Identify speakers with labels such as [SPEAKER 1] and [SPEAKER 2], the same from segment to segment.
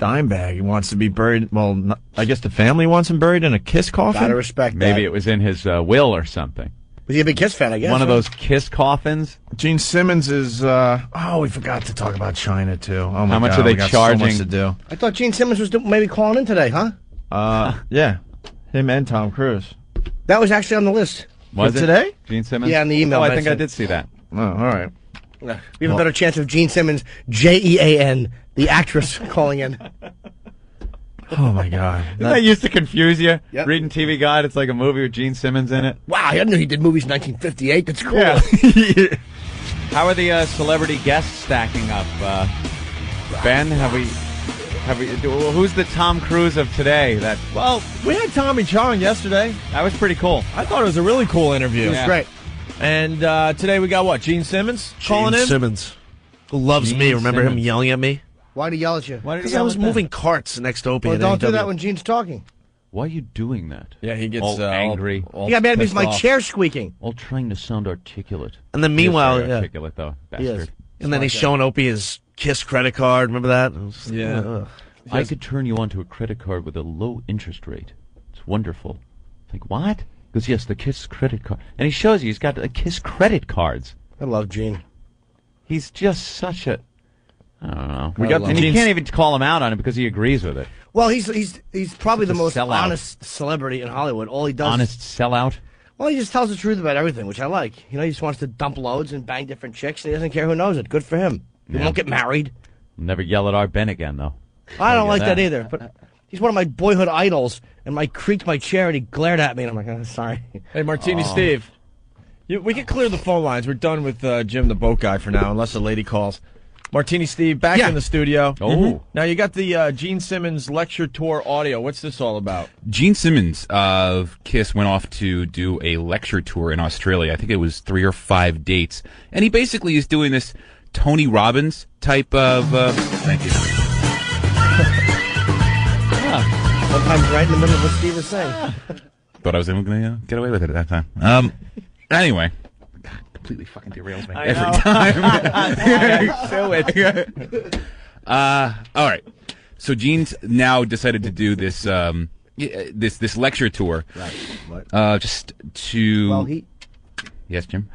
[SPEAKER 1] dime bag. He wants to be buried. Well, I guess the family wants him buried in a Kiss coffin.
[SPEAKER 2] Gotta respect that.
[SPEAKER 3] Maybe it was in his will or something.
[SPEAKER 2] Was he a big Kiss fan, I guess?
[SPEAKER 3] One of those Kiss coffins?
[SPEAKER 1] Gene Simmons is, we forgot to talk about China, too. Oh, my God.
[SPEAKER 3] How much are they charging?
[SPEAKER 1] So much to do.
[SPEAKER 2] I thought Gene Simmons was maybe calling in today, huh?
[SPEAKER 1] Yeah. Him and Tom Cruise.
[SPEAKER 2] That was actually on the list.
[SPEAKER 3] Was it
[SPEAKER 1] today?
[SPEAKER 3] Gene Simmons?
[SPEAKER 2] Yeah, in the email.
[SPEAKER 3] Oh, I think I did see that.
[SPEAKER 1] Oh, all right.
[SPEAKER 2] We have a better chance of Gene Simmons, Jean, the actress, calling in.
[SPEAKER 1] Oh, my God.
[SPEAKER 3] That used to confuse you?
[SPEAKER 2] Yep.
[SPEAKER 3] Reading TV Guide, it's like a movie with Gene Simmons in it.
[SPEAKER 2] Wow, I didn't know he did movies in 1958. That's cool.
[SPEAKER 3] Yeah. How are the celebrity guests stacking up? Ben, who's the Tom Cruise of today?
[SPEAKER 1] Well, we had Tommy Chong yesterday.
[SPEAKER 3] That was pretty cool.
[SPEAKER 1] I thought it was a really cool interview.
[SPEAKER 2] It was great.
[SPEAKER 1] And today we got what? Gene Simmons calling in?
[SPEAKER 4] Gene Simmons, who loves
[SPEAKER 3] Gene
[SPEAKER 4] me. Remember him
[SPEAKER 3] Simmons.
[SPEAKER 4] yelling at me?
[SPEAKER 2] Why'd he yell at you?
[SPEAKER 4] Because I was moving carts next to Opie.
[SPEAKER 2] Well,
[SPEAKER 4] at
[SPEAKER 2] don't do
[SPEAKER 4] AEW.
[SPEAKER 2] that when Gene's talking.
[SPEAKER 3] Why are you doing that?
[SPEAKER 1] Yeah, he gets
[SPEAKER 3] all angry.
[SPEAKER 1] all
[SPEAKER 2] He got mad because
[SPEAKER 1] pissed
[SPEAKER 2] my
[SPEAKER 1] off.
[SPEAKER 2] chair's squeaking.
[SPEAKER 3] All trying to sound articulate.
[SPEAKER 4] And then
[SPEAKER 3] He is
[SPEAKER 4] meanwhile,
[SPEAKER 3] very
[SPEAKER 4] yeah.
[SPEAKER 3] articulate though,
[SPEAKER 2] He is.
[SPEAKER 3] bastard.
[SPEAKER 4] And then he's showing Opie his Kiss credit card. Remember that? It was-
[SPEAKER 1] Yeah.
[SPEAKER 4] ugh.
[SPEAKER 3] I could turn you onto a credit card with a low interest rate. It's wonderful. It's like, what? He goes, yes, the Kiss credit card. And he shows you he's got the Kiss credit cards.
[SPEAKER 2] I love Gene.
[SPEAKER 3] He's just such a... I don't know.
[SPEAKER 1] We got the
[SPEAKER 3] and you
[SPEAKER 1] Gene's-
[SPEAKER 3] can't even call him out on it because he agrees with it.
[SPEAKER 2] Well, he's probably the
[SPEAKER 3] Such a
[SPEAKER 2] most
[SPEAKER 3] sellout.
[SPEAKER 2] honest celebrity in Hollywood. All he does
[SPEAKER 3] Honest sellout.
[SPEAKER 2] Well, he just tells the truth about everything, which I like. You know, he just wants to dump loads and bang different chicks, and he doesn't care who knows it. Good for him. He
[SPEAKER 3] Yeah.
[SPEAKER 2] won't get married.
[SPEAKER 3] Never yell at our Ben again, though.
[SPEAKER 2] I don't
[SPEAKER 3] get
[SPEAKER 2] like
[SPEAKER 3] that.
[SPEAKER 2] that either. But he's one of my boyhood idols, and I creaked my chair, and he glared at me, and I'm like, oh, sorry.
[SPEAKER 1] Hey, Martini Steve. We can clear the phone lines. We're done with Jim the boat guy for now, unless a lady calls. Martini Steve, back
[SPEAKER 2] Yeah.
[SPEAKER 1] in the studio.
[SPEAKER 3] Oh.
[SPEAKER 1] Now, you got the Gene Simmons lecture tour audio. What's this all about?
[SPEAKER 5] Gene Simmons of Kiss went off to do a lecture tour in Australia. I think it was 3 or 5 dates. And he basically is doing this Tony Robbins type of... thank you.
[SPEAKER 2] Sometimes right in the middle of what Steve is saying.
[SPEAKER 5] Thought I was going to get away with it at that time. Anyway. God, completely fucking derails me every time. All right. So Gene's now decided to do this this lecture tour.
[SPEAKER 2] Right. What?
[SPEAKER 5] Just to...
[SPEAKER 2] Well, he...
[SPEAKER 5] Yes, Jim?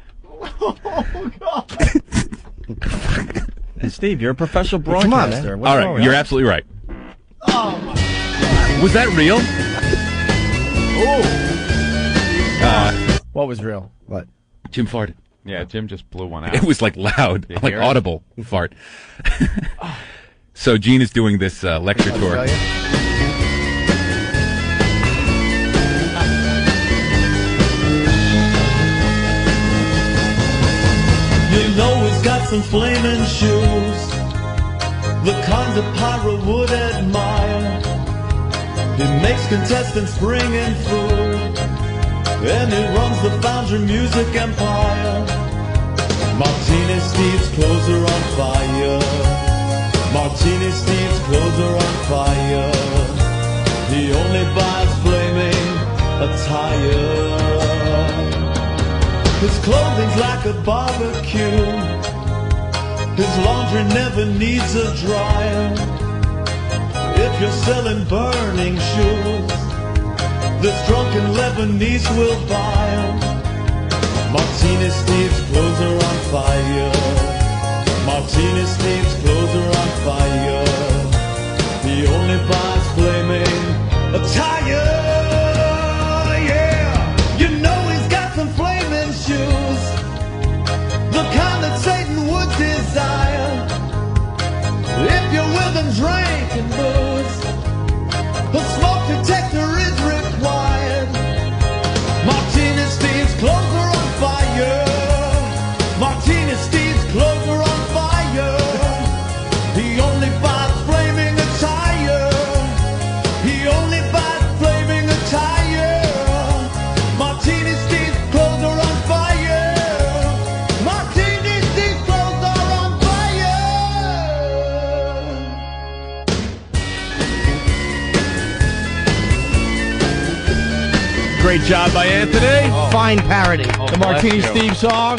[SPEAKER 1] Hey, Steve, you're a professional
[SPEAKER 2] Come on,
[SPEAKER 1] broadcaster.
[SPEAKER 2] man.
[SPEAKER 1] What's
[SPEAKER 5] All
[SPEAKER 1] wrong
[SPEAKER 5] right,
[SPEAKER 1] with
[SPEAKER 5] you're
[SPEAKER 1] that?
[SPEAKER 5] absolutely right. Was that real?
[SPEAKER 1] What was real?
[SPEAKER 2] What?
[SPEAKER 5] Jim farted.
[SPEAKER 3] Yeah, Jim just blew one out.
[SPEAKER 5] It was like loud,
[SPEAKER 3] You
[SPEAKER 5] like
[SPEAKER 3] hear it?
[SPEAKER 5] audible fart. So Gene is doing this lecture tour.
[SPEAKER 2] Tell you?
[SPEAKER 6] You know he's got some flaming shoes, the kind that Pyro would admire. He makes contestants bring in food, and he runs the Foundry Music Empire. Martini Steve's clothes are on fire. Martini Steve's clothes are on fire. He only buys flaming attire. His clothing's like a barbecue. His laundry never needs a dryer. If you're selling burning shoes, this drunken Lebanese will buy 'em. Martini Steve's clothes are on fire. Martini Steve's clothes are on fire. He only buys flaming attire. Yeah, you know he's got some flaming shoes, the kind that Satan would desire. If you're with him drinking booze, a smoke detector is required. Martini Steve's clothes are on fire. Martini Steve's clothes are on fire. He only buys flaming attire. He only buys flaming attire. Martini Steve's clothes are on fire. Martini Steve's clothes are on fire.
[SPEAKER 1] Great job by Anthony.
[SPEAKER 2] Fine parody.
[SPEAKER 1] The Martini
[SPEAKER 3] bless you.
[SPEAKER 1] Steve song.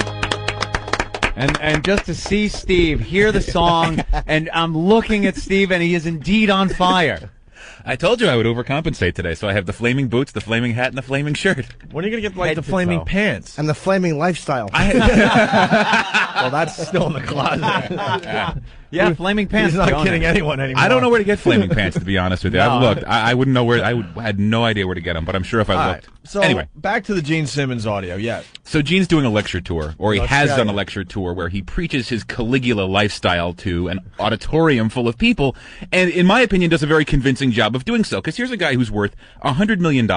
[SPEAKER 3] And just to see Steve hear the song, and I'm looking at Steve, and he is indeed on fire.
[SPEAKER 5] I told you I would overcompensate today, so I have the flaming boots, the flaming hat, and the flaming shirt.
[SPEAKER 1] When are you going to get, like,
[SPEAKER 3] Head
[SPEAKER 1] the
[SPEAKER 3] to
[SPEAKER 1] flaming
[SPEAKER 3] toe.
[SPEAKER 1] pants?
[SPEAKER 2] And the flaming lifestyle.
[SPEAKER 1] Well, that's still in the closet.
[SPEAKER 3] Yeah, flaming pants.
[SPEAKER 1] He's not
[SPEAKER 3] Jonas.
[SPEAKER 1] kidding anyone anymore.
[SPEAKER 5] I don't know where to get flaming pants, to be honest with you. I've looked. I wouldn't know where. I had no idea where to get them, but I'm sure if I
[SPEAKER 1] All
[SPEAKER 5] looked.
[SPEAKER 1] right. So,
[SPEAKER 5] anyway,
[SPEAKER 1] back to the Gene Simmons audio. Yeah.
[SPEAKER 5] so Gene's doing a lecture tour, or he has done a
[SPEAKER 1] Australia.
[SPEAKER 5] lecture tour, where he preaches his Caligula lifestyle to an auditorium full of people, and in my opinion, does a very convincing job of doing so. Because here's a guy who's worth $100 million,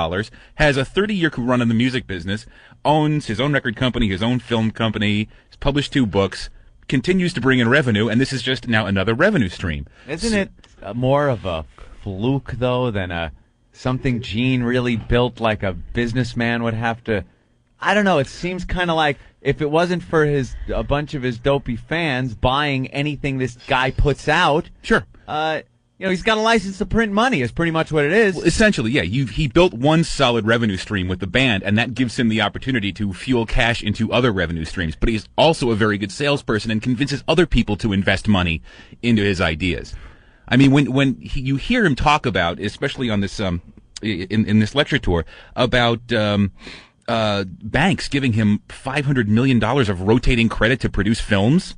[SPEAKER 5] has a 30-year run in the music business, owns his own record company, his own film company, has published 2 books, continues to bring in revenue, and this is just now another revenue stream.
[SPEAKER 3] Isn't it more of a fluke, though, than something Gene really built like a businessman would have to... I don't know, it seems kind of like if it wasn't for a bunch of his dopey fans buying anything this guy puts out...
[SPEAKER 5] Sure.
[SPEAKER 3] He's got a license to print money, is pretty much what it is.
[SPEAKER 5] Well, essentially, yeah. He built one solid revenue stream with the band, and that gives him the opportunity to fuel cash into other revenue streams. But he's also a very good salesperson and convinces other people to invest money into his ideas. I mean, when you hear him talk about, especially on this in this lecture tour, about banks giving him $500 million of rotating credit to produce films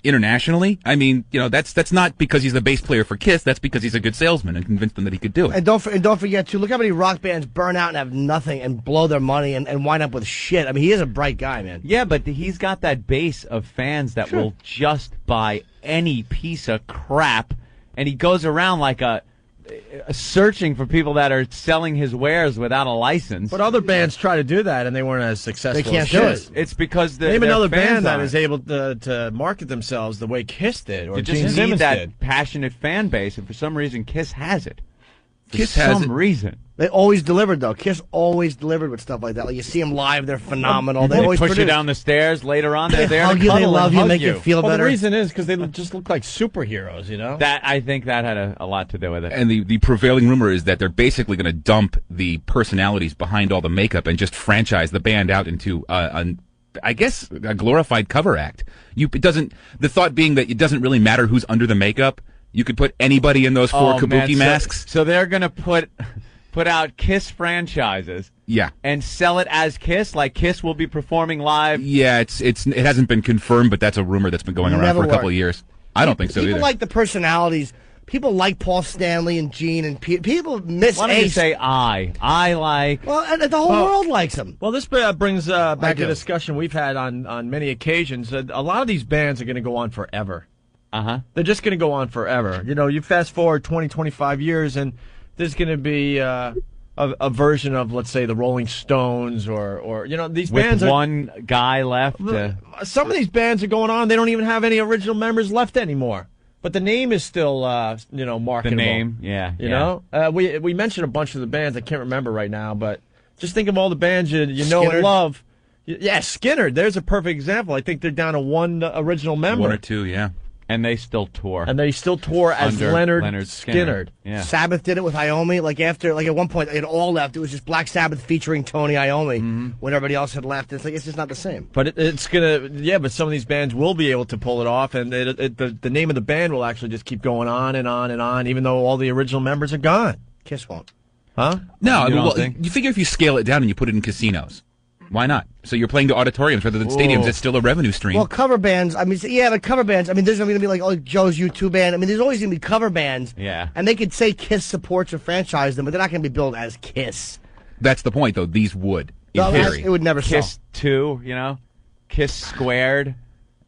[SPEAKER 5] internationally. I mean, that's not because he's the bass player for Kiss. That's because he's a good salesman and convinced them that he could do it.
[SPEAKER 2] And don't forget, too, look how many rock bands burn out and have nothing and blow their money and wind up with shit. I mean, he is a bright guy, man.
[SPEAKER 3] Yeah, but he's got that base of fans that will just buy any piece of crap, and he goes around like searching for people that are selling his wares without a license.
[SPEAKER 1] But other bands try to do that, and they weren't as successful.
[SPEAKER 2] They can't
[SPEAKER 1] as
[SPEAKER 2] do
[SPEAKER 1] Kiss.
[SPEAKER 2] it.
[SPEAKER 3] It's because
[SPEAKER 1] Name
[SPEAKER 3] their
[SPEAKER 1] another
[SPEAKER 3] fans
[SPEAKER 1] band that
[SPEAKER 3] aren't.
[SPEAKER 1] is able to market themselves the way Kiss did, or
[SPEAKER 3] You
[SPEAKER 1] Gene
[SPEAKER 3] just
[SPEAKER 1] Simmons
[SPEAKER 3] need that
[SPEAKER 1] did.
[SPEAKER 3] passionate fan base, and for some reason, Kiss has it. For
[SPEAKER 5] Kiss has
[SPEAKER 3] some
[SPEAKER 5] it.
[SPEAKER 3] reason.
[SPEAKER 2] They always delivered, though. Kiss always delivered with stuff like that. Like, you see them live, they're phenomenal. They
[SPEAKER 3] They
[SPEAKER 2] always
[SPEAKER 3] push you
[SPEAKER 2] produce.
[SPEAKER 3] down the stairs. Later on, they're
[SPEAKER 2] They
[SPEAKER 3] there
[SPEAKER 2] hug
[SPEAKER 3] to
[SPEAKER 2] you, they
[SPEAKER 3] cuddle
[SPEAKER 2] love
[SPEAKER 3] and
[SPEAKER 2] you,
[SPEAKER 3] hug
[SPEAKER 2] make you feel
[SPEAKER 1] Well,
[SPEAKER 2] better.
[SPEAKER 1] the reason is because they just look like superheroes,
[SPEAKER 3] I think that had a lot to do with it.
[SPEAKER 5] And the prevailing rumor is that they're basically going to dump the personalities behind all the makeup and just franchise the band out into I guess a glorified cover act. The thought being that it doesn't really matter who's under the makeup. You could put anybody in those 4 kabuki masks.
[SPEAKER 3] So they're going to put out Kiss franchises.
[SPEAKER 5] Yeah.
[SPEAKER 3] And sell it as Kiss, like Kiss will be performing live.
[SPEAKER 5] Yeah, it hasn't been confirmed, but that's a rumor that's been going around
[SPEAKER 2] Never
[SPEAKER 5] for a couple
[SPEAKER 2] worked.
[SPEAKER 5] of years. I don't think so
[SPEAKER 2] People
[SPEAKER 5] either.
[SPEAKER 2] like the personalities. People like Paul Stanley and Gene and Pete. People miss
[SPEAKER 3] Why don't you
[SPEAKER 2] Ace.
[SPEAKER 3] say I like...
[SPEAKER 2] Well, and the whole world likes him.
[SPEAKER 1] Well, this brings back
[SPEAKER 2] do.
[SPEAKER 1] a discussion we've had on many occasions. A lot of these bands are going to go on forever.
[SPEAKER 3] Uh-huh.
[SPEAKER 1] They're just going to go on forever. You fast forward 20, 25 years, and there's going to be a version of, let's say, the Rolling Stones or these bands
[SPEAKER 3] With
[SPEAKER 1] are...
[SPEAKER 3] one guy left.
[SPEAKER 1] Some of these bands are going on. They don't even have any original members left anymore. But the name is still, marketable.
[SPEAKER 3] The name, yeah.
[SPEAKER 1] You know? We mentioned a bunch of the bands. I can't remember right now, but just think of all the bands you know
[SPEAKER 2] Skinner.
[SPEAKER 1] and love. Yeah, Skinner. There's a perfect example. I think they're down to one original member.
[SPEAKER 5] 1 or 2, yeah.
[SPEAKER 3] And they still tour.
[SPEAKER 1] And they still tour as
[SPEAKER 3] Under
[SPEAKER 1] Leonard
[SPEAKER 3] Skinner.
[SPEAKER 1] Skinner.
[SPEAKER 3] Yeah.
[SPEAKER 2] Sabbath did it with Iommi. At one point, they had all left. It was just Black Sabbath featuring Tony Iommi when everybody else had left. It's just not the same.
[SPEAKER 1] But it's going to, but some of these bands will be able to pull it off, and the name of the band will actually just keep going on and on and on, even though all the original members are gone.
[SPEAKER 2] Kiss won't.
[SPEAKER 1] Huh?
[SPEAKER 5] No,
[SPEAKER 3] You don't think?
[SPEAKER 5] you figure if you scale it down and you put it in casinos, why not? So you're playing to auditoriums rather than stadiums. It's still a revenue stream.
[SPEAKER 2] Well, cover bands. I mean, yeah, but cover bands. I mean, there's going to be like Joe's U2 band. I mean, there's always going to be cover bands.
[SPEAKER 3] Yeah.
[SPEAKER 2] And they could say Kiss supports or franchise them, but they're not going to be billed as Kiss.
[SPEAKER 5] That's the point, though. These would, in
[SPEAKER 2] No,
[SPEAKER 5] theory.
[SPEAKER 2] it would never sell.
[SPEAKER 3] Kiss 2, Kiss Squared.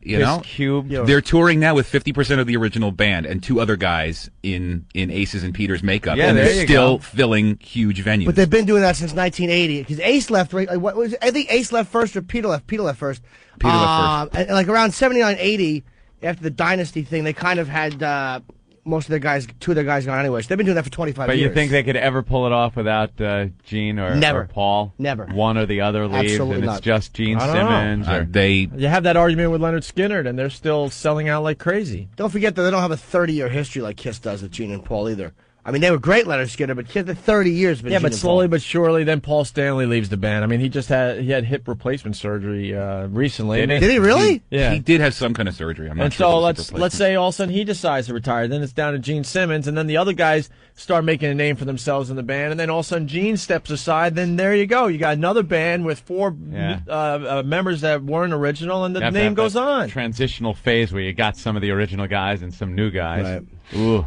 [SPEAKER 5] You
[SPEAKER 3] Kiss
[SPEAKER 5] know?
[SPEAKER 3] Cubed.
[SPEAKER 2] Yeah.
[SPEAKER 5] They're touring now with 50% of the original band and 2 other guys in Aces and Peters makeup.
[SPEAKER 3] Yeah,
[SPEAKER 5] and
[SPEAKER 3] there
[SPEAKER 5] they're
[SPEAKER 3] you
[SPEAKER 5] still
[SPEAKER 3] go.
[SPEAKER 5] filling huge venues.
[SPEAKER 2] But they've been doing that since 1980. Because Ace left, right? Like, what was it? I think Ace left first or Peter left. Peter left first.
[SPEAKER 5] Peter left first.
[SPEAKER 2] And like around 79, 80, after the Dynasty thing, they kind of had most of their guys, 2 of their guys gone anyway. So they've been doing that for 25
[SPEAKER 3] But
[SPEAKER 2] years.
[SPEAKER 3] you think they could ever pull it off without Gene or
[SPEAKER 2] Never.
[SPEAKER 3] Paul?
[SPEAKER 2] Never.
[SPEAKER 3] One or the other leaves,
[SPEAKER 2] Absolutely
[SPEAKER 3] and
[SPEAKER 2] not.
[SPEAKER 3] it's just Gene
[SPEAKER 1] I don't know.
[SPEAKER 3] Simmons. Or,
[SPEAKER 5] they
[SPEAKER 1] You have that argument with Leonard Skinner, and they're still selling out like crazy.
[SPEAKER 2] Don't forget that they don't have a 30-year history like Kiss does with Gene and Paul either. I mean, they were great, Leonard Skinner, but Kiss, the 30 years.
[SPEAKER 1] Yeah, but slowly but surely, then Paul Stanley leaves the band. I mean, he had hip replacement surgery recently.
[SPEAKER 2] Did he really?
[SPEAKER 1] Yeah.
[SPEAKER 5] He did have some kind of surgery. I'm not
[SPEAKER 1] And
[SPEAKER 5] sure.
[SPEAKER 1] so
[SPEAKER 5] if it was hip
[SPEAKER 1] let's say all of a sudden he decides to retire. Then it's down to Gene Simmons, and then the other guys start making a name for themselves in the band. And then all of a sudden Gene steps aside. Then there you go. You got another band with 4 members that weren't original, and the name goes on.
[SPEAKER 3] Transitional phase where you got some of the original guys and some new guys.
[SPEAKER 2] Right.
[SPEAKER 3] Ooh.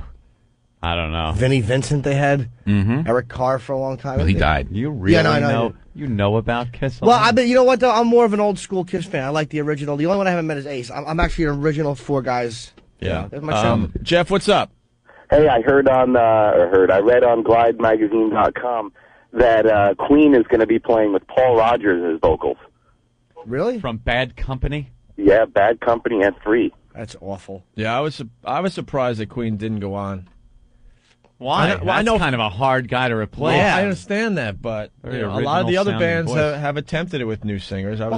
[SPEAKER 3] I don't know.
[SPEAKER 2] Vinnie Vincent they had.
[SPEAKER 5] Mm-hmm.
[SPEAKER 2] Eric Carr for a long time.
[SPEAKER 5] Well, he died.
[SPEAKER 3] You really
[SPEAKER 2] I know.
[SPEAKER 3] You know about Kiss?
[SPEAKER 2] Well, you know what, though? I'm more of an old school Kiss fan. I like the original. The only one I haven't met is Ace. I'm actually an original 4 guys.
[SPEAKER 1] Yeah.
[SPEAKER 2] That's my show.
[SPEAKER 1] Jeff, what's up?
[SPEAKER 7] Hey, I read on GlideMagazine.com that Queen is going to be playing with Paul Rogers as vocals.
[SPEAKER 2] Really?
[SPEAKER 3] From Bad Company?
[SPEAKER 7] Yeah, Bad Company and 3.
[SPEAKER 2] That's awful.
[SPEAKER 1] Yeah, I was surprised that Queen didn't go on.
[SPEAKER 3] Why?
[SPEAKER 1] I know
[SPEAKER 3] kind of a hard guy to replace.
[SPEAKER 1] Well, I understand that, but
[SPEAKER 3] Very
[SPEAKER 1] a lot of the other
[SPEAKER 3] original-sounding
[SPEAKER 1] bands
[SPEAKER 3] voice.
[SPEAKER 1] have attempted it with new singers. I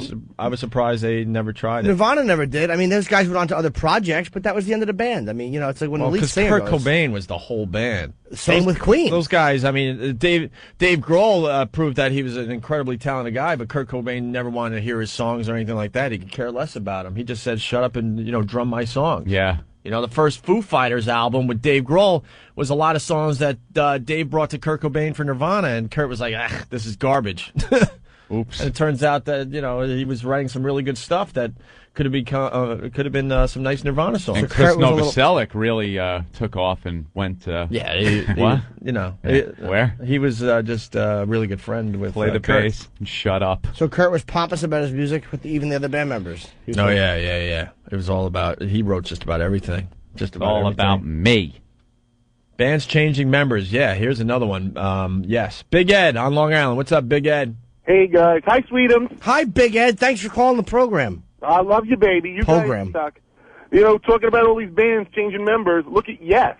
[SPEAKER 1] was surprised they never tried it.
[SPEAKER 2] Nirvana never did. I mean, those guys went on to other projects, but that was the end of the band. I mean, it's like when the lead
[SPEAKER 1] Because
[SPEAKER 2] singer
[SPEAKER 1] Kurt
[SPEAKER 2] goes.
[SPEAKER 1] Cobain was the whole band.
[SPEAKER 2] Same with Queen.
[SPEAKER 1] Those guys, I mean, Dave Grohl proved that he was an incredibly talented guy, but Kurt Cobain never wanted to hear his songs or anything like that. He could care less about them. He just said, "Shut up and drum my songs."
[SPEAKER 3] Yeah.
[SPEAKER 1] The first Foo Fighters album with Dave Grohl was a lot of songs that Dave brought to Kurt Cobain for Nirvana, and Kurt was like, this is garbage.
[SPEAKER 3] Oops.
[SPEAKER 1] And it turns out that, he was writing some really good stuff that could have been some nice Nirvana songs.
[SPEAKER 3] And Chris Novoselic really took off and went.
[SPEAKER 1] Yeah.
[SPEAKER 3] What?
[SPEAKER 1] Where? He was just a really good friend with
[SPEAKER 3] Play the
[SPEAKER 1] Kurt.
[SPEAKER 3] bass and shut up.
[SPEAKER 2] So Kurt was pompous about his music with even the other band members.
[SPEAKER 1] Oh, yeah. It was all about, he wrote just about everything. Just about
[SPEAKER 3] All
[SPEAKER 1] everything.
[SPEAKER 3] about me.
[SPEAKER 1] Bands changing members. Yeah, here's another one. Yes. Big Ed on Long Island. What's up, Big Ed?
[SPEAKER 8] Hey, guys. Hi, Sweetums.
[SPEAKER 2] Hi, Big Ed. Thanks for calling the program.
[SPEAKER 8] I love you, baby. You
[SPEAKER 2] Program.
[SPEAKER 8] guys suck. Talking about all these bands changing members, look at Yes.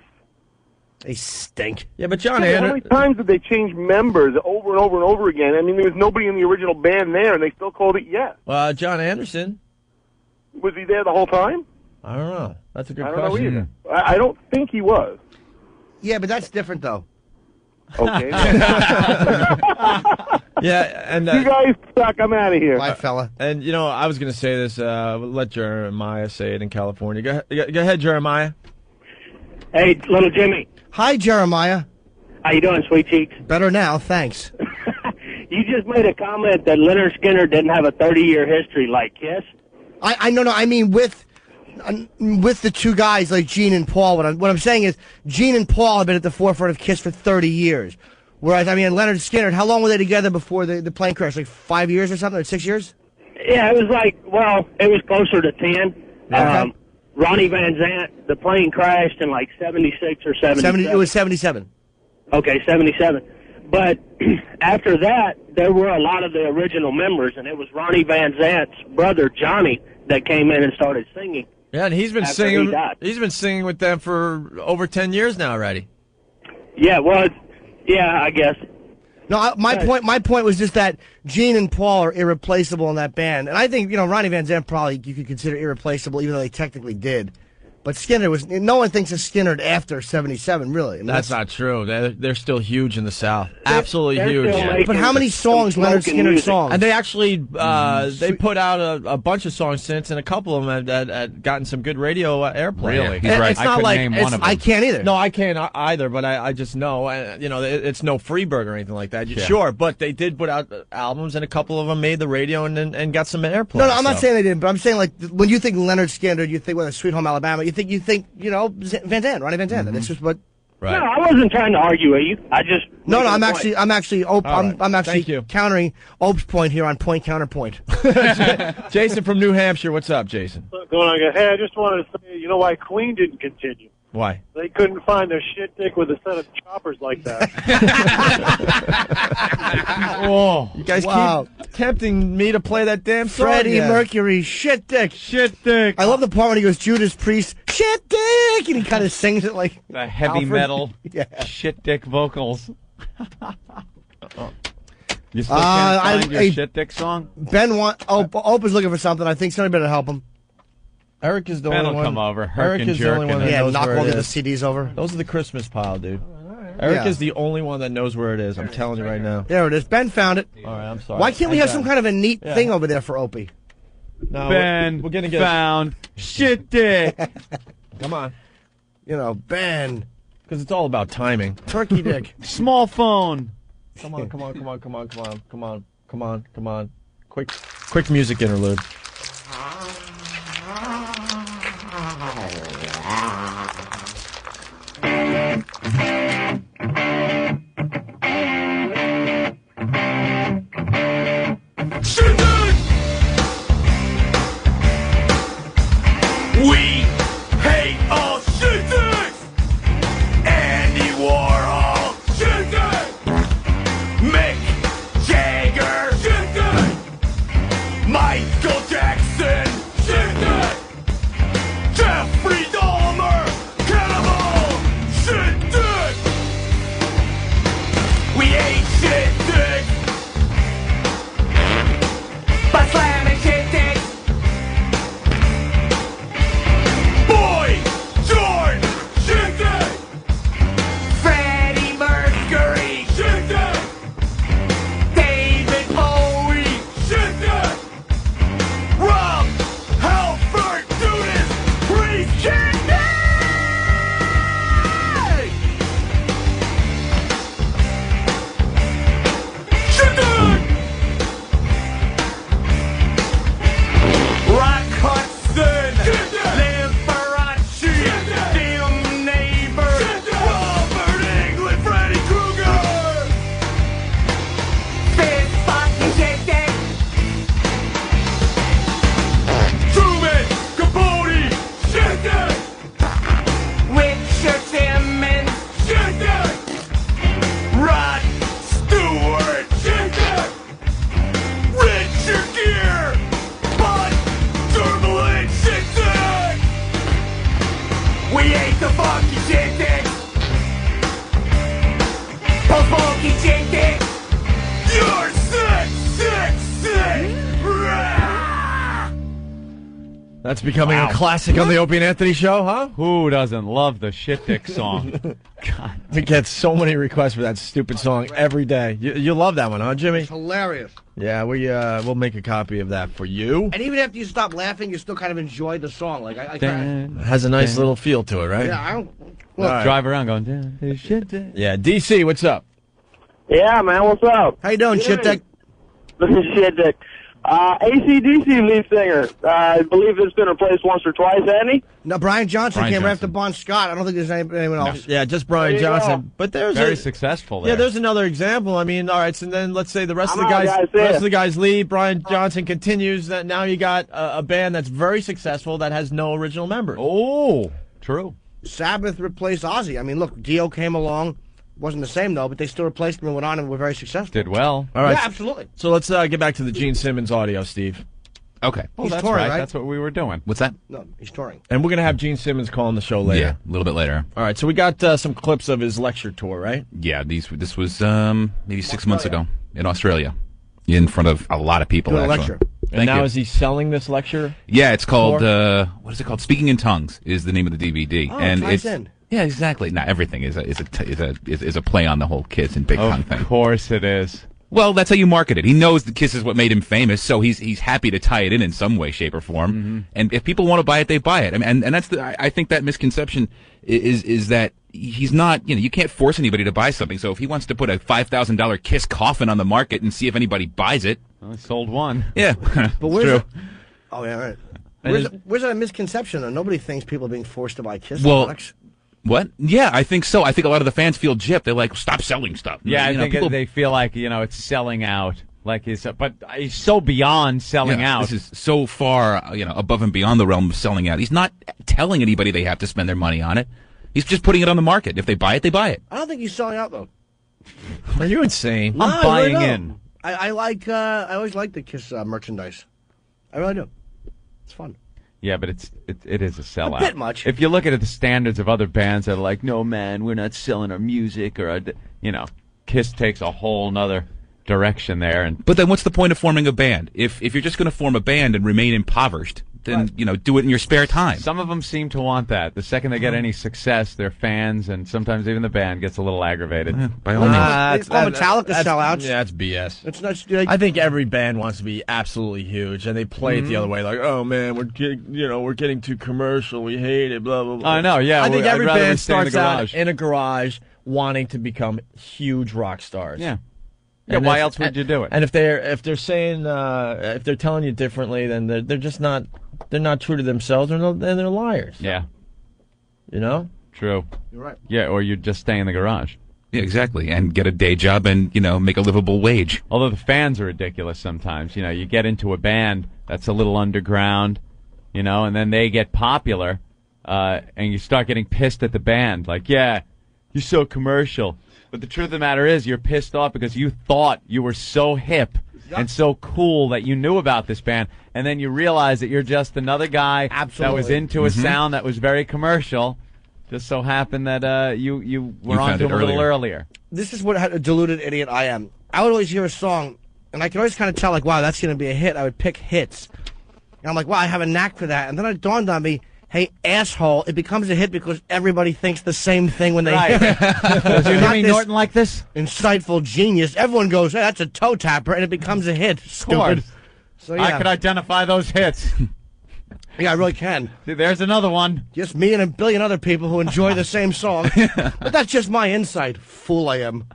[SPEAKER 2] They stink.
[SPEAKER 1] Yeah, but John
[SPEAKER 8] How many
[SPEAKER 1] Anderson.
[SPEAKER 8] times did they change members over and over and over again? I mean, there was nobody in the original band there, and they still called it Yes.
[SPEAKER 1] John Anderson.
[SPEAKER 8] Was he there the whole time?
[SPEAKER 1] I don't know. That's a good
[SPEAKER 8] I don't
[SPEAKER 1] question.
[SPEAKER 8] know either. I don't think he was.
[SPEAKER 2] Yeah, but that's different, though.
[SPEAKER 8] Okay.
[SPEAKER 1] Yeah, and
[SPEAKER 8] you guys suck. I'm out of here.
[SPEAKER 2] Bye, fella.
[SPEAKER 1] And I was going to say this. Let Jeremiah say it in California. Go ahead, Jeremiah.
[SPEAKER 9] Hey, little Jimmy.
[SPEAKER 2] Hi, Jeremiah.
[SPEAKER 9] How you doing, sweet cheeks?
[SPEAKER 2] Better now, thanks.
[SPEAKER 9] You just made a comment that Leonard Skinner didn't have a 30-year history like Kiss.
[SPEAKER 2] I no. I mean, with the 2 guys like Gene and Paul, what I'm saying is Gene and Paul have been at the forefront of Kiss for 30 years. Whereas, I mean, Leonard Skinner, how long were they together before the plane crash? Like 5 years or something, or 6 years?
[SPEAKER 9] Yeah, it was closer to 10.
[SPEAKER 2] Okay.
[SPEAKER 9] Ronnie Van Zant, the plane crashed in like 76 or 77.
[SPEAKER 2] It was 77.
[SPEAKER 9] Okay, 77. But after that, there were a lot of the original members, and it was Ronnie Van Zant's brother, Johnny, that came in and started singing.
[SPEAKER 1] Yeah, and he's been
[SPEAKER 9] After
[SPEAKER 1] singing.
[SPEAKER 9] he died.
[SPEAKER 1] He's been singing with them for over 10 years now already.
[SPEAKER 9] Yeah, well, yeah, I guess.
[SPEAKER 2] No, my point was just that Gene and Paul are irreplaceable in that band, and I think Ronnie Van Zant probably you could consider irreplaceable, even though they technically did. But Skinner was. No one thinks of Skinner after '77, really. I mean,
[SPEAKER 1] That's not true. They're still huge in the South. Absolutely
[SPEAKER 9] they're
[SPEAKER 1] huge.
[SPEAKER 9] still making
[SPEAKER 2] But how many songs,
[SPEAKER 9] some
[SPEAKER 2] Leonard
[SPEAKER 9] smoking
[SPEAKER 2] Skinner
[SPEAKER 9] music.
[SPEAKER 2] songs?
[SPEAKER 1] And they actually they put out a bunch of songs since, and a couple of them had gotten some good radio airplay.
[SPEAKER 3] Really?
[SPEAKER 5] He's right.
[SPEAKER 1] It's
[SPEAKER 3] I
[SPEAKER 1] not
[SPEAKER 3] could
[SPEAKER 1] like
[SPEAKER 3] name
[SPEAKER 1] it's-
[SPEAKER 3] one of them.
[SPEAKER 2] I can't either.
[SPEAKER 1] No, I can't either, but I just know. It's no Freebird or anything like that. Sure, but they did put out albums, and a couple of them made the radio and got some airplay.
[SPEAKER 2] No, I'm not
[SPEAKER 1] so.
[SPEAKER 2] saying they didn't, but I'm saying like when you think Leonard Skinner, you think Sweet Home Alabama, you think Van Zant, Ronnie Van Zant.
[SPEAKER 1] Mm-hmm.
[SPEAKER 2] That's just what.
[SPEAKER 1] Right.
[SPEAKER 9] No, I wasn't trying to argue with you. I just
[SPEAKER 2] No, I'm
[SPEAKER 9] making a
[SPEAKER 2] actually
[SPEAKER 9] point.
[SPEAKER 2] I'm actually
[SPEAKER 1] Thank you.
[SPEAKER 2] countering Ope's point here on point counterpoint.
[SPEAKER 1] Jason from New Hampshire, what's up, Jason?
[SPEAKER 8] Going on. Hey, I just wanted to say, why Queen didn't continue?
[SPEAKER 1] Why?
[SPEAKER 8] They couldn't find their shit dick with a set of choppers like that.
[SPEAKER 1] Oh, you guys
[SPEAKER 2] Wow.
[SPEAKER 1] keep tempting me to play that damn song.
[SPEAKER 2] Freddie
[SPEAKER 1] again.
[SPEAKER 2] Mercury, shit dick.
[SPEAKER 1] Shit dick.
[SPEAKER 2] I love the part when he goes Judas Priest, shit dick, and he kind of sings it like
[SPEAKER 3] The heavy
[SPEAKER 2] Alfred.
[SPEAKER 3] metal
[SPEAKER 2] Yeah.
[SPEAKER 3] shit dick vocals. You still
[SPEAKER 2] I-
[SPEAKER 3] can't find your
[SPEAKER 2] I-
[SPEAKER 3] shit dick song?
[SPEAKER 2] Ben Ope is looking for something. I think somebody better help him.
[SPEAKER 1] Eric is the
[SPEAKER 3] Ben
[SPEAKER 1] only
[SPEAKER 3] will
[SPEAKER 1] one.
[SPEAKER 3] come over.
[SPEAKER 1] Eric
[SPEAKER 3] Herkin
[SPEAKER 1] is the only
[SPEAKER 3] jerkin
[SPEAKER 1] one that
[SPEAKER 3] it.
[SPEAKER 2] Yeah,
[SPEAKER 1] knows
[SPEAKER 2] knock
[SPEAKER 1] where
[SPEAKER 2] all
[SPEAKER 1] it
[SPEAKER 2] the
[SPEAKER 1] is.
[SPEAKER 2] CDs over.
[SPEAKER 1] Those are the Christmas pile, dude. Eric is the only one that knows where it is. I'm telling you right now.
[SPEAKER 2] There it is. Ben found it.
[SPEAKER 1] All right, I'm sorry.
[SPEAKER 2] Why can't we have some kind of a neat thing over there for Opie?
[SPEAKER 1] No,
[SPEAKER 3] Ben
[SPEAKER 1] we're gonna get
[SPEAKER 3] found shit dick.
[SPEAKER 1] Come on.
[SPEAKER 2] You know, Ben.
[SPEAKER 1] Because it's all about timing.
[SPEAKER 2] Turkey dick.
[SPEAKER 3] Small phone.
[SPEAKER 1] Come on. Quick music interlude.
[SPEAKER 6] We hate all shit dicks! Andy Warhol, shit dick! Mick Jagger, shit dick! Michael Jackson, shit dick! Jeffrey Dahmer, cannibal, shit dick! We hate shit dick! By slamming shit dick! Boy George, shit dick! Freddie Mercury, shit dick! David Bowie, shit dick! Rob Halford, Judas Priest, shit dick! Shit dick! Rock Hudson, Liberace, Dim Neighbor, Robert Englund, Freddy Krueger, Fist fucking shit dick, Truman Capote, shit dick, Richard Simmons, shit dick, Rod Stewart, shit dick, Richard Gere, Bud Turbulent, shit dick. We hate the funky shit dick. Funky shit dick. You're sick, sick, sick. Rah!
[SPEAKER 1] That's becoming a classic on the Opie and Anthony show, huh?
[SPEAKER 3] Who doesn't love the shit dick song? God.
[SPEAKER 1] We get so many requests for that stupid song every day. You love that one, huh, Jimmy?
[SPEAKER 2] It's hilarious.
[SPEAKER 1] Yeah, we'll make a copy of that for you.
[SPEAKER 2] And even after you stop laughing, you still kind of enjoy the song. Like I
[SPEAKER 1] It has a nice little feel to it, right?
[SPEAKER 2] yeah, I don't.
[SPEAKER 1] All right.
[SPEAKER 3] Drive around going, damn, this shit dick.
[SPEAKER 1] Yeah, DC, what's up?
[SPEAKER 8] Yeah, man, what's up?
[SPEAKER 2] How you doing, shit dick?
[SPEAKER 8] This is shit dick. AC/DC lead singer. I believe it's been replaced once or twice, hasn't he?
[SPEAKER 2] No, Brian Johnson
[SPEAKER 5] Brian
[SPEAKER 2] came right
[SPEAKER 5] Johnson.
[SPEAKER 2] after Bon Scott. I don't think there's anyone else.
[SPEAKER 1] Yeah, just Brian
[SPEAKER 8] There you
[SPEAKER 1] Johnson.
[SPEAKER 8] go.
[SPEAKER 1] But there's
[SPEAKER 3] Very successful there.
[SPEAKER 1] Yeah, there's another example. I mean, all right, so then let's say the rest
[SPEAKER 8] I'm
[SPEAKER 1] of the
[SPEAKER 8] out,
[SPEAKER 1] guys,
[SPEAKER 8] guys, see
[SPEAKER 1] rest
[SPEAKER 8] ya.
[SPEAKER 1] of the guys leave. Brian Johnson continues. That now you got a band that's very successful that has no original members.
[SPEAKER 3] Oh, true.
[SPEAKER 2] Sabbath replaced Ozzy. I mean, look, Dio came along. Wasn't the same, though, but they still replaced him and went on and were very successful.
[SPEAKER 3] Did well.
[SPEAKER 1] All right,
[SPEAKER 2] Yeah, absolutely.
[SPEAKER 1] so let's get back to the Gene Simmons audio, Steve.
[SPEAKER 5] Okay.
[SPEAKER 3] Oh,
[SPEAKER 2] He's
[SPEAKER 3] that's
[SPEAKER 2] touring, right?
[SPEAKER 3] That's what we were doing.
[SPEAKER 5] What's that?
[SPEAKER 2] No, he's touring.
[SPEAKER 1] And we're going to have Gene Simmons call on the show later.
[SPEAKER 5] Yeah, a little bit later.
[SPEAKER 1] All right, so we got some clips of his lecture tour, right?
[SPEAKER 5] Yeah, this was maybe 6 months ago in Australia, in front of a lot of people.
[SPEAKER 2] Doing a
[SPEAKER 5] actually.
[SPEAKER 2] lecture.
[SPEAKER 1] And
[SPEAKER 5] Thank
[SPEAKER 1] now
[SPEAKER 5] you.
[SPEAKER 1] is he selling this lecture?
[SPEAKER 5] Yeah, it's called what is it called? Speaking in Tongues is the name of the DVD,
[SPEAKER 2] Oh,
[SPEAKER 5] and
[SPEAKER 2] it ties
[SPEAKER 5] it's
[SPEAKER 2] in.
[SPEAKER 5] yeah, exactly. Not everything is a play on the whole Kiss and Big Tongue thing.
[SPEAKER 3] Of course it is.
[SPEAKER 5] Well, that's how you market it. He knows the Kiss is what made him famous, so he's happy to tie it in some way, shape, or form.
[SPEAKER 3] Mm-hmm.
[SPEAKER 5] And if people want to buy it, they buy it. I mean, and that's I think that misconception is that he's not. You can't force anybody to buy something. So if he wants to put a $5,000 Kiss coffin on the market and see if anybody buys it,
[SPEAKER 3] Well, he sold one.
[SPEAKER 5] yeah,
[SPEAKER 2] But where's
[SPEAKER 5] true.
[SPEAKER 2] it? Oh, yeah, right.
[SPEAKER 1] And
[SPEAKER 2] Where's that a misconception, though? Nobody thinks people are being forced to buy Kiss
[SPEAKER 5] Well,
[SPEAKER 2] products.
[SPEAKER 5] What? Yeah, I think so. I think a lot of the fans feel gypped. They're like, stop selling stuff.
[SPEAKER 3] Yeah, I think
[SPEAKER 5] people,
[SPEAKER 3] they feel like it's selling out. Like but he's so beyond selling
[SPEAKER 5] yeah,
[SPEAKER 3] out.
[SPEAKER 5] This is so far, above and beyond the realm of selling out. He's not telling anybody they have to spend their money on it. He's just putting it on the market. If they buy it, they buy it.
[SPEAKER 2] I don't think he's selling out, though.
[SPEAKER 1] Are you insane?
[SPEAKER 2] No,
[SPEAKER 3] I'm
[SPEAKER 2] I
[SPEAKER 3] buying
[SPEAKER 2] really
[SPEAKER 3] in.
[SPEAKER 2] don't. I always like the Kiss merchandise. I really do. It's fun.
[SPEAKER 3] Yeah, but it is a sellout.
[SPEAKER 2] A bit much.
[SPEAKER 3] If you look at the standards of other bands that are like, no man, we're not selling our music, or Kiss takes a whole nother direction there. And
[SPEAKER 5] But then what's the point of forming a band? If you're just going to form a band and remain impoverished, then do it in your spare time.
[SPEAKER 3] Some of them seem to want that. The second they get any success, their fans and sometimes even the band gets a little aggravated.
[SPEAKER 5] By all means.
[SPEAKER 2] It's called Metallica sellouts.
[SPEAKER 1] Yeah, that's BS.
[SPEAKER 2] It's not.
[SPEAKER 1] I think every band wants to be absolutely huge, and they play it the other way. Like, oh man, we're getting too commercial. We hate it. Blah blah blah.
[SPEAKER 3] I know. Yeah,
[SPEAKER 1] I think every
[SPEAKER 3] I'd rather
[SPEAKER 1] band
[SPEAKER 3] stay in the
[SPEAKER 1] starts out
[SPEAKER 3] garage.
[SPEAKER 1] in a garage wanting to become huge rock stars.
[SPEAKER 3] Yeah. Yeah,
[SPEAKER 1] And
[SPEAKER 3] why
[SPEAKER 1] if-
[SPEAKER 3] else would you do it?
[SPEAKER 1] And if they're saying if they're telling you differently, then they're just not true to themselves, and they're liars.
[SPEAKER 3] Yeah,
[SPEAKER 1] True.
[SPEAKER 2] You're right.
[SPEAKER 3] yeah, or you just stay in the garage.
[SPEAKER 5] Yeah, exactly, and get a day job and make a livable wage.
[SPEAKER 3] Although the fans are ridiculous sometimes. You get into a band that's a little underground, and then they get popular, and you start getting pissed at the band. Like, yeah, you're so commercial. But the truth of the matter is you're pissed off because you thought you were so hip and so cool that you knew about this band, and then you realize that you're just another guy that was into a sound that was very commercial. Just so happened that you were onto it a little earlier.
[SPEAKER 2] This is what a deluded idiot I am. I would always hear a song, and I could always kind of tell, like, wow, that's going to be a hit. I would pick hits. And I'm like, wow, I have a knack for that. And then it dawned on me, hey, asshole, it becomes a hit because everybody thinks the same thing when they hear it.
[SPEAKER 3] Does Jimmy Norton like this?
[SPEAKER 2] Insightful genius. Everyone goes, hey, that's a toe tapper, and it becomes a hit. Stupid. So, yeah.
[SPEAKER 3] I could identify those hits.
[SPEAKER 2] Yeah, I really can.
[SPEAKER 3] See, there's another one.
[SPEAKER 2] Just me and a billion other people who enjoy the same song. But that's just my insight. Fool I am.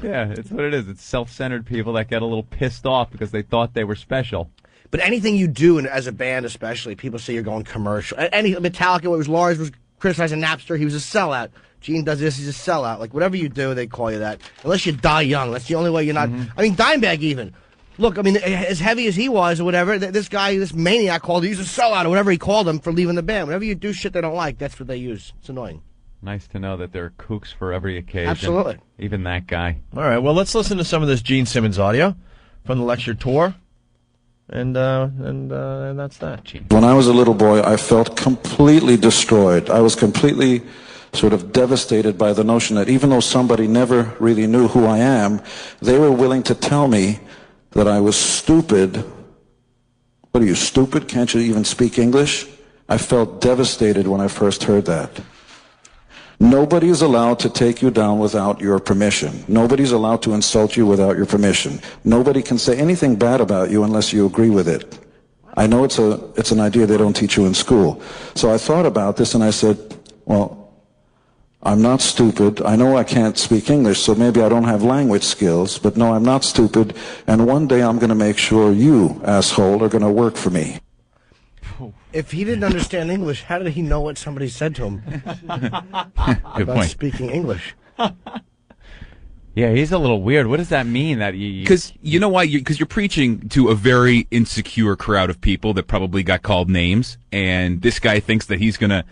[SPEAKER 3] Yeah, it's what it is. It's self-centered people that get a little pissed off because they thought they were special.
[SPEAKER 2] But anything you do, and as a band especially, people say you're going commercial. Any Metallica, what was Lars was criticizing Napster, he was a sellout. Gene does this, he's a sellout. Like, whatever you do, they call you that. Unless you die young. That's the only way you're not... I mean, Dimebag even. Look, I mean, as heavy as he was or whatever, this guy, this maniac called, he's a sellout or whatever he called him for leaving the band. Whenever you do shit they don't like, that's what they use. It's annoying.
[SPEAKER 3] Nice to know that there are kooks for every occasion.
[SPEAKER 2] Absolutely.
[SPEAKER 3] Even that guy.
[SPEAKER 1] All right, well, let's listen to some of this Gene Simmons audio from the lecture tour, and that's that. Gene.
[SPEAKER 10] When I was a little boy, I felt completely destroyed. I was completely sort of devastated by the notion that even though somebody never really knew who I am, they were willing to tell me that I was stupid. What are you, stupid? Can't you even speak English? I felt devastated when I first heard that. Nobody is allowed to take you down without your permission. Nobody's allowed to insult you without your permission. Nobody can say anything bad about you unless you agree with it. I know it's an idea they don't teach you in school. So I thought about this and I said, well, I'm not stupid. I know I can't speak English, so maybe I don't have language skills, but no, I'm not stupid, and one day I'm going to make sure you, asshole, are going to work for me.
[SPEAKER 2] If he didn't understand English, how did he know what somebody said to him
[SPEAKER 5] Good
[SPEAKER 2] about
[SPEAKER 5] point.
[SPEAKER 2] speaking English?
[SPEAKER 3] Yeah, he's a little weird. What does that mean? That
[SPEAKER 5] Because you know why? Because you're preaching to a very insecure crowd of people that probably got called names, and this guy thinks that he's gonna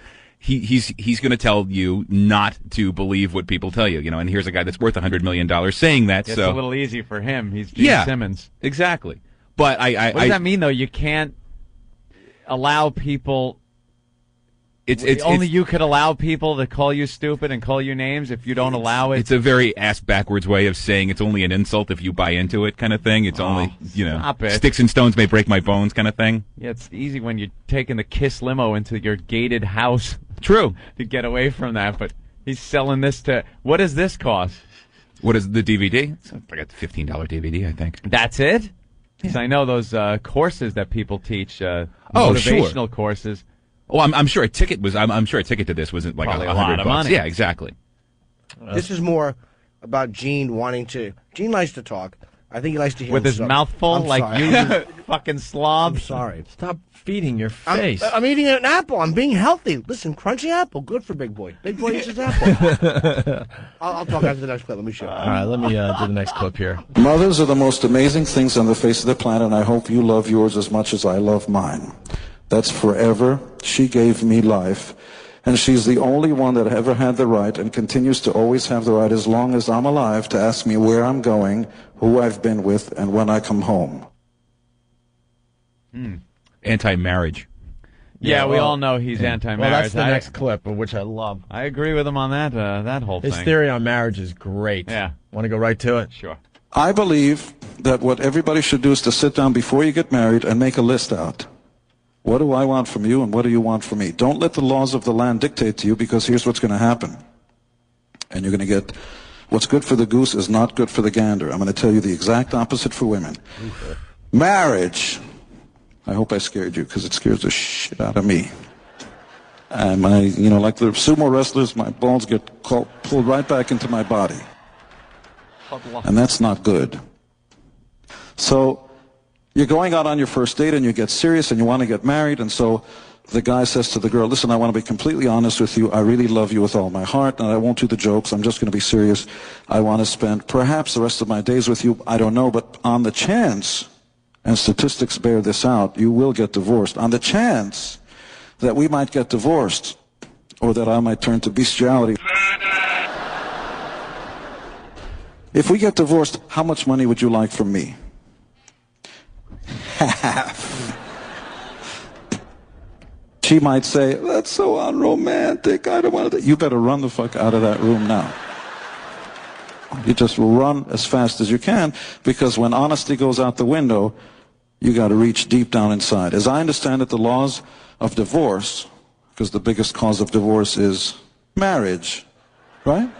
[SPEAKER 5] tell you not to believe what people tell you. And here's a guy that's worth $100 million saying that.
[SPEAKER 3] It's
[SPEAKER 5] so
[SPEAKER 3] a little easy for him. He's Gene Simmons.
[SPEAKER 5] Exactly. But
[SPEAKER 3] What does that mean, though? You can't allow people. You could allow people to call you stupid and call you names if you don't allow it.
[SPEAKER 5] It's a very ass-backwards way of saying it's only an insult if you buy into it kind of thing. It's only,
[SPEAKER 3] stop it.
[SPEAKER 5] sticks and stones may break my bones kind of thing.
[SPEAKER 3] Yeah, it's easy when you're taking the Kiss limo into your gated house.
[SPEAKER 5] True.
[SPEAKER 3] To get away from that, but he's selling this to... What does this cost?
[SPEAKER 5] What is the DVD? It's like a $15 DVD, I think.
[SPEAKER 3] That's it? Because I know those courses that people teach,
[SPEAKER 5] sure.
[SPEAKER 3] motivational courses.
[SPEAKER 5] Oh, I'm sure a ticket was. I'm sure a ticket to this wasn't like
[SPEAKER 3] Probably a
[SPEAKER 5] $100.
[SPEAKER 3] lot of money.
[SPEAKER 5] Yeah, exactly.
[SPEAKER 2] This is more about Gene wanting to... Gene likes to talk. I think he likes to hear
[SPEAKER 3] With his
[SPEAKER 2] himself.
[SPEAKER 3] mouth full,
[SPEAKER 2] I'm
[SPEAKER 3] like
[SPEAKER 2] sorry.
[SPEAKER 3] you fucking slob.
[SPEAKER 2] I'm sorry.
[SPEAKER 1] Stop feeding your face.
[SPEAKER 2] I'm eating an apple. I'm being healthy. Listen, crunchy apple, good for Big Boy. Big Boy eats his apple. I'll talk after the next clip. Let me show you.
[SPEAKER 1] All right, let me do the next clip here.
[SPEAKER 10] Mothers are the most amazing things on the face of the planet, and I hope you love yours as much as I love mine. That's forever. She gave me life, and she's the only one that ever had the right and continues to always have the right as long as I'm alive to ask me where I'm going, who I've been with, and when I come home.
[SPEAKER 5] Anti-marriage.
[SPEAKER 3] Yeah, we all know he's anti-marriage.
[SPEAKER 1] Well, that's the next clip, which I love.
[SPEAKER 3] I agree with him on that whole
[SPEAKER 1] His
[SPEAKER 3] thing.
[SPEAKER 1] theory on marriage is great.
[SPEAKER 3] Yeah.
[SPEAKER 1] Want to go right to it?
[SPEAKER 3] Sure.
[SPEAKER 10] I believe that what everybody should do is to sit down before you get married and make a list out. What do I want from you and what do you want from me? Don't let the laws of the land dictate to you, because here's what's going to happen. And you're going to get what's good for the goose is not good for the gander. I'm going to tell you the exact opposite for women. Marriage. I hope I scared you, because it scares the shit out of me. And like the sumo wrestlers, my balls get pulled right back into my body. And that's not good. So you're going out on your first date and you get serious and you want to get married, and so the guy says to the girl, listen, I want to be completely honest with you. I really love you with all my heart, and I won't do the jokes. I'm just going to be serious. I want to spend perhaps the rest of my days with you. I don't know, but on the chance, and statistics bear this out, you will get divorced. On the chance that we might get divorced, or that I might turn to bestiality. If we get divorced, how much money would you like from me? Half. She might say, that's so unromantic. I don't want to. You better run the fuck out of that room now. You just run as fast as you can, because when honesty goes out the window, you got to reach deep down inside. As I understand it, the laws of divorce, because the biggest cause of divorce is marriage, right?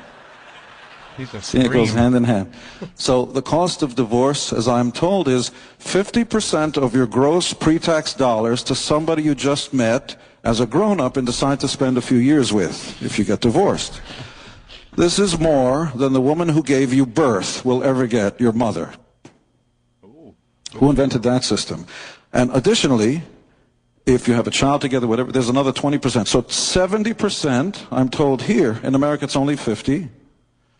[SPEAKER 10] See, it goes hand in hand. So the cost of divorce, as I'm told, is 50% of your gross pre-tax dollars to somebody you just met as a grown-up and decide to spend a few years with if you get divorced. This is more than the woman who gave you birth will ever get, your mother. Who invented that system? And additionally, if you have a child together, whatever, there's another 20%. So 70%, I'm told here, in America it's only 50%,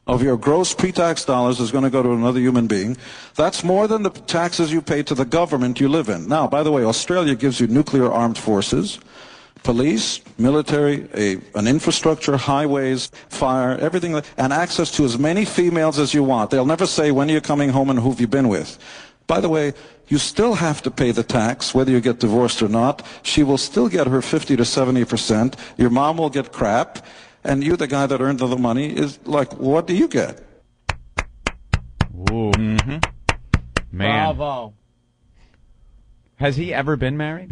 [SPEAKER 10] of your gross pre-tax dollars is going to go to another human being. That's more than the taxes you pay to the government you live in. Now, by the way, Australia gives you nuclear armed forces, police, military, an infrastructure, highways, fire, everything, and access to as many females as you want. They'll never say, when are you coming home and who have you been with? By the way, you still have to pay the tax, whether you get divorced or not. She will still get her 50 to 70%. Your mom will get crap. And you, the guy that earned the money, is like, what do you get?
[SPEAKER 3] Ooh. Mm-hmm. Man.
[SPEAKER 1] Bravo.
[SPEAKER 3] Has he ever been married?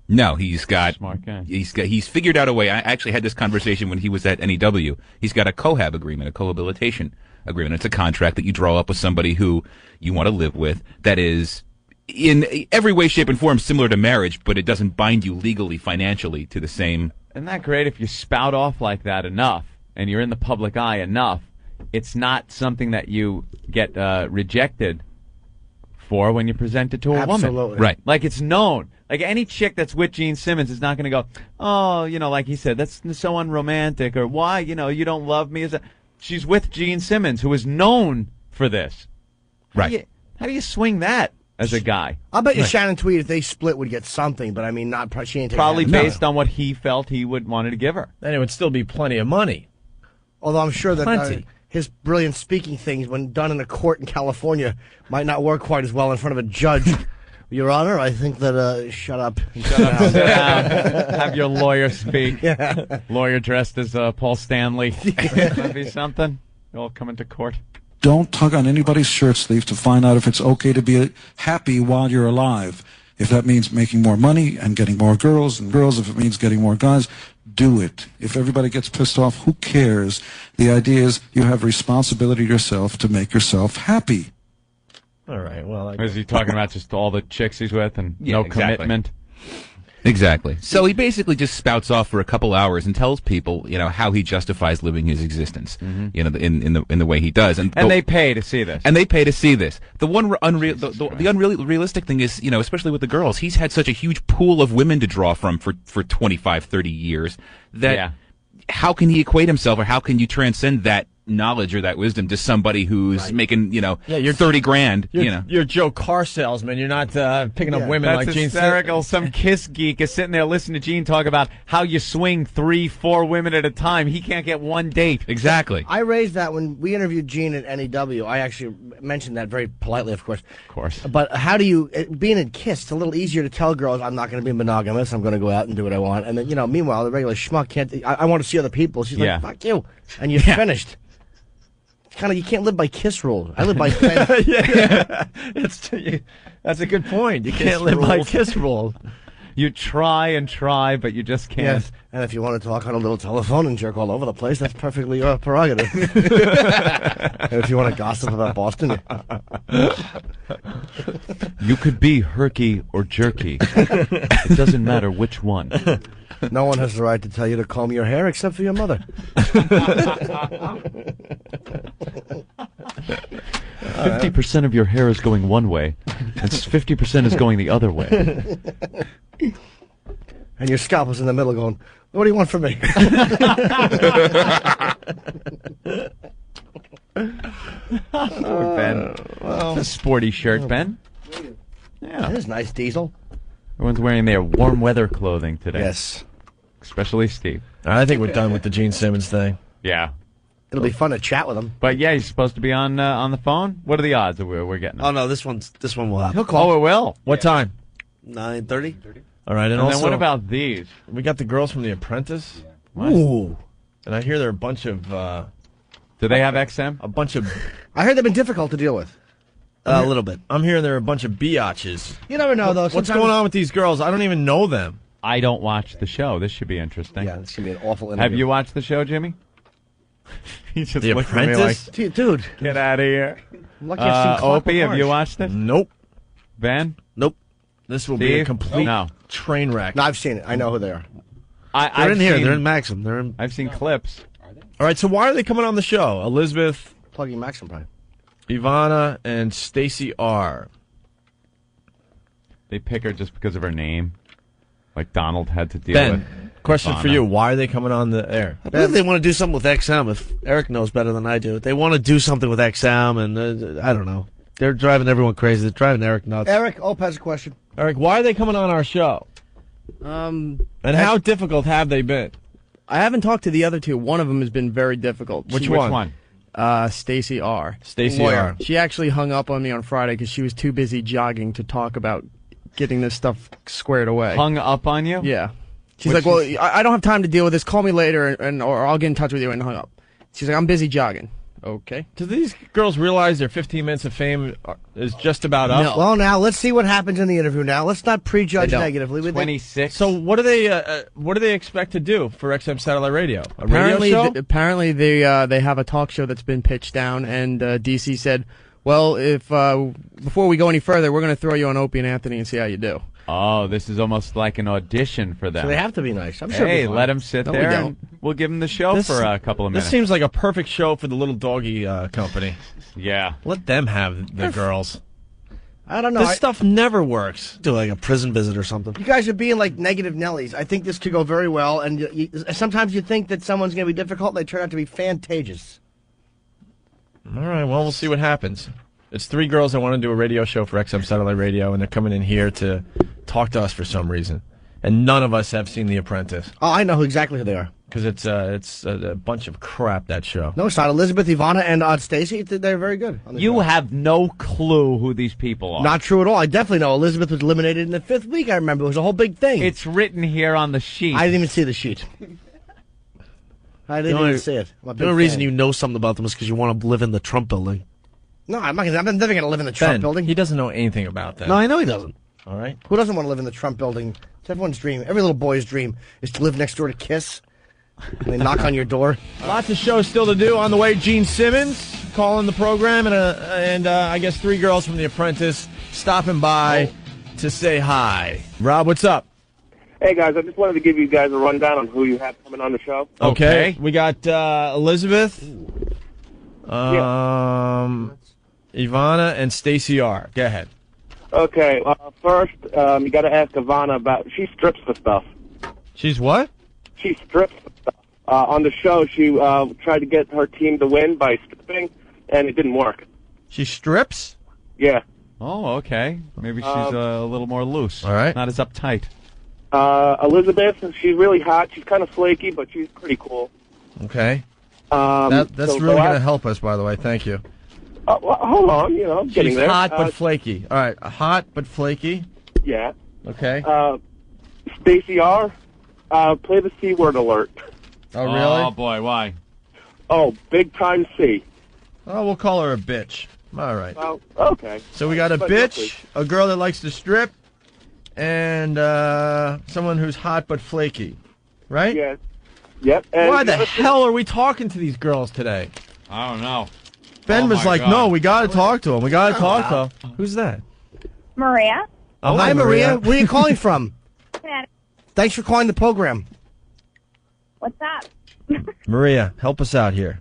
[SPEAKER 5] No, he's got
[SPEAKER 3] Smart guy.
[SPEAKER 5] He's figured out a way. I actually had this conversation when he was at NEW. He's got a cohab agreement, a cohabilitation agreement. It's a contract that you draw up with somebody who you want to live with that is in every way, shape, and form similar to marriage, but it doesn't bind you legally, financially to the same.
[SPEAKER 3] Isn't that great? If you spout off like that enough and you're in the public eye enough, it's not something that you get rejected for when you present it to a woman.
[SPEAKER 2] Absolutely.
[SPEAKER 5] Right.
[SPEAKER 3] Like, it's known. Like, any chick that's with Gene Simmons is not going to go, oh, like he said, that's so unromantic, or why, you don't love me. She's with Gene Simmons, who is known for this.
[SPEAKER 5] Right.
[SPEAKER 3] How do you swing that as a guy?
[SPEAKER 2] I'll bet you Shannon Tweed, if they split, would get something, but I mean, she ain't taking
[SPEAKER 3] Probably
[SPEAKER 2] that.
[SPEAKER 3] based on what he felt he wanted to give her.
[SPEAKER 1] Then it would still be plenty of money.
[SPEAKER 2] Although I'm sure that
[SPEAKER 1] Plenty.
[SPEAKER 2] his brilliant speaking things, when done in a court in California, might not work quite as well in front of a judge. Your Honor, I think that, shut up.
[SPEAKER 3] Shut up, sit down. Have your lawyer speak. Yeah. Lawyer dressed as Paul Stanley. That'd be something. You'll come into court.
[SPEAKER 10] Don't tug on anybody's shirt sleeve to find out if it's okay to be happy while you're alive. If that means making more money and getting more girls, and girls if it means getting more guys, do it. If everybody gets pissed off, who cares? The idea is you have responsibility yourself to make yourself happy.
[SPEAKER 1] All right, well...
[SPEAKER 3] Is he talking about just all the chicks he's with and
[SPEAKER 5] Yeah,
[SPEAKER 3] no
[SPEAKER 5] exactly.
[SPEAKER 3] commitment?
[SPEAKER 5] Exactly. So he basically just spouts off for a couple hours and tells people, how he justifies living his existence, in the way he does,
[SPEAKER 3] And they pay to see this.
[SPEAKER 5] And they pay to see this. The one the unrealistic thing is, especially with the girls, he's had such a huge pool of women to draw from for 25, 30 years that how can he equate himself, or how can you transcend that knowledge or that wisdom to somebody who's making, you're 30 grand,
[SPEAKER 1] You're Joe Car salesman. You're not picking up women
[SPEAKER 3] That's
[SPEAKER 1] like Gene
[SPEAKER 3] hysterical.
[SPEAKER 1] Simmons.
[SPEAKER 3] Some Kiss geek is sitting there listening to Gene talk about how you swing 3-4 women at a time. He can't get one date.
[SPEAKER 5] Exactly.
[SPEAKER 2] I raised that when we interviewed Gene at NEW. I actually mentioned that very politely, of course.
[SPEAKER 3] Of course.
[SPEAKER 2] But how do you, being in Kiss, it's a little easier to tell girls, I'm not going to be monogamous, I'm going to go out and do what I want. And then, meanwhile, the regular schmuck can't, I want to see other people. She's like, fuck you. And you're finished. Kind of, you can't live by Kiss rules. I live by
[SPEAKER 1] that's a good point. You can't live by Kiss rules.
[SPEAKER 3] You try and try, but you just can't.
[SPEAKER 2] Yes, and if you want to talk on a little telephone and jerk all over the place, that's perfectly your prerogative. And if you want to gossip about Boston,
[SPEAKER 3] You could be herky or jerky. It doesn't matter which one.
[SPEAKER 2] no one has the right to tell you to comb your hair except for your mother.
[SPEAKER 3] 50% of your hair is going one way, and 50% is going the other way.
[SPEAKER 2] And your scalp is in the middle going, what do you want from me?
[SPEAKER 3] Ben. It's a sporty shirt, Ben. Yeah.
[SPEAKER 2] That is nice, Diesel.
[SPEAKER 3] Everyone's wearing their warm weather clothing today.
[SPEAKER 2] Yes.
[SPEAKER 3] Especially Steve.
[SPEAKER 1] I think we're done with the Gene Simmons thing.
[SPEAKER 3] Yeah.
[SPEAKER 2] It'll be fun to chat with him.
[SPEAKER 3] But yeah, he's supposed to be on the phone. What are the odds that we're getting him?
[SPEAKER 4] Oh no, this one will happen.
[SPEAKER 2] He'll call.
[SPEAKER 3] Oh, it will.
[SPEAKER 1] What time?
[SPEAKER 4] 9:30.
[SPEAKER 1] All right, and
[SPEAKER 3] And
[SPEAKER 1] also,
[SPEAKER 3] then what about these?
[SPEAKER 1] we got the girls from The Apprentice.
[SPEAKER 2] Ooh.
[SPEAKER 1] And I hear they're a bunch of,
[SPEAKER 3] Do they have XM?
[SPEAKER 2] I heard they've been difficult to deal with.
[SPEAKER 4] A little bit.
[SPEAKER 1] I'm hearing they're a bunch of biatches.
[SPEAKER 2] You never know, though.
[SPEAKER 1] What's
[SPEAKER 2] Sometimes-
[SPEAKER 1] going on with these girls? I don't even know them.
[SPEAKER 3] I don't watch the show. This should be interesting.
[SPEAKER 2] Yeah, this should be an awful interview.
[SPEAKER 3] Have you watched the show, Jimmy? He's just
[SPEAKER 1] The
[SPEAKER 3] looking at me
[SPEAKER 1] Apprentice?
[SPEAKER 3] like,
[SPEAKER 2] Dude,
[SPEAKER 3] get out of here.
[SPEAKER 2] I'm lucky I've seen Clockwork
[SPEAKER 3] Opie, have you
[SPEAKER 2] Orange.
[SPEAKER 3] watched it?
[SPEAKER 1] Nope.
[SPEAKER 3] Ben?
[SPEAKER 4] Nope.
[SPEAKER 1] This will be a
[SPEAKER 3] Steve?
[SPEAKER 1] complete
[SPEAKER 3] No.
[SPEAKER 1] train wreck.
[SPEAKER 2] No, I've seen it. I know who they are.
[SPEAKER 4] They're in here. They're in Maxim. They're in.
[SPEAKER 3] I've seen clips.
[SPEAKER 1] All right, so why are they coming on the show? Elizabeth,
[SPEAKER 2] Plugging Maxim, probably.
[SPEAKER 1] Ivana, and Stacey R.
[SPEAKER 3] They pick her just because of her name. Like Donald had to deal
[SPEAKER 1] Ben,
[SPEAKER 3] with.
[SPEAKER 1] question for
[SPEAKER 3] Ivana.
[SPEAKER 1] you. Why are they coming on the air?
[SPEAKER 4] I believe they want to do something with XM. If Eric knows better than I do, they want to do something with XM, and I don't know. They're driving everyone crazy. They're driving Eric nuts.
[SPEAKER 2] Eric, Ope has a question.
[SPEAKER 1] Eric, why are they coming on our show? And how difficult have they been?
[SPEAKER 11] I haven't talked to the other two. One of them has been very difficult.
[SPEAKER 1] Which one?
[SPEAKER 11] Stacey R.
[SPEAKER 1] Stacey R.
[SPEAKER 11] She actually hung up on me on Friday because she was too busy jogging to talk about getting this stuff squared away.
[SPEAKER 3] Hung up on you?
[SPEAKER 11] Yeah. She's like, well, I don't have time to deal with this. Call me later, or I'll get in touch with you, and hung up. She's like, I'm busy jogging. Okay.
[SPEAKER 1] Do these girls realize their 15 minutes of fame is just about up?
[SPEAKER 11] No.
[SPEAKER 2] Well, now, let's see what happens in the interview now. Let's not prejudge
[SPEAKER 11] They don't.
[SPEAKER 2] negatively.
[SPEAKER 3] 26.
[SPEAKER 1] So what do they expect to do for XM Satellite Radio? A radio show?
[SPEAKER 11] Apparently, they have a talk show that's been pitched down, and DC said, well, if before we go any further, we're going to throw you on Opie and Anthony and see how you do.
[SPEAKER 3] Oh, this is almost like an audition for them.
[SPEAKER 2] So they have to be nice. I'm sure.
[SPEAKER 3] Hey,
[SPEAKER 2] it'll be
[SPEAKER 3] let
[SPEAKER 2] fine.
[SPEAKER 3] them sit
[SPEAKER 11] No, we
[SPEAKER 3] there,
[SPEAKER 11] don't.
[SPEAKER 3] and we'll give them the show for a couple of minutes.
[SPEAKER 1] This seems like a perfect show for the little doggy company.
[SPEAKER 3] Yeah.
[SPEAKER 1] Let them have the girls.
[SPEAKER 2] I don't know.
[SPEAKER 1] This stuff never works.
[SPEAKER 4] Do like a prison visit or something.
[SPEAKER 2] You guys are being like negative Nellies. I think this could go very well, and sometimes you think that someone's going to be difficult, and they turn out to be fantastious.
[SPEAKER 1] All right, well, we'll see what happens. It's three girls that want to do a radio show for XM Satellite Radio, and they're coming in here to talk to us for some reason. And none of us have seen The Apprentice.
[SPEAKER 2] Oh, I know exactly who they are.
[SPEAKER 1] Because it's a bunch of crap, that show.
[SPEAKER 2] No, it's not. Elizabeth, Ivana, and Stacey, they're very good. On the
[SPEAKER 3] You
[SPEAKER 2] show.
[SPEAKER 3] have no clue who these people are.
[SPEAKER 2] Not true at all. I definitely know. Elizabeth was eliminated in the 5th week, I remember. It was a whole big thing.
[SPEAKER 3] It's written here on the sheet.
[SPEAKER 2] I didn't even see the sheet. I didn't even see it. I'm a
[SPEAKER 4] The
[SPEAKER 2] big
[SPEAKER 4] only reason
[SPEAKER 2] fan.
[SPEAKER 4] you know something about them is because you want to live in the Trump building.
[SPEAKER 2] No, I'm never going to live in the Trump
[SPEAKER 1] Ben,
[SPEAKER 2] building.
[SPEAKER 1] he doesn't know anything about that.
[SPEAKER 4] No, I know he doesn't.
[SPEAKER 1] All right?
[SPEAKER 2] Who doesn't want to live in the Trump building? It's everyone's dream. Every little boy's dream is to live next door to Kiss. And they knock on your door.
[SPEAKER 1] Lots of shows still to do. On the way, Gene Simmons calling the program, and I guess three girls from The Apprentice stopping by to say hi. Rob, what's up?
[SPEAKER 8] Hey, guys, I just wanted to give you guys a rundown on who you have coming on the show.
[SPEAKER 1] Okay. We got Elizabeth, Ivana, and Stacey R. Go ahead.
[SPEAKER 8] Okay, first, you got to ask Ivana about, she strips the stuff.
[SPEAKER 1] She's what?
[SPEAKER 8] She strips the stuff. On the show, she tried to get her team to win by stripping, and it didn't work.
[SPEAKER 1] She strips?
[SPEAKER 8] Yeah.
[SPEAKER 3] Oh, okay. Maybe she's a little more loose.
[SPEAKER 1] All right.
[SPEAKER 3] Not as uptight.
[SPEAKER 8] Elizabeth, she's really hot. She's kind of flaky, but she's pretty cool.
[SPEAKER 1] Okay.
[SPEAKER 8] That's
[SPEAKER 1] That's really going to help us, by the way. Thank you.
[SPEAKER 8] Well, hold on, I'm getting
[SPEAKER 1] She's
[SPEAKER 8] there.
[SPEAKER 1] hot but flaky. All right. Hot but flaky.
[SPEAKER 8] Yeah.
[SPEAKER 1] Okay.
[SPEAKER 8] Stacey R., play the C word alert.
[SPEAKER 1] Oh, really?
[SPEAKER 3] Oh, boy, why?
[SPEAKER 8] Oh, big time C.
[SPEAKER 1] Oh, we'll call her a bitch. All right.
[SPEAKER 8] Oh, okay.
[SPEAKER 1] So we got a
[SPEAKER 8] But
[SPEAKER 1] bitch, a girl that likes to strip, and someone who's hot but flaky, right?
[SPEAKER 8] Yeah. Yep. And
[SPEAKER 1] Why the hell are we talking to these girls today?
[SPEAKER 3] I don't know.
[SPEAKER 1] Ben
[SPEAKER 3] Oh
[SPEAKER 1] was
[SPEAKER 3] my
[SPEAKER 1] like,
[SPEAKER 3] God.
[SPEAKER 1] no, we got to talk to him. We got to talk to him. Who's that?
[SPEAKER 12] Maria.
[SPEAKER 1] Oh,
[SPEAKER 2] Hi, Maria. Where are you calling from?
[SPEAKER 12] Connecticut.
[SPEAKER 2] Thanks for calling the program.
[SPEAKER 12] What's up?
[SPEAKER 1] Maria, help us out here.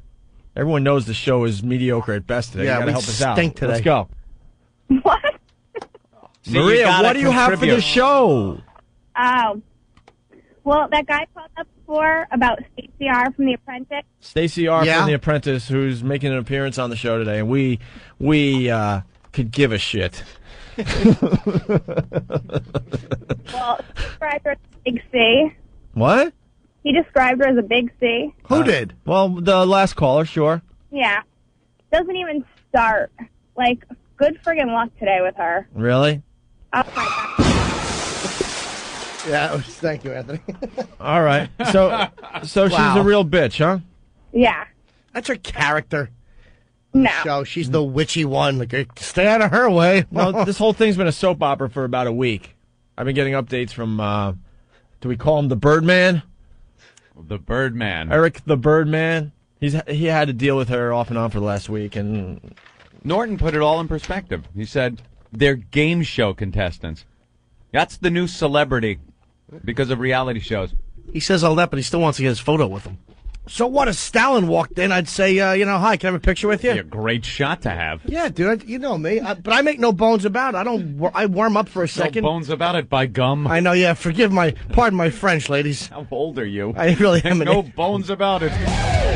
[SPEAKER 1] Everyone knows the show is mediocre at best today.
[SPEAKER 2] Yeah,
[SPEAKER 1] you got to
[SPEAKER 2] we
[SPEAKER 1] help us out.
[SPEAKER 2] stink today.
[SPEAKER 1] Let's go.
[SPEAKER 12] What?
[SPEAKER 3] See, you
[SPEAKER 1] Maria,
[SPEAKER 3] gotta
[SPEAKER 1] what do you have for
[SPEAKER 3] contribute.
[SPEAKER 1] the show?
[SPEAKER 12] Oh. Well, that guy called up before about Stacey R. from The Apprentice.
[SPEAKER 1] Stacey R.
[SPEAKER 2] Yeah?
[SPEAKER 1] from The Apprentice, who's making an appearance on the show today, and we could give a shit.
[SPEAKER 12] Well, he described her as a big C.
[SPEAKER 1] What?
[SPEAKER 12] He described her as a big C.
[SPEAKER 2] Who did?
[SPEAKER 1] Well, the last caller, sure.
[SPEAKER 12] Yeah. Doesn't even start. Like, good friggin' luck today with her.
[SPEAKER 1] Really?
[SPEAKER 12] Oh, my God.
[SPEAKER 2] Yeah, thank you, Anthony.
[SPEAKER 1] All right. So she's
[SPEAKER 2] Wow.
[SPEAKER 1] a real bitch, huh?
[SPEAKER 12] Yeah.
[SPEAKER 2] That's her character.
[SPEAKER 12] No.
[SPEAKER 2] So she's the witchy one. Like, stay out of her way.
[SPEAKER 1] No, this whole thing's been a soap opera for about a week. I've been getting updates from, do we call him the Birdman?
[SPEAKER 3] The Birdman.
[SPEAKER 1] Eric the Birdman. He had to deal with her off and on for the last week, and
[SPEAKER 3] Norton put it all in perspective. He said they're game show contestants. That's the new celebrity because of reality shows.
[SPEAKER 4] He says all that, but he still wants to get his photo with him.
[SPEAKER 2] So what, if Stalin walked in, I'd say, hi, can I have a picture with you?
[SPEAKER 3] Be a great shot to have.
[SPEAKER 2] Yeah, dude, you know me. But I make no bones about it. I warm up for a second.
[SPEAKER 3] No bones about it, by gum.
[SPEAKER 2] I know, yeah, pardon my French, ladies.
[SPEAKER 3] How old are you?
[SPEAKER 2] I really am.
[SPEAKER 3] No bones about it.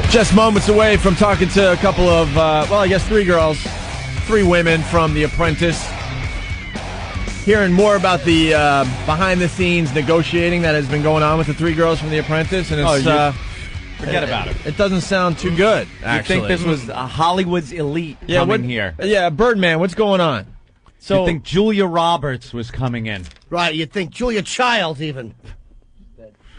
[SPEAKER 1] just moments away from talking to a couple of, I guess 3 girls, 3 women from The Apprentice. Hearing more about the behind-the-scenes negotiating that has been going on with the 3 girls from The Apprentice, and it's
[SPEAKER 3] forget about it.
[SPEAKER 1] It doesn't sound too good. Actually,
[SPEAKER 3] You think this was Hollywood's elite coming here?
[SPEAKER 1] Yeah, Birdman, what's going on? So
[SPEAKER 3] you think Julia Roberts was coming in?
[SPEAKER 2] Right, you'd think Julia Childs even.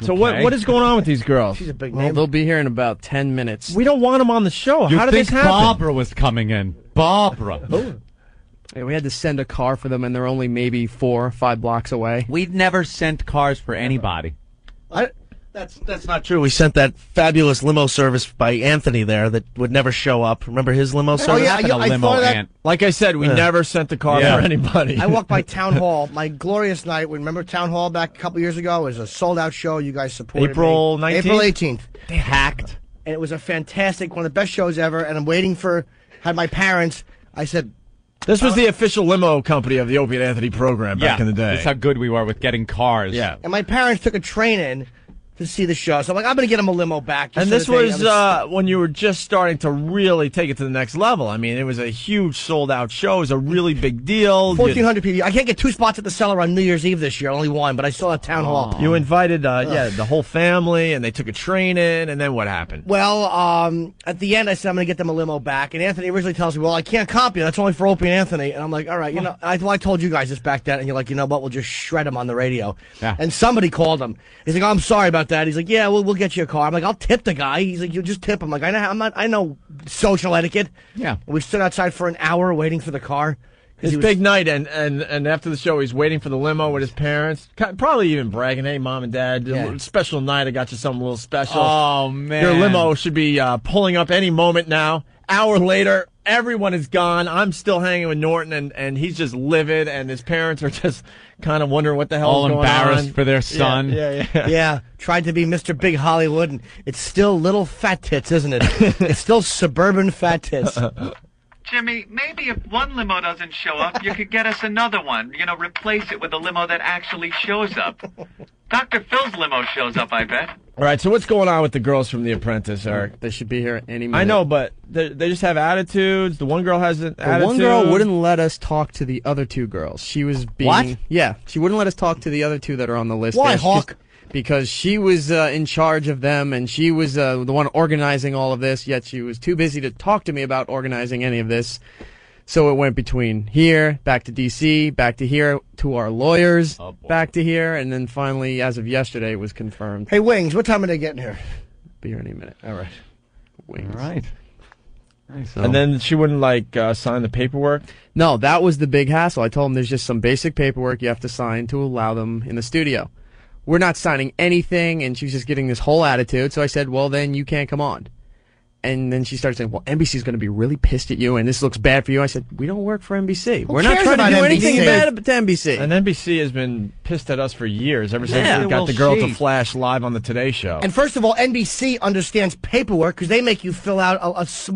[SPEAKER 1] So
[SPEAKER 3] Okay.
[SPEAKER 1] what is going on with these girls?
[SPEAKER 2] She's a big
[SPEAKER 11] Well,
[SPEAKER 2] name.
[SPEAKER 11] they'll be here in about 10 minutes.
[SPEAKER 1] We don't want them on the show.
[SPEAKER 3] You
[SPEAKER 1] How did
[SPEAKER 3] think
[SPEAKER 1] this happen?
[SPEAKER 3] Barbara was coming in? Barbara.
[SPEAKER 11] Yeah, we had to send a car for them, and they're only maybe 4 or 5 blocks away.
[SPEAKER 3] We'd never sent cars for anybody.
[SPEAKER 4] That's not true. We sent that fabulous limo service by Anthony there that would never show up. Remember his limo service?
[SPEAKER 2] yeah,
[SPEAKER 3] Happened to
[SPEAKER 2] I
[SPEAKER 3] limo
[SPEAKER 2] thought of that.
[SPEAKER 3] ant.
[SPEAKER 1] Like I said, we never sent the car
[SPEAKER 3] Yeah.
[SPEAKER 1] for anybody.
[SPEAKER 2] I walked by Town Hall, my glorious night. Remember Town Hall back a couple years ago? It was a sold-out show. You guys supported
[SPEAKER 1] April
[SPEAKER 2] me.
[SPEAKER 1] 19th?
[SPEAKER 2] April 18th.
[SPEAKER 3] They hacked.
[SPEAKER 2] And it was a fantastic, one of the best shows ever. And I'm waiting had my parents. I said,
[SPEAKER 1] This was the official limo company of the Opie and Anthony program back in the day.
[SPEAKER 3] That's how good we were with getting cars.
[SPEAKER 1] Yeah.
[SPEAKER 2] and my parents took a train in to see the show. So I'm like, I'm going to get them a limo back. just
[SPEAKER 1] And
[SPEAKER 2] so
[SPEAKER 1] this
[SPEAKER 2] that they-
[SPEAKER 1] was when you were just starting to really take it to the next level. I mean, it was a huge sold-out show. It was a really big deal.
[SPEAKER 2] 1,400 people. I can't get 2 spots at the cellar on New Year's Eve this year. Only 1, but I still have Town Hall.
[SPEAKER 1] You invited, the whole family, and they took a train in, and then what happened?
[SPEAKER 2] Well, at the end, I said I'm going to get them a limo back, and Anthony originally tells me, "Well, I can't comp you. That's only for Opie and Anthony." And I'm like, "All right, I told you guys this back then," and you're like, "You know what? We'll just shred him on the radio."
[SPEAKER 3] Yeah.
[SPEAKER 2] And somebody called him. He's like, "Oh, I'm sorry about that." He's like, "Yeah, we'll get you a car." I'm like, "I'll tip the guy." He's like, "You just tip him." Like, I know social etiquette.
[SPEAKER 3] Yeah.
[SPEAKER 2] We stood outside for an hour waiting for the car. 'Cause
[SPEAKER 1] His
[SPEAKER 2] he was-
[SPEAKER 1] big night, and after the show, he's waiting for the limo with his parents. Probably even bragging, "Hey, Mom and Dad,
[SPEAKER 2] Yeah.
[SPEAKER 1] special night. I got you something a little special.
[SPEAKER 3] Oh, man.
[SPEAKER 1] Your limo should be pulling up any moment now." Hour later, everyone is gone. I'm still hanging with Norton, and he's just livid, and his parents are just kind of wondering what the hell
[SPEAKER 3] All
[SPEAKER 1] is going
[SPEAKER 3] embarrassed
[SPEAKER 1] on.
[SPEAKER 3] for their son.
[SPEAKER 1] Yeah.
[SPEAKER 2] Yeah, tried to be Mr. Big Hollywood, and it's still little fat tits, isn't it? It's still suburban fat tits.
[SPEAKER 13] Jimmy, maybe if one limo doesn't show up, you could get us another one. Replace it with a limo that actually shows up. Dr. Phil's limo shows up, I bet.
[SPEAKER 1] All right, so what's going on with the girls from The Apprentice, Eric?
[SPEAKER 11] They should be here any minute.
[SPEAKER 1] I know, but they just have attitudes. The one girl has an
[SPEAKER 11] The
[SPEAKER 1] attitude.
[SPEAKER 11] one girl wouldn't let us talk to the other 2 girls. She was being...
[SPEAKER 3] What?
[SPEAKER 11] Yeah, she wouldn't let us talk to the other 2 that are on the list.
[SPEAKER 2] Why,
[SPEAKER 11] there.
[SPEAKER 2] Hawk?
[SPEAKER 11] Because she was in charge of them, and she was the one organizing all of this, yet she was too busy to talk to me about organizing any of this. So it went between here, back to D.C., back to here, to our lawyers, back to here, and then finally, as of yesterday, it was confirmed.
[SPEAKER 2] Hey, Wings, what time are they getting here?
[SPEAKER 11] Be here any minute.
[SPEAKER 2] All right.
[SPEAKER 11] Wings.
[SPEAKER 3] All right. So.
[SPEAKER 1] And then she wouldn't sign the paperwork?
[SPEAKER 11] No, that was the big hassle. I told him there's just some basic paperwork you have to sign to allow them in the studio. We're not signing anything, and she was just getting this whole attitude. So I said, well, then you can't come on. And then she started saying, well, NBC's going to be really pissed at you, and this looks bad for you. I said, we don't work for NBC. We're not trying to do anything bad to NBC.
[SPEAKER 1] And NBC has been pissed at us for years, ever since we got the girl to flash live on the Today Show.
[SPEAKER 2] And first of all, NBC understands paperwork because they make you fill out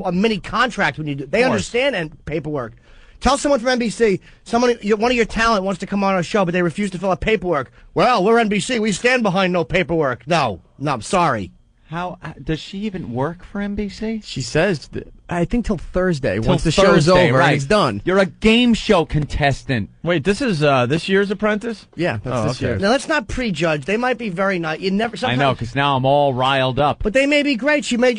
[SPEAKER 2] a mini contract when you do. They understand paperwork. Tell someone from NBC, one of your talent wants to come on our show, but they refuse to fill out paperwork. Well, we're NBC. We stand behind no paperwork. No, I'm sorry.
[SPEAKER 3] How does she even work for NBC?
[SPEAKER 11] She says, I think till Thursday. Once the show's over,
[SPEAKER 3] right.
[SPEAKER 11] It's done.
[SPEAKER 3] You're a game show contestant.
[SPEAKER 1] Wait, this is this year's Apprentice?
[SPEAKER 11] Yeah, that's this year.
[SPEAKER 2] Now let's not prejudge. They might be very nice.
[SPEAKER 3] I know, because now I'm all riled up.
[SPEAKER 2] But they may be great. She may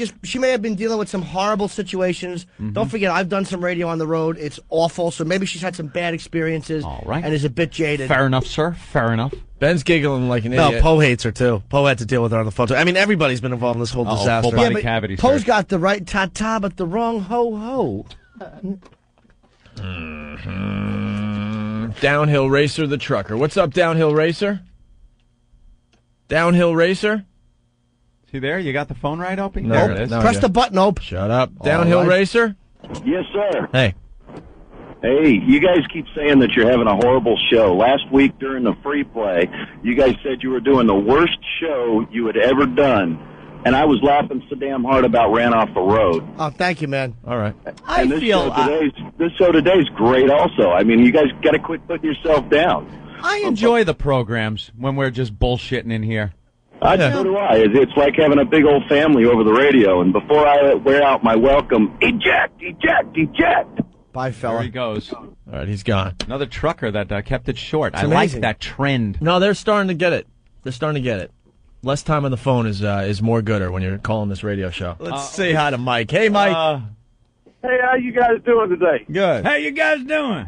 [SPEAKER 2] have been dealing with some horrible situations. Don't forget, I've done some radio on the road. It's awful. So maybe she's had some bad experiences.
[SPEAKER 3] All right.
[SPEAKER 2] And is a bit jaded.
[SPEAKER 3] Fair enough, sir. Fair enough.
[SPEAKER 1] Ben's giggling like an idiot.
[SPEAKER 4] No, Poe hates her, too. Poe had to deal with her on the phone, too. I mean, everybody's been involved in this whole disaster.
[SPEAKER 3] Full body cavity
[SPEAKER 2] Poe's got the right ta-ta, but the wrong ho-ho.
[SPEAKER 1] Downhill Racer the trucker. What's up, Downhill Racer? Downhill Racer?
[SPEAKER 3] See there? You got the phone right, Opie?
[SPEAKER 1] No,
[SPEAKER 3] There it is.
[SPEAKER 2] Press the button, Ope.
[SPEAKER 1] Shut up. Downhill Racer?
[SPEAKER 8] Yes, sir.
[SPEAKER 1] Hey.
[SPEAKER 8] Hey, you guys keep saying that you're having a horrible show. Last week during the free play, you guys said you were doing the worst show you had ever done. And I was laughing so damn hard about Ran Off the Road.
[SPEAKER 2] Oh, thank you, man.
[SPEAKER 1] All right.
[SPEAKER 8] This show today's great also. I mean, you guys got to quit putting yourself down.
[SPEAKER 3] I enjoy the programs when we're just bullshitting in here.
[SPEAKER 8] So do I. It's like having a big old family over the radio. And before I wear out my welcome, eject, eject, eject.
[SPEAKER 2] Bye, fella.
[SPEAKER 3] There he goes.
[SPEAKER 1] All right, he's gone.
[SPEAKER 3] Another trucker that kept it short.
[SPEAKER 2] It's
[SPEAKER 3] I
[SPEAKER 2] amazing.
[SPEAKER 3] like that trend.
[SPEAKER 1] No, they're starting to get it. They're starting to get it. Less time on the phone is more gooder when you're calling this radio show. Let's say hi to Mike. Hey, Mike.
[SPEAKER 8] Hey, how you guys doing today?
[SPEAKER 1] Good.
[SPEAKER 3] How you guys doing?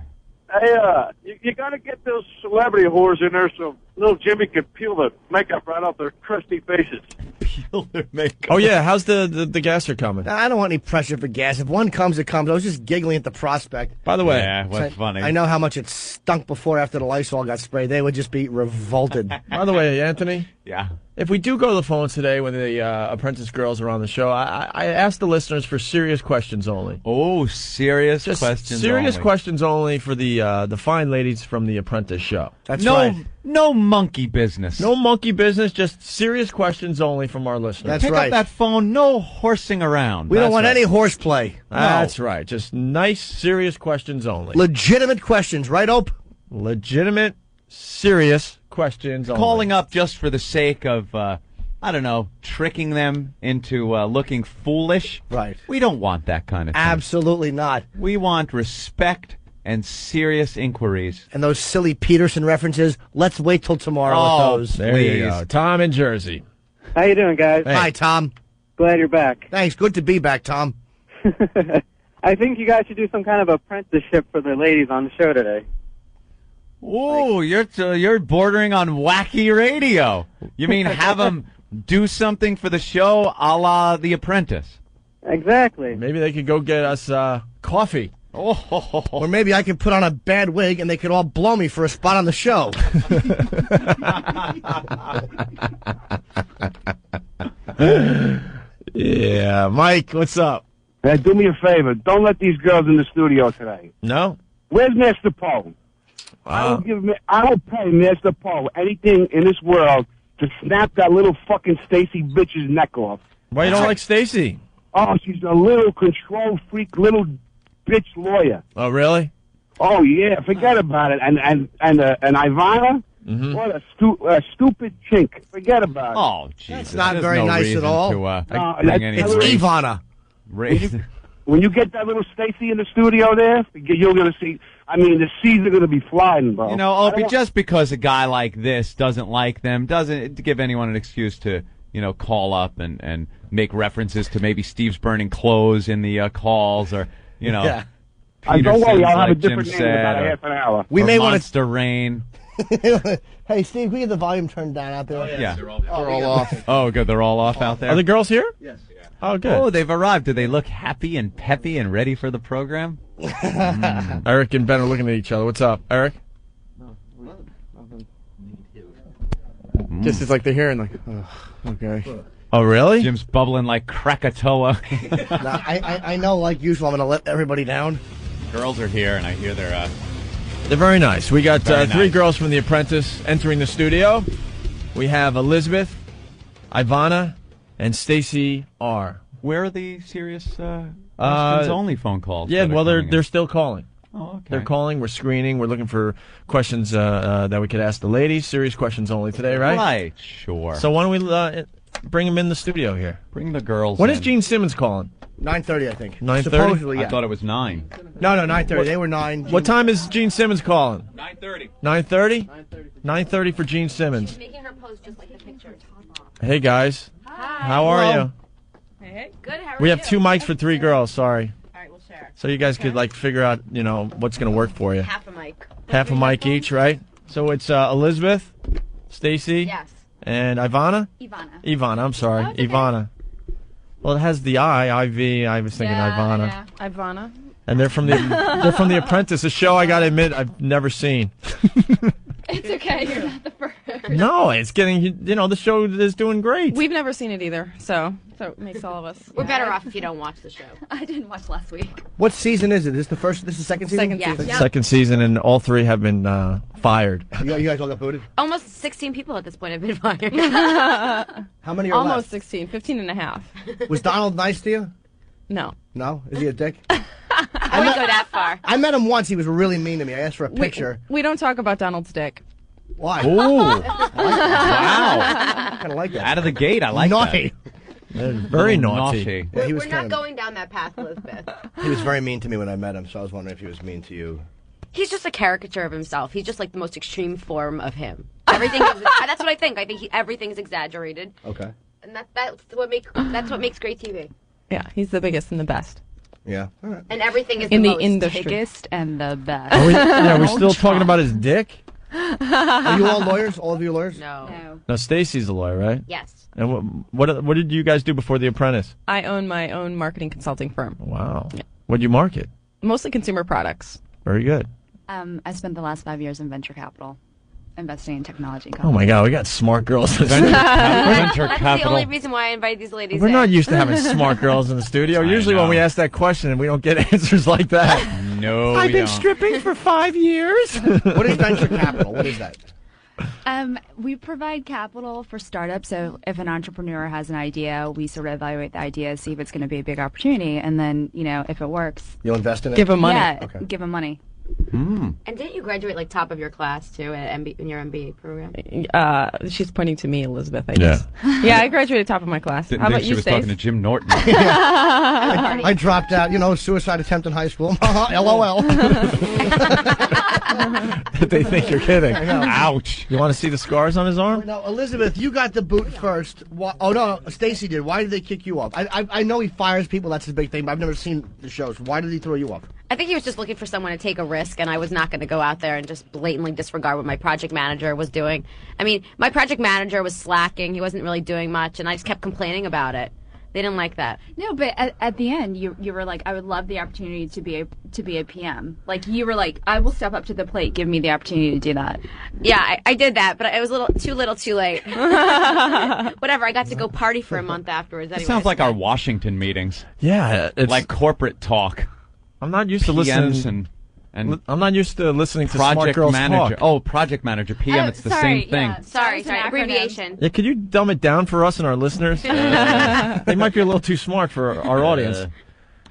[SPEAKER 8] Hey, you got to get those celebrity whores in there so little Jimmy can peel the makeup right off their crusty faces.
[SPEAKER 3] Peel their makeup.
[SPEAKER 1] Oh, yeah. How's the gasser coming?
[SPEAKER 2] I don't want any pressure for gas. If one comes, it comes. I was just giggling at the prospect.
[SPEAKER 1] By the way.
[SPEAKER 3] Yeah, what's funny?
[SPEAKER 2] I know how much it stunk before after the Lysol got sprayed. They would just be revolted.
[SPEAKER 1] By the way, Anthony.
[SPEAKER 3] Yeah.
[SPEAKER 1] If we do go to the phones today when the Apprentice girls are on the show, I ask the listeners for serious questions only.
[SPEAKER 3] Oh, serious
[SPEAKER 1] Just
[SPEAKER 3] questions
[SPEAKER 1] serious
[SPEAKER 3] only.
[SPEAKER 1] questions only for the fine ladies from the Apprentice show.
[SPEAKER 2] That's right.
[SPEAKER 3] No monkey business.
[SPEAKER 1] No monkey business, just serious questions only from our listeners.
[SPEAKER 2] That's
[SPEAKER 3] Pick
[SPEAKER 2] right.
[SPEAKER 3] up that phone. No horsing around.
[SPEAKER 2] We don't
[SPEAKER 1] That's
[SPEAKER 2] want
[SPEAKER 1] right.
[SPEAKER 2] any horseplay.
[SPEAKER 1] That's right. Just nice, serious questions only.
[SPEAKER 2] Legitimate questions, right, Ope?
[SPEAKER 1] Legitimate, serious questions only.
[SPEAKER 3] Calling up just for the sake of, I don't know, tricking them into looking foolish.
[SPEAKER 2] Right.
[SPEAKER 3] We don't want that kind of thing.
[SPEAKER 2] Absolutely not.
[SPEAKER 3] We want respect and serious inquiries.
[SPEAKER 2] And those silly Peterson references, let's wait till tomorrow with those.
[SPEAKER 1] There you go. Tom in Jersey.
[SPEAKER 9] How you doing, guys?
[SPEAKER 1] Hey.
[SPEAKER 2] Hi, Tom.
[SPEAKER 9] Glad you're back.
[SPEAKER 2] Thanks. Good to be back, Tom.
[SPEAKER 9] I think you guys should do some kind of apprenticeship for the ladies on the show today.
[SPEAKER 3] Ooh, you're bordering on wacky radio. You mean have them do something for the show a la The Apprentice?
[SPEAKER 9] Exactly.
[SPEAKER 1] Maybe they could go get us coffee.
[SPEAKER 3] Oh,
[SPEAKER 2] Or maybe I could put on a bad wig and they could all blow me for a spot on the show.
[SPEAKER 1] Yeah, Mike, what's up?
[SPEAKER 8] Hey, do me a favor. Don't let these girls in the studio today.
[SPEAKER 1] No?
[SPEAKER 8] Where's Master Poe? I will pay Master Poe anything in this world to snap that little fucking Stacy bitch's neck off.
[SPEAKER 1] Why you don't like Stacy?
[SPEAKER 8] Oh, she's a little control freak, little bitch lawyer.
[SPEAKER 1] Oh, really?
[SPEAKER 8] Oh yeah, forget about it. And Ivana, what a stupid chink. Forget about it.
[SPEAKER 3] Oh, Jesus.
[SPEAKER 2] That's not
[SPEAKER 3] There's
[SPEAKER 2] very
[SPEAKER 3] no
[SPEAKER 2] nice
[SPEAKER 3] reason
[SPEAKER 2] at all.
[SPEAKER 3] To,
[SPEAKER 8] No,
[SPEAKER 3] bring any
[SPEAKER 2] It's
[SPEAKER 3] race-
[SPEAKER 2] Ivana.
[SPEAKER 3] race-
[SPEAKER 8] When you get that little Stacy in the studio there, you're gonna see. I mean, the seeds are gonna be flying, bro.
[SPEAKER 3] You know, Opie, just because a guy like this doesn't like them doesn't give anyone an excuse to, call up and make references to maybe Steve's burning clothes in the calls or,
[SPEAKER 2] Yeah.
[SPEAKER 8] Don't worry, I'll have a
[SPEAKER 3] like Jim
[SPEAKER 8] different name in about
[SPEAKER 3] said,
[SPEAKER 8] a half an hour.
[SPEAKER 2] We
[SPEAKER 3] or
[SPEAKER 2] may want
[SPEAKER 3] Monster Rain.
[SPEAKER 2] to. Hey, Steve, can we get the volume turned down out there?
[SPEAKER 3] Yeah.
[SPEAKER 11] They're all off.
[SPEAKER 3] Oh, good. They're all off out there.
[SPEAKER 1] Are the girls here?
[SPEAKER 2] Yes.
[SPEAKER 1] Oh, good.
[SPEAKER 3] Oh, they've arrived. Do they look happy and peppy and ready for the program?
[SPEAKER 1] Eric and Ben are looking at each other. What's up, Eric?
[SPEAKER 11] Just it's like they're hearing like, oh, okay.
[SPEAKER 1] Oh, really?
[SPEAKER 3] Jim's bubbling like Krakatoa.
[SPEAKER 2] I know, like usual, I'm going to let everybody down.
[SPEAKER 3] Girls are here, and I hear they're
[SPEAKER 1] very nice. We got
[SPEAKER 3] Very
[SPEAKER 1] three
[SPEAKER 3] nice.
[SPEAKER 1] girls from The Apprentice entering the studio. We have Elizabeth, Ivana, and Stacy R.
[SPEAKER 3] Where are the serious questions only phone calls?
[SPEAKER 1] Yeah,
[SPEAKER 3] that are
[SPEAKER 1] well,
[SPEAKER 3] coming in?
[SPEAKER 1] they're still calling.
[SPEAKER 3] Oh, okay.
[SPEAKER 1] They're calling. We're screening. We're looking for questions that we could ask the ladies. Serious questions only today, right?
[SPEAKER 3] Right, sure.
[SPEAKER 1] So why don't we bring them in the studio here?
[SPEAKER 3] Bring the girls
[SPEAKER 1] When
[SPEAKER 3] in.
[SPEAKER 1] is Gene Simmons calling?
[SPEAKER 2] 9:30, I think.
[SPEAKER 1] 9:30?
[SPEAKER 2] Supposedly, yeah.
[SPEAKER 3] I thought it was 9.
[SPEAKER 2] No, 9:30. They were 9.
[SPEAKER 1] What time is Gene Simmons calling?
[SPEAKER 5] 9:30.
[SPEAKER 1] 9:30? 9:30 for Gene Simmons.
[SPEAKER 14] Making her pose just like the picture.
[SPEAKER 1] Hey, guys.
[SPEAKER 14] Hi.
[SPEAKER 1] How are
[SPEAKER 2] Hello.
[SPEAKER 1] you?
[SPEAKER 14] Hey. Good. How are
[SPEAKER 1] We
[SPEAKER 14] you?
[SPEAKER 1] have 2 mics for 3 girls. Sorry.
[SPEAKER 14] All right, we'll share.
[SPEAKER 1] So you guys could figure out what's going to work for you.
[SPEAKER 14] Half a mic.
[SPEAKER 1] Half a mic each, right? So it's Elizabeth, Stacy,
[SPEAKER 14] Yes.
[SPEAKER 1] and Ivana.
[SPEAKER 14] Ivana.
[SPEAKER 1] I'm sorry,
[SPEAKER 14] Oh, it's okay.
[SPEAKER 1] Ivana. Well, it has the IV. I was thinking Ivana.
[SPEAKER 15] Ivana.
[SPEAKER 1] And they're from the Apprentice, a show I gotta admit I've never seen.
[SPEAKER 15] It's okay. You're not the first.
[SPEAKER 1] No, it's getting the show is doing great.
[SPEAKER 15] We've never seen it either, so it makes all of us.
[SPEAKER 14] We're better off if you don't watch the show.
[SPEAKER 15] I didn't watch last week.
[SPEAKER 2] What season is it? This the second season?
[SPEAKER 15] Second
[SPEAKER 14] Yeah.
[SPEAKER 15] season.
[SPEAKER 14] Yeah.
[SPEAKER 1] Second season, and all 3 have been fired.
[SPEAKER 2] You guys all got booted?
[SPEAKER 14] Almost 16 people at this point have been fired.
[SPEAKER 2] How many are
[SPEAKER 15] Almost
[SPEAKER 2] left?
[SPEAKER 15] 16, 15 and a half.
[SPEAKER 2] Was Donald nice to you?
[SPEAKER 15] No.
[SPEAKER 2] No? Is he a dick?
[SPEAKER 14] I wouldn't go that far.
[SPEAKER 2] I met him once. He was really mean to me. I asked for a picture.
[SPEAKER 15] We don't talk about Donald's dick.
[SPEAKER 2] Why?
[SPEAKER 3] Ooh.
[SPEAKER 2] Wow.
[SPEAKER 3] Wow.
[SPEAKER 2] Kind of like that.
[SPEAKER 3] Out of the gate, I like
[SPEAKER 2] Naughty.
[SPEAKER 1] They're very naughty.
[SPEAKER 2] Yeah, he was
[SPEAKER 14] We're
[SPEAKER 2] kind
[SPEAKER 14] not
[SPEAKER 2] of.
[SPEAKER 14] going down that path, Elizabeth.
[SPEAKER 2] He was very mean to me when I met him, so I was wondering if he was mean to you.
[SPEAKER 14] He's just a caricature of himself. He's just like the most extreme form of him. Everything is, that's what I think. I think everything's exaggerated.
[SPEAKER 2] Okay.
[SPEAKER 14] And that's what makes great TV.
[SPEAKER 15] Yeah, he's the biggest and the best.
[SPEAKER 2] Yeah. All right.
[SPEAKER 14] And everything is
[SPEAKER 15] In the
[SPEAKER 14] most
[SPEAKER 15] industry.
[SPEAKER 14] biggest and the best.
[SPEAKER 1] Are we still talking about his dick?
[SPEAKER 2] Are you all lawyers? All of you lawyers?
[SPEAKER 14] No.
[SPEAKER 1] No, Stacy's a lawyer, right?
[SPEAKER 14] Yes.
[SPEAKER 1] And what did you guys do before The Apprentice?
[SPEAKER 15] I own my own marketing consulting firm.
[SPEAKER 1] Wow. What'd you market?
[SPEAKER 15] Mostly consumer products.
[SPEAKER 1] Very good.
[SPEAKER 16] I spent the last 5 years in venture capital, investing in technology.
[SPEAKER 1] Oh my God, we got smart girls.
[SPEAKER 3] Venture
[SPEAKER 14] That's the
[SPEAKER 3] capital.
[SPEAKER 14] only reason why I invited these ladies
[SPEAKER 1] We're
[SPEAKER 14] in.
[SPEAKER 1] not used to having smart girls in the studio.
[SPEAKER 3] I
[SPEAKER 1] Usually when
[SPEAKER 3] know.
[SPEAKER 1] we ask that question, we don't get answers like that.
[SPEAKER 3] No,
[SPEAKER 1] I've
[SPEAKER 3] we
[SPEAKER 1] been
[SPEAKER 3] don't.
[SPEAKER 1] stripping for 5 years.
[SPEAKER 2] What is venture capital? What is that?
[SPEAKER 16] We provide capital for startups. So if an entrepreneur has an idea, we sort of evaluate the idea, see if it's going to be a big opportunity, and then if it works,
[SPEAKER 2] You'll invest in it?
[SPEAKER 15] Give him money.
[SPEAKER 16] yeah,
[SPEAKER 2] Okay.
[SPEAKER 16] give them money.
[SPEAKER 14] And didn't you graduate like top of your class too in your MBA program?
[SPEAKER 15] She's pointing to me, Elizabeth, I guess. Yeah, I graduated top of my class.
[SPEAKER 3] Didn't
[SPEAKER 15] How
[SPEAKER 3] think
[SPEAKER 15] about
[SPEAKER 3] she
[SPEAKER 15] you,
[SPEAKER 3] was talking
[SPEAKER 15] Stace?
[SPEAKER 3] to Jim Norton.
[SPEAKER 2] I dropped out. Suicide attempt in high school. LOL.
[SPEAKER 1] They think you're kidding.
[SPEAKER 2] I know.
[SPEAKER 3] Ouch.
[SPEAKER 1] You want to see the scars on his arm?
[SPEAKER 2] Now, Elizabeth, you got the boot first. Oh, no, Stacy did. Why did they kick you off? I know he fires people. That's his big thing, but I've never seen the shows. Why did he throw you off?
[SPEAKER 14] I think he was just looking for someone to take a risk, and I was not going to go out there and just blatantly disregard what my project manager was doing. I mean, my project manager was slacking. He wasn't really doing much, and I just kept complaining about it. They didn't like that.
[SPEAKER 16] No, but at the end, you were like, I would love the opportunity to be a PM. Like you were like, I will step up to the plate. Give me the opportunity to do that.
[SPEAKER 14] Yeah, I did that, but it was a little too late. Whatever, I got to go party for a month afterwards.
[SPEAKER 3] It
[SPEAKER 14] Anyway,
[SPEAKER 3] sounds like our Washington meetings.
[SPEAKER 1] Yeah, it's
[SPEAKER 3] Like corporate talk.
[SPEAKER 1] I'm not used to
[SPEAKER 3] PMs
[SPEAKER 1] listening.
[SPEAKER 3] and
[SPEAKER 1] I'm not used to listening to smart
[SPEAKER 3] project
[SPEAKER 1] girls
[SPEAKER 3] manager.
[SPEAKER 1] talk.
[SPEAKER 3] Oh, project manager. PM. It's the same thing.
[SPEAKER 16] Yeah,
[SPEAKER 14] Sorry,
[SPEAKER 16] it's an acronym.
[SPEAKER 14] abbreviation.
[SPEAKER 1] Yeah, could you dumb it down for us and our listeners? They might be a little too smart for our audience.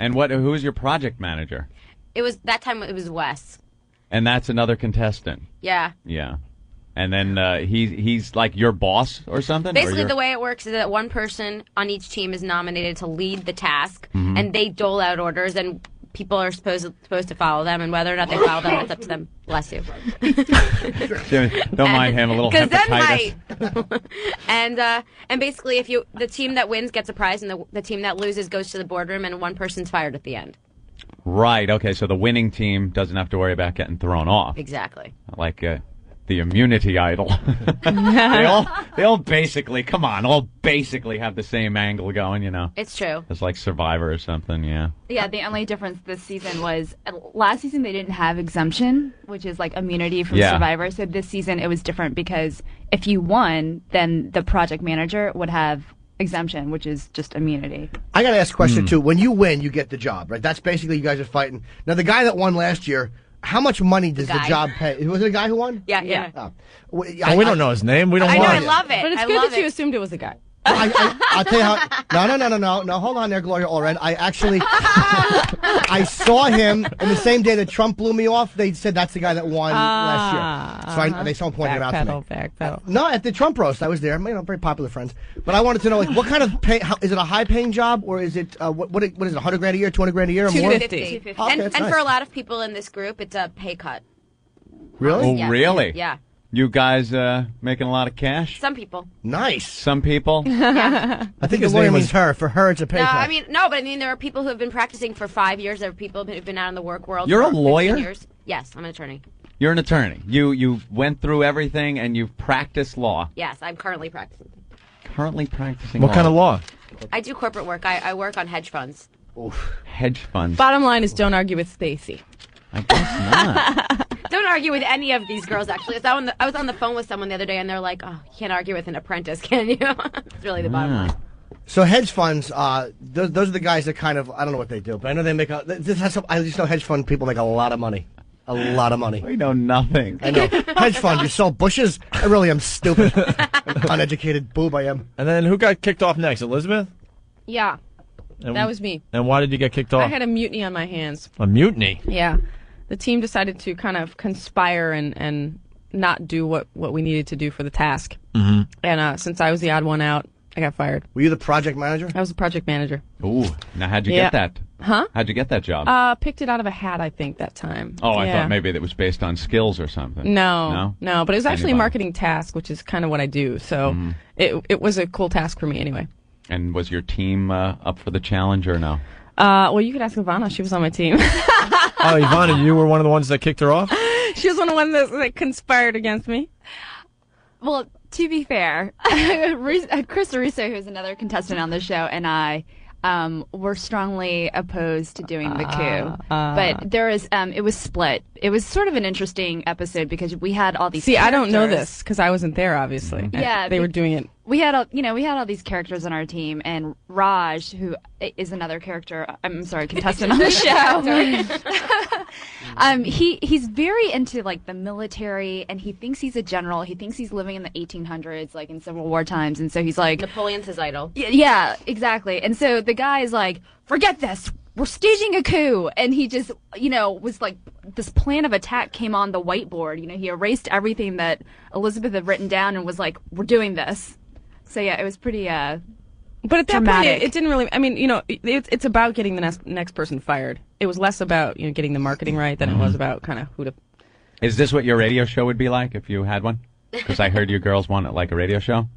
[SPEAKER 3] And who is your project manager?
[SPEAKER 14] It was that time. It was Wes.
[SPEAKER 3] And that's another contestant.
[SPEAKER 14] Yeah.
[SPEAKER 3] Yeah. And then he's like your boss or something?
[SPEAKER 14] Basically, the way it works is that one person on each team is nominated to lead the task,
[SPEAKER 3] Mhm.
[SPEAKER 14] and they dole out orders, and people are supposed to follow them, and whether or not they follow them, it's up to them. Bless you.
[SPEAKER 3] Jimmy, don't mind him, a little
[SPEAKER 14] Because then
[SPEAKER 3] hepatitis.
[SPEAKER 14] and basically, if the team that wins gets a prize, and the team that loses goes to the boardroom, and one person's fired at the end.
[SPEAKER 3] Right, okay, so the winning team doesn't have to worry about getting thrown off.
[SPEAKER 14] Exactly.
[SPEAKER 3] Like the immunity idol. they all basically, come on, all basically have the same angle going, you know.
[SPEAKER 14] It's true.
[SPEAKER 3] It's like Survivor or something, yeah.
[SPEAKER 16] Yeah, the only difference this season was last season they didn't have exemption, which is like immunity from Survivor. So this season it was different because if you won, then the project manager would have exemption, which is just immunity.
[SPEAKER 2] I got to ask a question, too. When you win, you get the job, right? That's basically you guys are fighting. Now, the guy that won last year, how much money does the job pay? Was it a guy who won?
[SPEAKER 14] Yeah.
[SPEAKER 2] Oh.
[SPEAKER 1] We don't know his name. We don't
[SPEAKER 14] I know,
[SPEAKER 1] want
[SPEAKER 14] I
[SPEAKER 1] it.
[SPEAKER 14] love it.
[SPEAKER 15] But it's good that you assumed it was a guy.
[SPEAKER 2] I'll tell you how. No. Hold on there, Gloria Allred. I actually, I saw him in the same day that Trump blew me off. They said that's the guy that won last year. So they someone pointed him out to me.
[SPEAKER 15] Backpedal.
[SPEAKER 2] No, at the Trump roast, I was there. Very popular friends. But I wanted to know, like, what kind of pay? Is it a high-paying job, or is it what is it? $100,000 a year, $200,000 a year, or more?
[SPEAKER 14] $250.
[SPEAKER 2] Okay,
[SPEAKER 14] and
[SPEAKER 2] that's nice.
[SPEAKER 14] for a lot of people in this group, it's a pay cut.
[SPEAKER 2] Really?
[SPEAKER 3] Oh,
[SPEAKER 14] Yeah.
[SPEAKER 3] really?
[SPEAKER 14] Yeah.
[SPEAKER 3] You guys making a lot of cash?
[SPEAKER 14] Some people.
[SPEAKER 2] Nice.
[SPEAKER 3] Some people?
[SPEAKER 14] Yeah.
[SPEAKER 2] I think
[SPEAKER 1] his
[SPEAKER 2] the lawyer
[SPEAKER 1] name was-
[SPEAKER 2] means her. For her, it's a pay
[SPEAKER 14] No,
[SPEAKER 2] cut.
[SPEAKER 14] but there are people who have been practicing for 5 years. There are people who have been out in the work world.
[SPEAKER 3] You're
[SPEAKER 14] for
[SPEAKER 3] a lawyer?
[SPEAKER 14] 15 years. Yes, I'm an attorney.
[SPEAKER 3] You're an attorney. You went through everything and you've practiced law.
[SPEAKER 14] Yes, I'm currently practicing.
[SPEAKER 3] Currently practicing
[SPEAKER 1] What
[SPEAKER 3] law.
[SPEAKER 1] kind of law?
[SPEAKER 14] I do corporate work. I work on hedge funds.
[SPEAKER 3] Hedge funds.
[SPEAKER 15] Bottom line is don't argue with Stacy.
[SPEAKER 3] I guess not.
[SPEAKER 14] Don't argue with any of these girls, actually. I was on the phone with someone the other day, and they're like, oh, you can't argue with an apprentice, can you? It's really the bottom line.
[SPEAKER 2] So hedge funds, those are the guys that kind of, I don't know what they do, but I know they make I just know hedge fund people make a lot of money. A lot of money.
[SPEAKER 3] We know nothing.
[SPEAKER 2] I know. Hedge fund, you sell bushes? I really am stupid. Uneducated boob I am.
[SPEAKER 1] And then who got kicked off next? Elizabeth?
[SPEAKER 15] Yeah,
[SPEAKER 1] And,
[SPEAKER 15] that was me.
[SPEAKER 1] And why did you get kicked off?
[SPEAKER 15] I had a mutiny on my hands.
[SPEAKER 1] A mutiny?
[SPEAKER 15] Yeah. The team decided to kind of conspire and not do what we needed to do for the task.
[SPEAKER 1] Mm-hmm.
[SPEAKER 15] And since I was the odd one out, I got fired.
[SPEAKER 2] Were you the project manager?
[SPEAKER 15] I was the project manager.
[SPEAKER 3] Ooh. Now, how'd you get that?
[SPEAKER 15] Huh?
[SPEAKER 3] How'd you get that job?
[SPEAKER 15] Picked it out of a hat, I think, that time.
[SPEAKER 3] Oh, I
[SPEAKER 15] Yeah.
[SPEAKER 3] thought maybe that was based on skills or something.
[SPEAKER 15] No, but it was actually a
[SPEAKER 3] Anybody?
[SPEAKER 15] marketing task, which is kind of what I do. So it was a cool task for me anyway.
[SPEAKER 3] And was your team up for the challenge or no?
[SPEAKER 15] Well, you could ask Ivana. She was on my team.
[SPEAKER 1] Oh, Ivana, you were one of the ones that kicked her off?
[SPEAKER 15] She was one of the ones that conspired against me.
[SPEAKER 16] Well, to be fair, Chris Russo, who's another contestant on the show, and I were strongly opposed to doing the coup. But there was, it was split. It was sort of an interesting episode because we had all these.
[SPEAKER 15] See, I don't know
[SPEAKER 16] characters.
[SPEAKER 15] this because I wasn't there, obviously.
[SPEAKER 16] Yeah,
[SPEAKER 15] they were doing it.
[SPEAKER 16] We had, we had all these characters on our team, and Raj, who is another character, contestant on the show. He's very into like the military, and he thinks he's a general. He thinks he's living in the 1800s, like in Civil War times, and so he's like
[SPEAKER 14] Napoleon's his idol.
[SPEAKER 16] Yeah, exactly. And so the guy is like, forget this. We're staging a coup. And he just, was like, this plan of attack came on the whiteboard. He erased everything that Elizabeth had written down and was like, we're doing this. So yeah, it was pretty,
[SPEAKER 15] But at that
[SPEAKER 16] dramatic.
[SPEAKER 15] point, it didn't really. I mean, it's about getting the next person fired. It was less about getting the marketing right than it was about kind of who to.
[SPEAKER 3] Is this what your radio show would be like if you had one? Because I heard you girls want it like a radio show.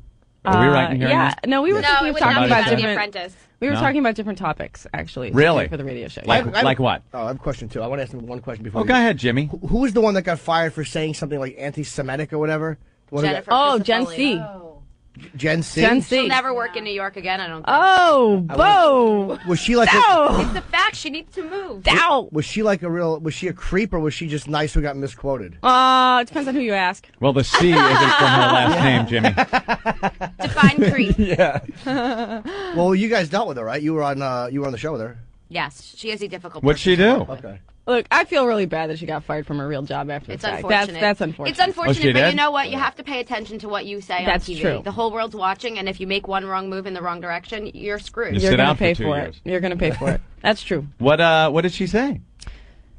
[SPEAKER 3] Are we right in hearing
[SPEAKER 15] Yeah,
[SPEAKER 3] this?
[SPEAKER 15] no, we were thinking of talking about
[SPEAKER 14] The
[SPEAKER 15] different.
[SPEAKER 14] Apprentice.
[SPEAKER 15] We were
[SPEAKER 3] No?
[SPEAKER 15] talking about different topics actually.
[SPEAKER 3] Really?
[SPEAKER 15] for the radio show.
[SPEAKER 3] Like what?
[SPEAKER 2] Oh, I have a question, too. I want to ask him one question before.
[SPEAKER 3] Oh, go ahead, Jimmy.
[SPEAKER 2] Who was the one that got fired for saying something like anti-Semitic or whatever?
[SPEAKER 14] Jennifer
[SPEAKER 15] Oh, Jen
[SPEAKER 14] Crisafulli.
[SPEAKER 15] C.
[SPEAKER 2] Jen C?
[SPEAKER 15] Jen C.
[SPEAKER 14] She'll never work in New York again, I don't think.
[SPEAKER 15] Oh, Bo!
[SPEAKER 2] Was she like
[SPEAKER 14] It's a fact. She needs to move.
[SPEAKER 2] was she like was she a creep or was she just nice who got misquoted?
[SPEAKER 15] It depends on who you ask.
[SPEAKER 3] Well, the C isn't from her last name, Jimmy.
[SPEAKER 14] Define creep.
[SPEAKER 2] Yeah. Well, you guys dealt with her, right? You were on the show with her.
[SPEAKER 14] Yes, she is a difficult
[SPEAKER 3] What'd she
[SPEAKER 14] person.
[SPEAKER 3] do?
[SPEAKER 2] Okay.
[SPEAKER 15] Look, I feel really bad that she got fired from her real job after
[SPEAKER 14] It's
[SPEAKER 15] the fact.
[SPEAKER 14] unfortunate.
[SPEAKER 15] That's unfortunate.
[SPEAKER 14] It's unfortunate,
[SPEAKER 3] she
[SPEAKER 14] but
[SPEAKER 3] did?
[SPEAKER 14] you know what? You have to pay attention to what you say
[SPEAKER 15] That's
[SPEAKER 14] on TV.
[SPEAKER 15] true.
[SPEAKER 14] The whole world's watching, and if you make one wrong move in the wrong direction, you're screwed.
[SPEAKER 3] You
[SPEAKER 15] You're
[SPEAKER 3] sit
[SPEAKER 15] gonna
[SPEAKER 3] out for
[SPEAKER 15] pay
[SPEAKER 3] 2
[SPEAKER 15] for
[SPEAKER 3] years.
[SPEAKER 15] it. You're going to pay for it. That's true.
[SPEAKER 3] What did she say?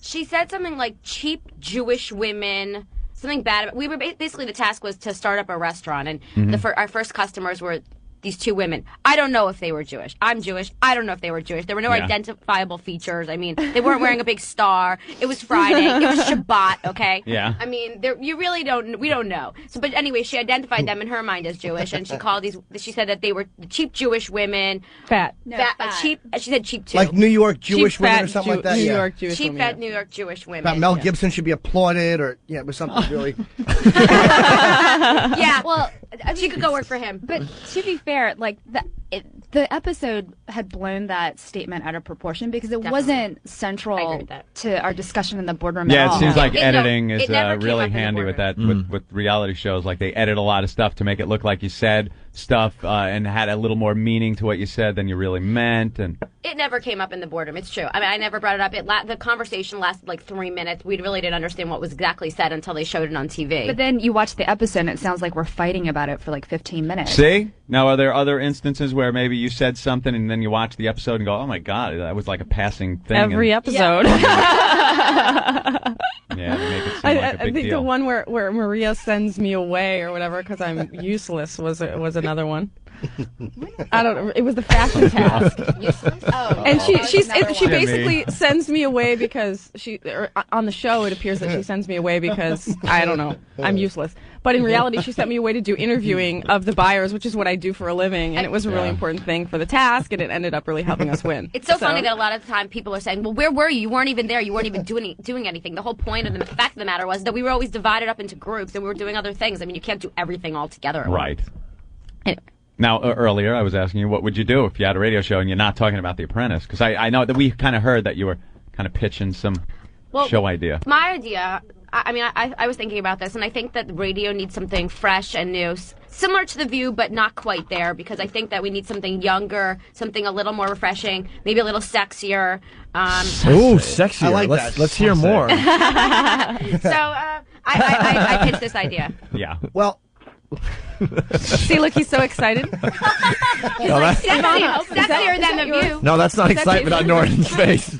[SPEAKER 14] She said something like cheap Jewish women, something bad. We were basically the task was to start up a restaurant, and our first customers were these two women. I don't know if they were Jewish. I'm Jewish. I don't know if they were Jewish. There were no identifiable features. I mean, they weren't wearing a big star. It was Friday. It was Shabbat, okay?
[SPEAKER 3] Yeah.
[SPEAKER 14] I mean, you really don't, we don't know. So, but anyway, she identified them in her mind as Jewish, and she said that they were cheap Jewish women.
[SPEAKER 15] Fat.
[SPEAKER 14] Cheap, she said cheap too.
[SPEAKER 2] Like New York Jewish
[SPEAKER 15] Cheap,
[SPEAKER 2] women
[SPEAKER 15] fat
[SPEAKER 2] or something like that.
[SPEAKER 15] New
[SPEAKER 2] yeah.
[SPEAKER 15] York Jewish
[SPEAKER 14] cheap,
[SPEAKER 15] women,
[SPEAKER 14] fat New York Jewish women.
[SPEAKER 2] About Mel Gibson should be applauded, or it was something really.
[SPEAKER 14] Yeah,
[SPEAKER 16] Well, I mean,
[SPEAKER 14] she could go work for him.
[SPEAKER 16] But to be fair, like the episode had blown that statement out of proportion because it wasn't central to our discussion in the boardroom at
[SPEAKER 3] Yeah,
[SPEAKER 16] all.
[SPEAKER 3] it seems like editing is
[SPEAKER 14] never came up
[SPEAKER 3] really
[SPEAKER 14] in the
[SPEAKER 3] handy with that
[SPEAKER 1] boardroom.
[SPEAKER 3] with reality shows. Like they edit a lot of stuff to make it look like you said stuff and had a little more meaning to what you said than you really meant. And
[SPEAKER 14] It never came up in the boardroom. It's true. I mean, I never brought it up. The conversation lasted like 3 minutes. We really didn't understand what was exactly said until they showed it on TV.
[SPEAKER 16] But then you watch the episode and it sounds like we're fighting about it for like 15 minutes.
[SPEAKER 3] see, now are there other instances where maybe you said something and then you watch the episode and go, "Oh my God, that was like a passing thing."
[SPEAKER 15] Every episode.
[SPEAKER 3] Yeah, they make it seem like a
[SPEAKER 15] I
[SPEAKER 3] big
[SPEAKER 15] think
[SPEAKER 3] deal.
[SPEAKER 15] the one where Maria sends me away or whatever because I'm useless was another one. I don't know. It was the fashion task. And she basically sends me away because on the show it appears that she sends me away because I don't know, I'm useless. But in reality, she sent me away to do interviewing of the buyers, which is what I do for a living, and it was a really important thing for the task, and it ended up really helping us win.
[SPEAKER 14] It's so funny that a lot of the time people are saying, well, where were you? You weren't even there. You weren't even doing anything. The whole point of the fact of the matter was that we were always divided up into groups and we were doing other things. I mean, you can't do everything all together at
[SPEAKER 3] Right.
[SPEAKER 14] once. Anyway.
[SPEAKER 3] Now, earlier I was asking you what would you do if you had a radio show and you're not talking about The Apprentice? Because I know that we kind of heard that you were kind of pitching some show idea.
[SPEAKER 14] My idea, I was thinking about this, and I think that radio needs something fresh and new, similar to The View, but not quite there, because I think that we need something younger, something a little more refreshing, maybe a little sexier.
[SPEAKER 1] Ooh, sexier.
[SPEAKER 2] I like that.
[SPEAKER 1] Let's hear more.
[SPEAKER 14] So I pitched this idea.
[SPEAKER 3] Yeah.
[SPEAKER 2] Well.
[SPEAKER 15] See, look, he's so excited.
[SPEAKER 14] He's like, sexier than The View.
[SPEAKER 1] No, that's not excitement on Norton's face.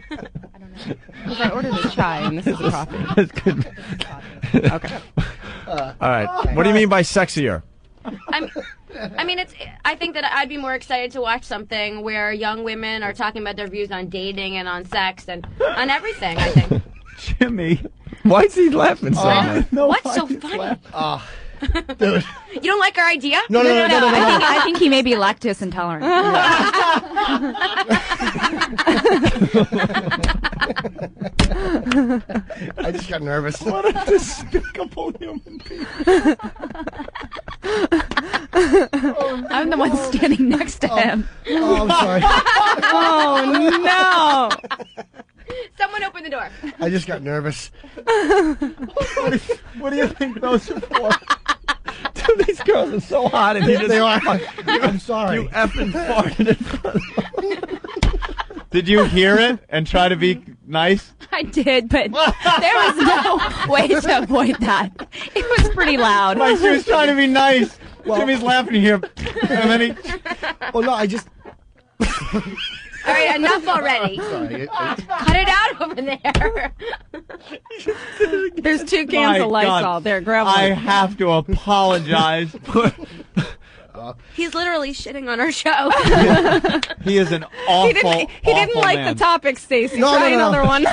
[SPEAKER 15] Because I ordered a chai and this is a coffee.
[SPEAKER 1] That's good.
[SPEAKER 15] Okay.
[SPEAKER 1] All right. What do you mean by sexier?
[SPEAKER 14] I think that I'd be more excited to watch something where young women are talking about their views on dating and on sex and on everything, I think.
[SPEAKER 3] Jimmy.
[SPEAKER 1] Why is he laughing so much?
[SPEAKER 14] What's so funny?
[SPEAKER 2] Dude.
[SPEAKER 14] You don't like our idea?
[SPEAKER 2] No.
[SPEAKER 16] I think he may be lactose intolerant.
[SPEAKER 2] I just got nervous.
[SPEAKER 1] What a despicable human being.
[SPEAKER 16] I'm the one standing next to him.
[SPEAKER 2] Oh, I'm sorry.
[SPEAKER 15] Oh, no.
[SPEAKER 14] Someone open the door.
[SPEAKER 2] I just got nervous.
[SPEAKER 1] What do you think those are for? Dude, these girls are so hot. And
[SPEAKER 2] They are. I'm sorry.
[SPEAKER 1] You effing farted in front of them.
[SPEAKER 3] Did you hear it and try to be nice?
[SPEAKER 16] I did, but there was no way to avoid that. It was pretty loud.
[SPEAKER 3] Like she was trying to be nice. Jimmy's laughing here. And then he...
[SPEAKER 2] Well, no, I just.
[SPEAKER 14] All right, enough already.
[SPEAKER 2] Sorry.
[SPEAKER 14] Cut it out over there.
[SPEAKER 15] There's 2 cans of Lysol. There, grab one.
[SPEAKER 3] I have to apologize.
[SPEAKER 14] He's literally shitting on our show.
[SPEAKER 3] He is an awful,
[SPEAKER 15] He didn't like
[SPEAKER 3] man.
[SPEAKER 15] the topic, Stacey.
[SPEAKER 2] No,
[SPEAKER 15] Try
[SPEAKER 2] no.
[SPEAKER 15] another one.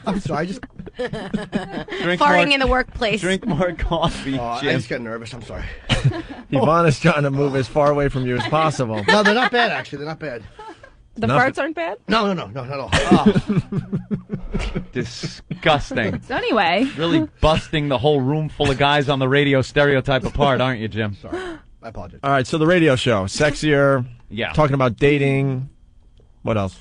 [SPEAKER 2] I'm sorry. I just.
[SPEAKER 14] Farting in the workplace.
[SPEAKER 3] Drink more coffee,
[SPEAKER 2] I
[SPEAKER 3] Jim.
[SPEAKER 2] just got nervous. I'm sorry.
[SPEAKER 1] Yvonne is trying to move as far away from you as possible.
[SPEAKER 2] No, they're not bad, actually. They're not bad.
[SPEAKER 15] The farts aren't bad?
[SPEAKER 2] No, not at all. Oh.
[SPEAKER 3] Disgusting.
[SPEAKER 16] So anyway.
[SPEAKER 3] Really busting the whole room full of guys on the radio stereotype apart, aren't you, Jim?
[SPEAKER 2] Sorry. I apologize.
[SPEAKER 1] All right, so the radio show. Sexier.
[SPEAKER 3] Yeah.
[SPEAKER 1] Talking about dating. What else?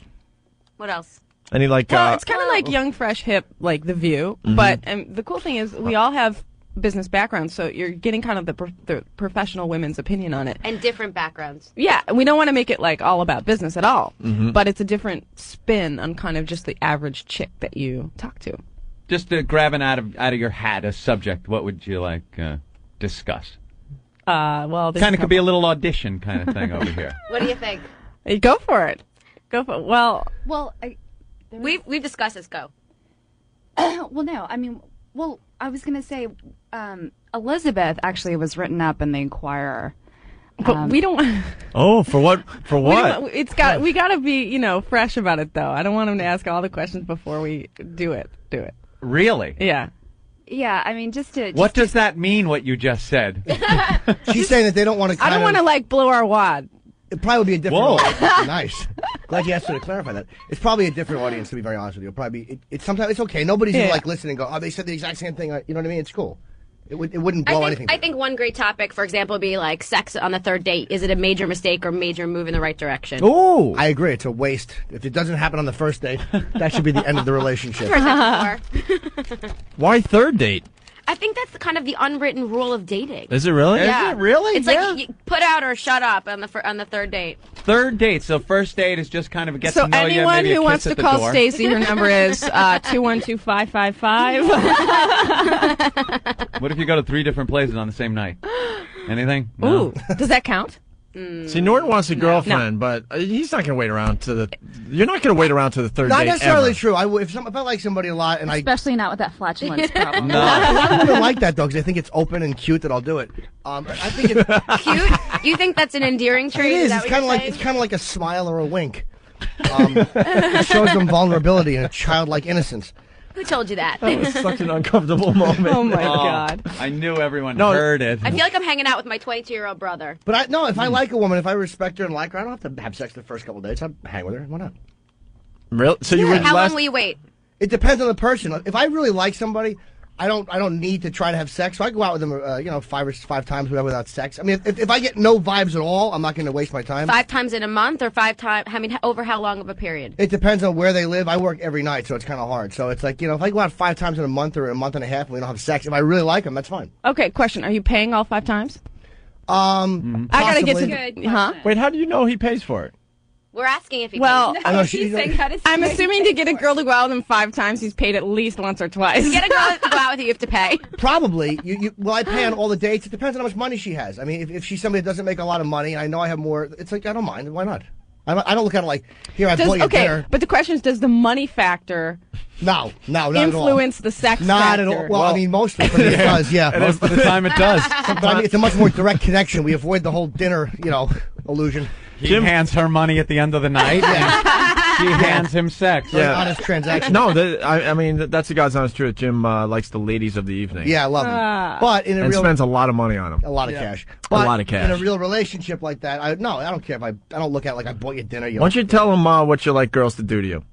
[SPEAKER 14] What else?
[SPEAKER 1] Any like...
[SPEAKER 15] Well, it's kind of like young, fresh, hip, like The View.
[SPEAKER 1] Mhm.
[SPEAKER 15] But the cool thing is we all have business backgrounds, so you're getting kind of the professional women's opinion on it.
[SPEAKER 14] And different backgrounds.
[SPEAKER 15] Yeah, and we don't want to make it like all about business at all,
[SPEAKER 1] Mhm.
[SPEAKER 15] but it's a different spin on kind of just the average chick that you talk to.
[SPEAKER 3] Just grabbing out of your hat a subject, what would you like discuss?
[SPEAKER 15] Well,
[SPEAKER 3] Kind of could be a little audition kind of thing over here.
[SPEAKER 14] What do you think?
[SPEAKER 15] Hey, go for it. Go for it. Well,
[SPEAKER 14] we've discussed this. Go.
[SPEAKER 16] Well, no, I mean, I was going to say, Elizabeth actually was written up in the Inquirer
[SPEAKER 15] But we don't.
[SPEAKER 1] Oh, for what? For what?
[SPEAKER 15] We gotta be, fresh about it though. I don't want him to ask all the questions before we do it.
[SPEAKER 3] Really?
[SPEAKER 15] Yeah.
[SPEAKER 16] Yeah, I mean,
[SPEAKER 3] What does that mean? What you just said?
[SPEAKER 2] She's saying that they don't want to.
[SPEAKER 15] I don't want to blow our wad.
[SPEAKER 2] It probably would be a different
[SPEAKER 3] Whoa.
[SPEAKER 2] audience. Nice. Glad you asked her to clarify that. It's probably a different audience, to be very honest with you. It'll probably be. It's sometimes it's okay. Nobody's gonna listening and go, oh, they said the exact same thing. You know what I mean? It's cool. It wouldn't blow anything.
[SPEAKER 14] I think one great topic, for example, would be like sex on the third date. Is it a major mistake or major move in the right direction?
[SPEAKER 2] Oh, I agree. It's a waste. If it doesn't happen on the first date, that should be the end of the relationship.
[SPEAKER 1] Why third date?
[SPEAKER 14] I think that's kind of the unwritten rule of dating.
[SPEAKER 1] Is it really?
[SPEAKER 14] Yeah.
[SPEAKER 3] Is it really?
[SPEAKER 14] It's like you put out or shut up on the third date.
[SPEAKER 3] Third date. So first date is just kind of a get
[SPEAKER 15] So
[SPEAKER 3] to know you.
[SPEAKER 15] anyone
[SPEAKER 3] Maybe a
[SPEAKER 15] who
[SPEAKER 3] kiss
[SPEAKER 15] wants
[SPEAKER 3] at
[SPEAKER 15] to
[SPEAKER 3] the
[SPEAKER 15] call
[SPEAKER 3] door.
[SPEAKER 15] Stacy, her number is 212-555.
[SPEAKER 3] What if you go to 3 different places on the same night? Anything? No.
[SPEAKER 15] Ooh, does that count?
[SPEAKER 1] See, Norton wants a girlfriend, but he's not going to wait around to the. You're not going to wait around to the third
[SPEAKER 2] Not
[SPEAKER 1] date.
[SPEAKER 2] necessarily
[SPEAKER 1] ever.
[SPEAKER 2] true. If I like somebody a lot, and
[SPEAKER 16] Especially not with that flatulence problem.
[SPEAKER 2] a lot of women like that though, because they think it's open and cute that I'll do it. I think it's
[SPEAKER 14] Cute? You think that's an endearing trait?
[SPEAKER 2] It is.
[SPEAKER 14] That
[SPEAKER 2] It's
[SPEAKER 14] what
[SPEAKER 2] kind of
[SPEAKER 14] you're
[SPEAKER 2] like
[SPEAKER 14] saying?
[SPEAKER 2] a smile or a wink. It shows them vulnerability and a childlike innocence.
[SPEAKER 14] Who told you that?
[SPEAKER 1] That was such an uncomfortable moment.
[SPEAKER 15] Oh my God!
[SPEAKER 3] I knew everyone heard it.
[SPEAKER 14] I feel like I'm hanging out with my 22-year-old brother.
[SPEAKER 2] But if I like a woman, if I respect her and like her, I don't have to have sex the first couple of dates. I hang with her. Why not?
[SPEAKER 1] Really? So you would
[SPEAKER 14] How
[SPEAKER 1] last.
[SPEAKER 14] long will you wait?
[SPEAKER 2] It depends on the person. If I really like somebody, I don't need to try to have sex. So I go out with them, 5 times, whatever, without sex. I mean, if I get no vibes at all, I'm not going to waste my time.
[SPEAKER 14] 5 times in a month or 5 times? I mean, over how long of a period?
[SPEAKER 2] It depends on where they live. I work every night, so it's kind of hard. So it's like, if I go out 5 times in a month or a month and a half and we don't have sex, if I really like them, that's fine.
[SPEAKER 15] Okay, question: are you paying all 5 times? I gotta get to.
[SPEAKER 14] Good
[SPEAKER 15] Huh?
[SPEAKER 1] Wait, how do you know he pays for it?
[SPEAKER 14] We're asking if he
[SPEAKER 15] Well,
[SPEAKER 14] pays.
[SPEAKER 2] I know
[SPEAKER 16] She's saying how does he
[SPEAKER 15] I'm
[SPEAKER 16] make-
[SPEAKER 15] assuming to get a girl to go out with him 5 times, he's paid at least once or twice.
[SPEAKER 14] Get a girl to go out with you, you have to pay.
[SPEAKER 2] Probably. Will I pay on all the dates? It depends on how much money she has. I mean, if she's somebody that doesn't make a lot of money, and I know I have more, it's like, I don't mind. Why not? I don't look at it like, here, I bought you dinner.
[SPEAKER 15] But the question is, does the money factor
[SPEAKER 2] No, not at all.
[SPEAKER 15] influence the sex
[SPEAKER 2] Not
[SPEAKER 15] factor?
[SPEAKER 2] at all. Well, I mean, mostly for me it does, yeah.
[SPEAKER 3] Most of the time it does.
[SPEAKER 2] But I mean, it's a much more direct connection. We avoid the whole dinner, illusion.
[SPEAKER 3] He hands her money at the end of the night. And she hands him sex.
[SPEAKER 2] Yeah. Honest transaction.
[SPEAKER 1] No, I mean that's the God's honest truth. Jim likes the ladies of the evening.
[SPEAKER 2] Yeah, I love them. But in a
[SPEAKER 1] and
[SPEAKER 2] real
[SPEAKER 1] spends a lot of money on them.
[SPEAKER 2] a lot of cash.
[SPEAKER 1] A
[SPEAKER 2] But
[SPEAKER 1] lot of cash.
[SPEAKER 2] in a real relationship like that, I don't care if I don't look at it like I bought you dinner.
[SPEAKER 1] Why don't you tell him what you like girls to do to you?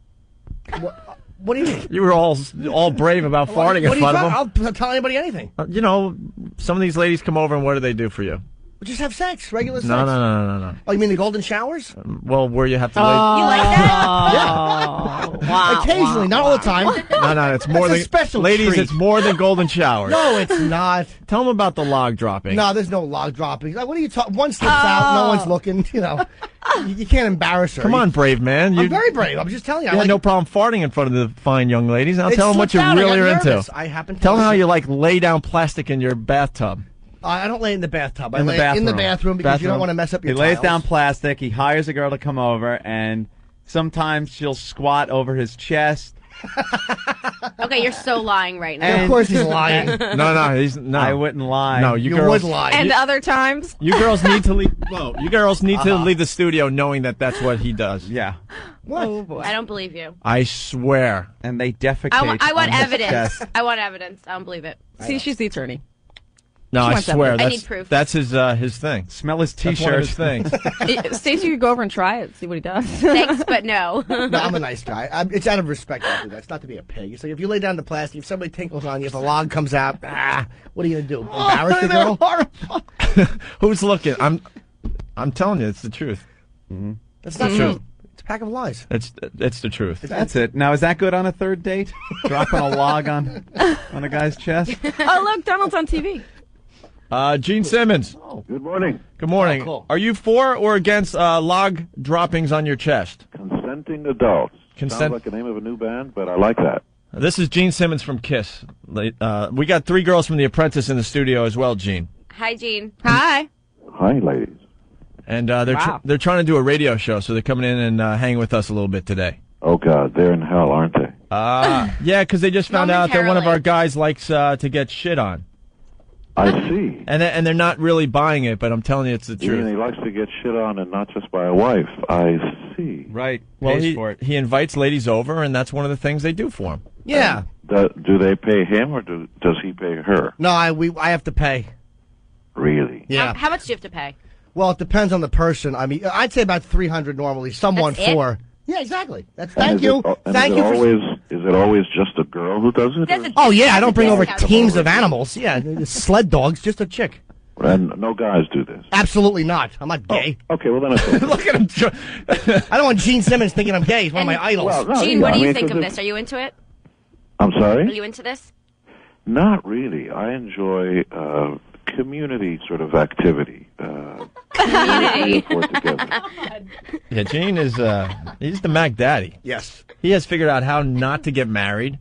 [SPEAKER 2] What do you mean?
[SPEAKER 1] You were all brave about farting in front of them.
[SPEAKER 2] I'll tell anybody anything.
[SPEAKER 1] Some of these ladies come over and what do they do for you?
[SPEAKER 2] Just have sex, regular sex.
[SPEAKER 1] No.
[SPEAKER 2] Oh, you mean the golden showers?
[SPEAKER 1] Well, where you have to lay.
[SPEAKER 14] You like that?
[SPEAKER 2] Yeah.
[SPEAKER 15] Wow.
[SPEAKER 2] Occasionally, not all the time.
[SPEAKER 1] No, it's more
[SPEAKER 2] That's
[SPEAKER 1] than
[SPEAKER 2] a special
[SPEAKER 1] ladies.
[SPEAKER 2] treat.
[SPEAKER 1] It's more than golden showers.
[SPEAKER 2] No, it's not.
[SPEAKER 1] Tell them about the log dropping.
[SPEAKER 2] No, there's no log dropping. Like, what are you talking? One slips out, no one's looking. You can't embarrass her.
[SPEAKER 1] Come on, brave man.
[SPEAKER 2] I'm very brave. I'm just telling you.
[SPEAKER 1] You had no problem farting in front of the fine young ladies. Now
[SPEAKER 2] It
[SPEAKER 1] tell them what you
[SPEAKER 2] slipped out. I
[SPEAKER 1] really
[SPEAKER 2] got
[SPEAKER 1] are into.
[SPEAKER 2] nervous. I happen to
[SPEAKER 1] Tell them how
[SPEAKER 2] listen.
[SPEAKER 1] you lay down plastic in your bathtub.
[SPEAKER 2] I don't lay in the bathtub. I
[SPEAKER 1] In the
[SPEAKER 2] lay in the
[SPEAKER 1] bathroom.
[SPEAKER 2] bathroom because you don't want to mess up
[SPEAKER 3] He
[SPEAKER 2] your
[SPEAKER 3] lays
[SPEAKER 2] tiles.
[SPEAKER 3] down plastic. He hires a girl to come over, and sometimes she'll squat over his chest.
[SPEAKER 14] Okay, you're so lying right now.
[SPEAKER 3] And-
[SPEAKER 2] Of course he's lying.
[SPEAKER 1] No, he's no.
[SPEAKER 3] I wouldn't lie.
[SPEAKER 1] No, you girls
[SPEAKER 2] would lie.
[SPEAKER 15] And other times?
[SPEAKER 1] You girls need to leave. Whoa, you girls need to leave the studio knowing that that's what he does.
[SPEAKER 3] Yeah.
[SPEAKER 2] What?
[SPEAKER 15] Oh, boy.
[SPEAKER 14] I don't believe you.
[SPEAKER 1] I swear.
[SPEAKER 3] And they defecate.
[SPEAKER 14] I want
[SPEAKER 3] on his
[SPEAKER 14] evidence.
[SPEAKER 3] chest.
[SPEAKER 14] I want evidence. I don't believe it.
[SPEAKER 15] See, she's the attorney.
[SPEAKER 1] No,
[SPEAKER 15] She
[SPEAKER 1] I
[SPEAKER 15] wants
[SPEAKER 1] swear.
[SPEAKER 15] evidence.
[SPEAKER 14] I
[SPEAKER 1] That's
[SPEAKER 14] need proof.
[SPEAKER 1] that's his thing.
[SPEAKER 3] Smell his
[SPEAKER 1] That's one of his
[SPEAKER 3] T-shirt.
[SPEAKER 1] things.
[SPEAKER 15] Stacey could go over and try it, see what he does.
[SPEAKER 14] Thanks, but no.
[SPEAKER 2] No, I'm a nice guy. It's out of respect I do that. It's not to be a pig. It's like if you lay down the plastic, if somebody tinkles on you, if a log comes out, what are you gonna do? Embarrass the girl?
[SPEAKER 1] Who's looking? I'm telling you, it's the truth.
[SPEAKER 2] That's not true. It's a pack of lies.
[SPEAKER 1] It's the truth.
[SPEAKER 3] That's it. Now, is that good on a third date? Dropping a log on a guy's chest?
[SPEAKER 15] Oh, look, Donald's on TV.
[SPEAKER 1] Gene Simmons.
[SPEAKER 8] Good morning.
[SPEAKER 1] Good morning.
[SPEAKER 2] Oh, cool.
[SPEAKER 1] Are you for or against log droppings on your chest?
[SPEAKER 8] Consenting adults.
[SPEAKER 1] Consent-
[SPEAKER 8] Sounds like the name of a new band, but I like that.
[SPEAKER 1] This is Gene Simmons from Kiss. We got 3 girls from The Apprentice in the studio as well, Gene.
[SPEAKER 14] Hi, Gene.
[SPEAKER 15] Hi.
[SPEAKER 8] Hi, ladies.
[SPEAKER 1] And they're trying to do a radio show, so they're coming in and hanging with us a little bit today.
[SPEAKER 8] Oh, God, they're in hell, aren't they?
[SPEAKER 1] Yeah, because they just found out that one of our guys likes to get shit on.
[SPEAKER 17] I see.
[SPEAKER 1] And they're not really buying it, but I'm telling you, it's the
[SPEAKER 17] You mean
[SPEAKER 1] truth.
[SPEAKER 17] he likes to get shit on and not just by a wife. I see.
[SPEAKER 3] Right.
[SPEAKER 1] Well,
[SPEAKER 3] Pays for it.
[SPEAKER 1] he invites ladies over, and that's one of the things they do for him.
[SPEAKER 2] Yeah.
[SPEAKER 17] Do they pay him or does he pay her?
[SPEAKER 2] No, I have to pay.
[SPEAKER 17] Really?
[SPEAKER 2] Yeah.
[SPEAKER 14] How much do you have to pay?
[SPEAKER 2] Well, it depends on the person. I mean, I'd say about 300 normally. Someone
[SPEAKER 14] That's it?
[SPEAKER 2] for. Yeah, exactly. That's
[SPEAKER 17] And
[SPEAKER 2] thank
[SPEAKER 17] is
[SPEAKER 2] you.
[SPEAKER 17] it- and
[SPEAKER 2] Thank
[SPEAKER 17] is
[SPEAKER 2] you
[SPEAKER 17] it
[SPEAKER 2] for.
[SPEAKER 17] always, is it always just a girl who does it? or-
[SPEAKER 2] Oh yeah, I don't bring over
[SPEAKER 14] That's a
[SPEAKER 2] teams of animals. Yeah, sled dogs, just a chick.
[SPEAKER 17] And no guys do this.
[SPEAKER 2] Absolutely not. I'm not gay.
[SPEAKER 17] Okay, well then it's okay.
[SPEAKER 1] Look at him.
[SPEAKER 2] I don't want Gene Simmons thinking I'm gay. He's one of my idols.
[SPEAKER 17] Well, no,
[SPEAKER 14] Gene,
[SPEAKER 17] yeah,
[SPEAKER 14] what do
[SPEAKER 17] I
[SPEAKER 14] you
[SPEAKER 17] mean,
[SPEAKER 14] think
[SPEAKER 17] 'cause
[SPEAKER 14] of
[SPEAKER 17] it's-
[SPEAKER 14] this? Are you into it?
[SPEAKER 17] I'm
[SPEAKER 14] Are
[SPEAKER 17] sorry?
[SPEAKER 14] you into this?
[SPEAKER 17] Not really. I enjoy community sort of activity.
[SPEAKER 14] Community.
[SPEAKER 17] Work together.
[SPEAKER 1] Yeah, Gene is he's the Mac Daddy.
[SPEAKER 2] Yes.
[SPEAKER 1] He has figured out how not to get married.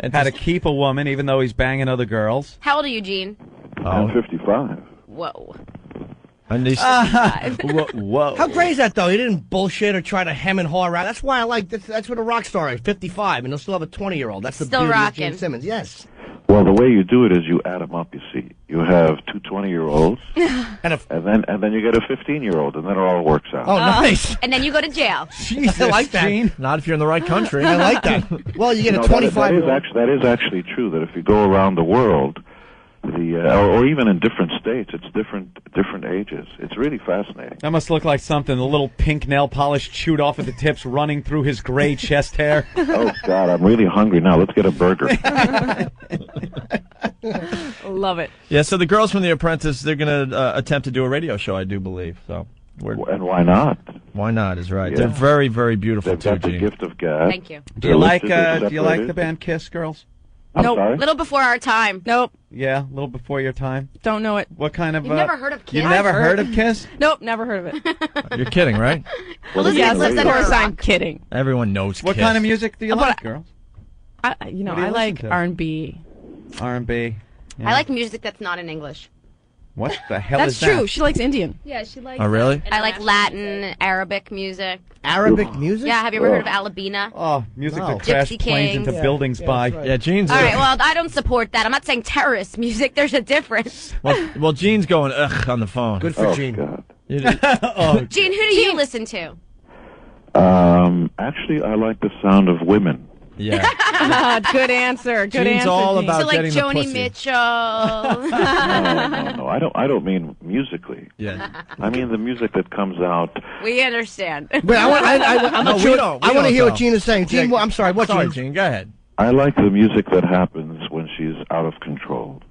[SPEAKER 1] And
[SPEAKER 3] How to keep a woman even though he's banging other girls.
[SPEAKER 14] How old are you, Gene?
[SPEAKER 17] I'm 55.
[SPEAKER 14] Whoa.
[SPEAKER 1] And he's,
[SPEAKER 3] Whoa.
[SPEAKER 2] How great is that though? He didn't bullshit or try to hem and haw around. That's why I like. That's what a rock star is. 55, and he'll still have a 20-year-old. That's the
[SPEAKER 14] Still
[SPEAKER 2] beauty
[SPEAKER 14] rocking.
[SPEAKER 2] of Gene Simmons. Yes.
[SPEAKER 17] Well, the way you do it is you add them up, you see. You have two 20-year-olds,
[SPEAKER 2] And
[SPEAKER 17] and then you get a 15-year-old, and then it all works out.
[SPEAKER 2] oh, nice.
[SPEAKER 14] And then you go to jail.
[SPEAKER 2] Jeez, I like that.
[SPEAKER 1] Gene, not if you're in the right country.
[SPEAKER 2] I like that. Well, you get a
[SPEAKER 17] No, that
[SPEAKER 2] 25-year-old.
[SPEAKER 17] that is actually true, that if you go around the world, or even in different states, it's different ages. It's really fascinating.
[SPEAKER 3] That must look like something. The little pink nail polish chewed off at the tips running through his gray chest hair.
[SPEAKER 17] Oh, God, I'm really hungry now. Let's get a burger.
[SPEAKER 15] Love it.
[SPEAKER 1] Yeah, so the girls from The Apprentice, they're going to attempt to do a radio show, I do believe. So
[SPEAKER 17] And why not?
[SPEAKER 1] why not is right.
[SPEAKER 17] Yeah.
[SPEAKER 1] They're very, very beautiful
[SPEAKER 17] They've
[SPEAKER 1] too,
[SPEAKER 17] got the
[SPEAKER 1] Gene.
[SPEAKER 17] gift of gab.
[SPEAKER 14] Thank you.
[SPEAKER 3] Do you like
[SPEAKER 17] Realistically
[SPEAKER 3] Do you like
[SPEAKER 17] separated.
[SPEAKER 3] the band Kiss, girls?
[SPEAKER 17] I'm
[SPEAKER 15] Nope.
[SPEAKER 17] sorry?
[SPEAKER 14] Little before our time.
[SPEAKER 15] Nope.
[SPEAKER 3] Yeah, a little before your time.
[SPEAKER 15] Don't know it.
[SPEAKER 3] What kind of?
[SPEAKER 14] You've never heard of Kiss?
[SPEAKER 3] You've never heard of Kiss?
[SPEAKER 15] Nope. Never heard of it.
[SPEAKER 1] You're kidding, right?
[SPEAKER 14] Elizabeth
[SPEAKER 15] Yes,
[SPEAKER 14] lives
[SPEAKER 15] of
[SPEAKER 14] under a
[SPEAKER 15] course I'm
[SPEAKER 14] rock.
[SPEAKER 15] kidding.
[SPEAKER 1] Everyone knows
[SPEAKER 3] What
[SPEAKER 1] Kiss.
[SPEAKER 3] kind of music do you
[SPEAKER 15] But
[SPEAKER 3] like, girls?
[SPEAKER 15] I
[SPEAKER 3] What do you
[SPEAKER 15] I like
[SPEAKER 3] listen to?
[SPEAKER 15] R&B.
[SPEAKER 3] R&B.
[SPEAKER 14] I like music that's not in English.
[SPEAKER 3] What the hell
[SPEAKER 15] That's
[SPEAKER 3] is
[SPEAKER 15] true.
[SPEAKER 3] that?
[SPEAKER 15] She likes Indian.
[SPEAKER 16] Yeah, she likes.
[SPEAKER 1] Oh, really?
[SPEAKER 14] I like Latin, Arabic music.
[SPEAKER 2] Arabic music?
[SPEAKER 14] Yeah, have you ever heard of Alabina?
[SPEAKER 3] Oh, music
[SPEAKER 2] No.
[SPEAKER 3] that crash
[SPEAKER 14] Gypsy
[SPEAKER 3] planes
[SPEAKER 14] Kings.
[SPEAKER 3] into
[SPEAKER 14] Yeah.
[SPEAKER 3] buildings by.
[SPEAKER 2] right.
[SPEAKER 1] Yeah, Gene's.
[SPEAKER 14] All right, well, I don't support that. I'm not saying terrorist music. There's a difference.
[SPEAKER 1] well, Gene's going ugh on the phone.
[SPEAKER 2] Good for
[SPEAKER 17] Oh,
[SPEAKER 2] Gene.
[SPEAKER 17] God.
[SPEAKER 14] Gene, who do you listen to?
[SPEAKER 17] Actually, I like the sound of women.
[SPEAKER 1] Yeah.
[SPEAKER 15] Good answer. Good
[SPEAKER 1] Gene's
[SPEAKER 15] answer.
[SPEAKER 1] all
[SPEAKER 15] Gene.
[SPEAKER 1] about
[SPEAKER 14] So like
[SPEAKER 1] getting the
[SPEAKER 14] Joni
[SPEAKER 1] pussy.
[SPEAKER 14] Mitchell.
[SPEAKER 17] No. I don't mean musically.
[SPEAKER 1] Yeah.
[SPEAKER 17] I mean the music that comes out.
[SPEAKER 14] We understand.
[SPEAKER 2] Wait, I'm
[SPEAKER 1] No,
[SPEAKER 2] not
[SPEAKER 1] we
[SPEAKER 2] sure.
[SPEAKER 1] don't.
[SPEAKER 2] I
[SPEAKER 1] We
[SPEAKER 2] want to
[SPEAKER 1] don't,
[SPEAKER 2] hear what
[SPEAKER 1] though.
[SPEAKER 2] Gene is saying. Gene, I'm sorry. What,
[SPEAKER 1] Sorry,
[SPEAKER 2] Gene?
[SPEAKER 1] Gene. Go ahead.
[SPEAKER 17] I like the music that happens when she's out of control.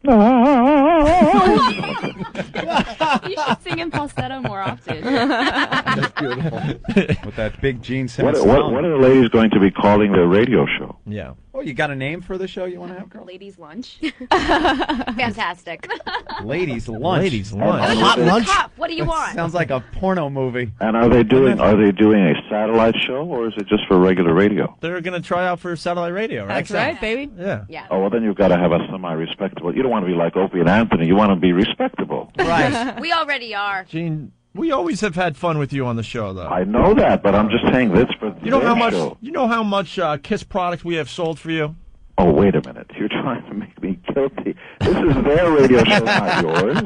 [SPEAKER 16] You should sing in falsetto more often.
[SPEAKER 3] That's beautiful. With that big Gene Simmons
[SPEAKER 17] What
[SPEAKER 3] song.
[SPEAKER 17] are the ladies going to be calling their radio show?
[SPEAKER 1] Yeah.
[SPEAKER 3] Oh, you got a name for the show you want to have, girl?
[SPEAKER 16] Ladies' lunch.
[SPEAKER 14] Fantastic.
[SPEAKER 3] Ladies Lunch.
[SPEAKER 1] Ladies lunch.
[SPEAKER 14] What's
[SPEAKER 2] Hot
[SPEAKER 14] the
[SPEAKER 2] lunch?
[SPEAKER 14] cup? What do you want?
[SPEAKER 3] Sounds like a porno movie.
[SPEAKER 17] And are they doing a satellite show or is it just for regular radio?
[SPEAKER 1] They're going to try out for satellite radio, right?
[SPEAKER 15] That's right, baby.
[SPEAKER 1] Yeah.
[SPEAKER 14] Yeah.
[SPEAKER 17] Oh well, then you've got to have a semi-respectable. You don't want to be like Opie and Anthony. You want to be respectable.
[SPEAKER 3] Right.
[SPEAKER 14] We already are.
[SPEAKER 1] Gene, we always have had fun with you on the show, though.
[SPEAKER 17] I know that, but I'm just saying this for
[SPEAKER 1] You know
[SPEAKER 17] their
[SPEAKER 1] how much?
[SPEAKER 17] show.
[SPEAKER 1] You know how much Kiss products we have sold for you?
[SPEAKER 17] Oh, wait a minute. You're trying to make me guilty. This is their radio show, not yours.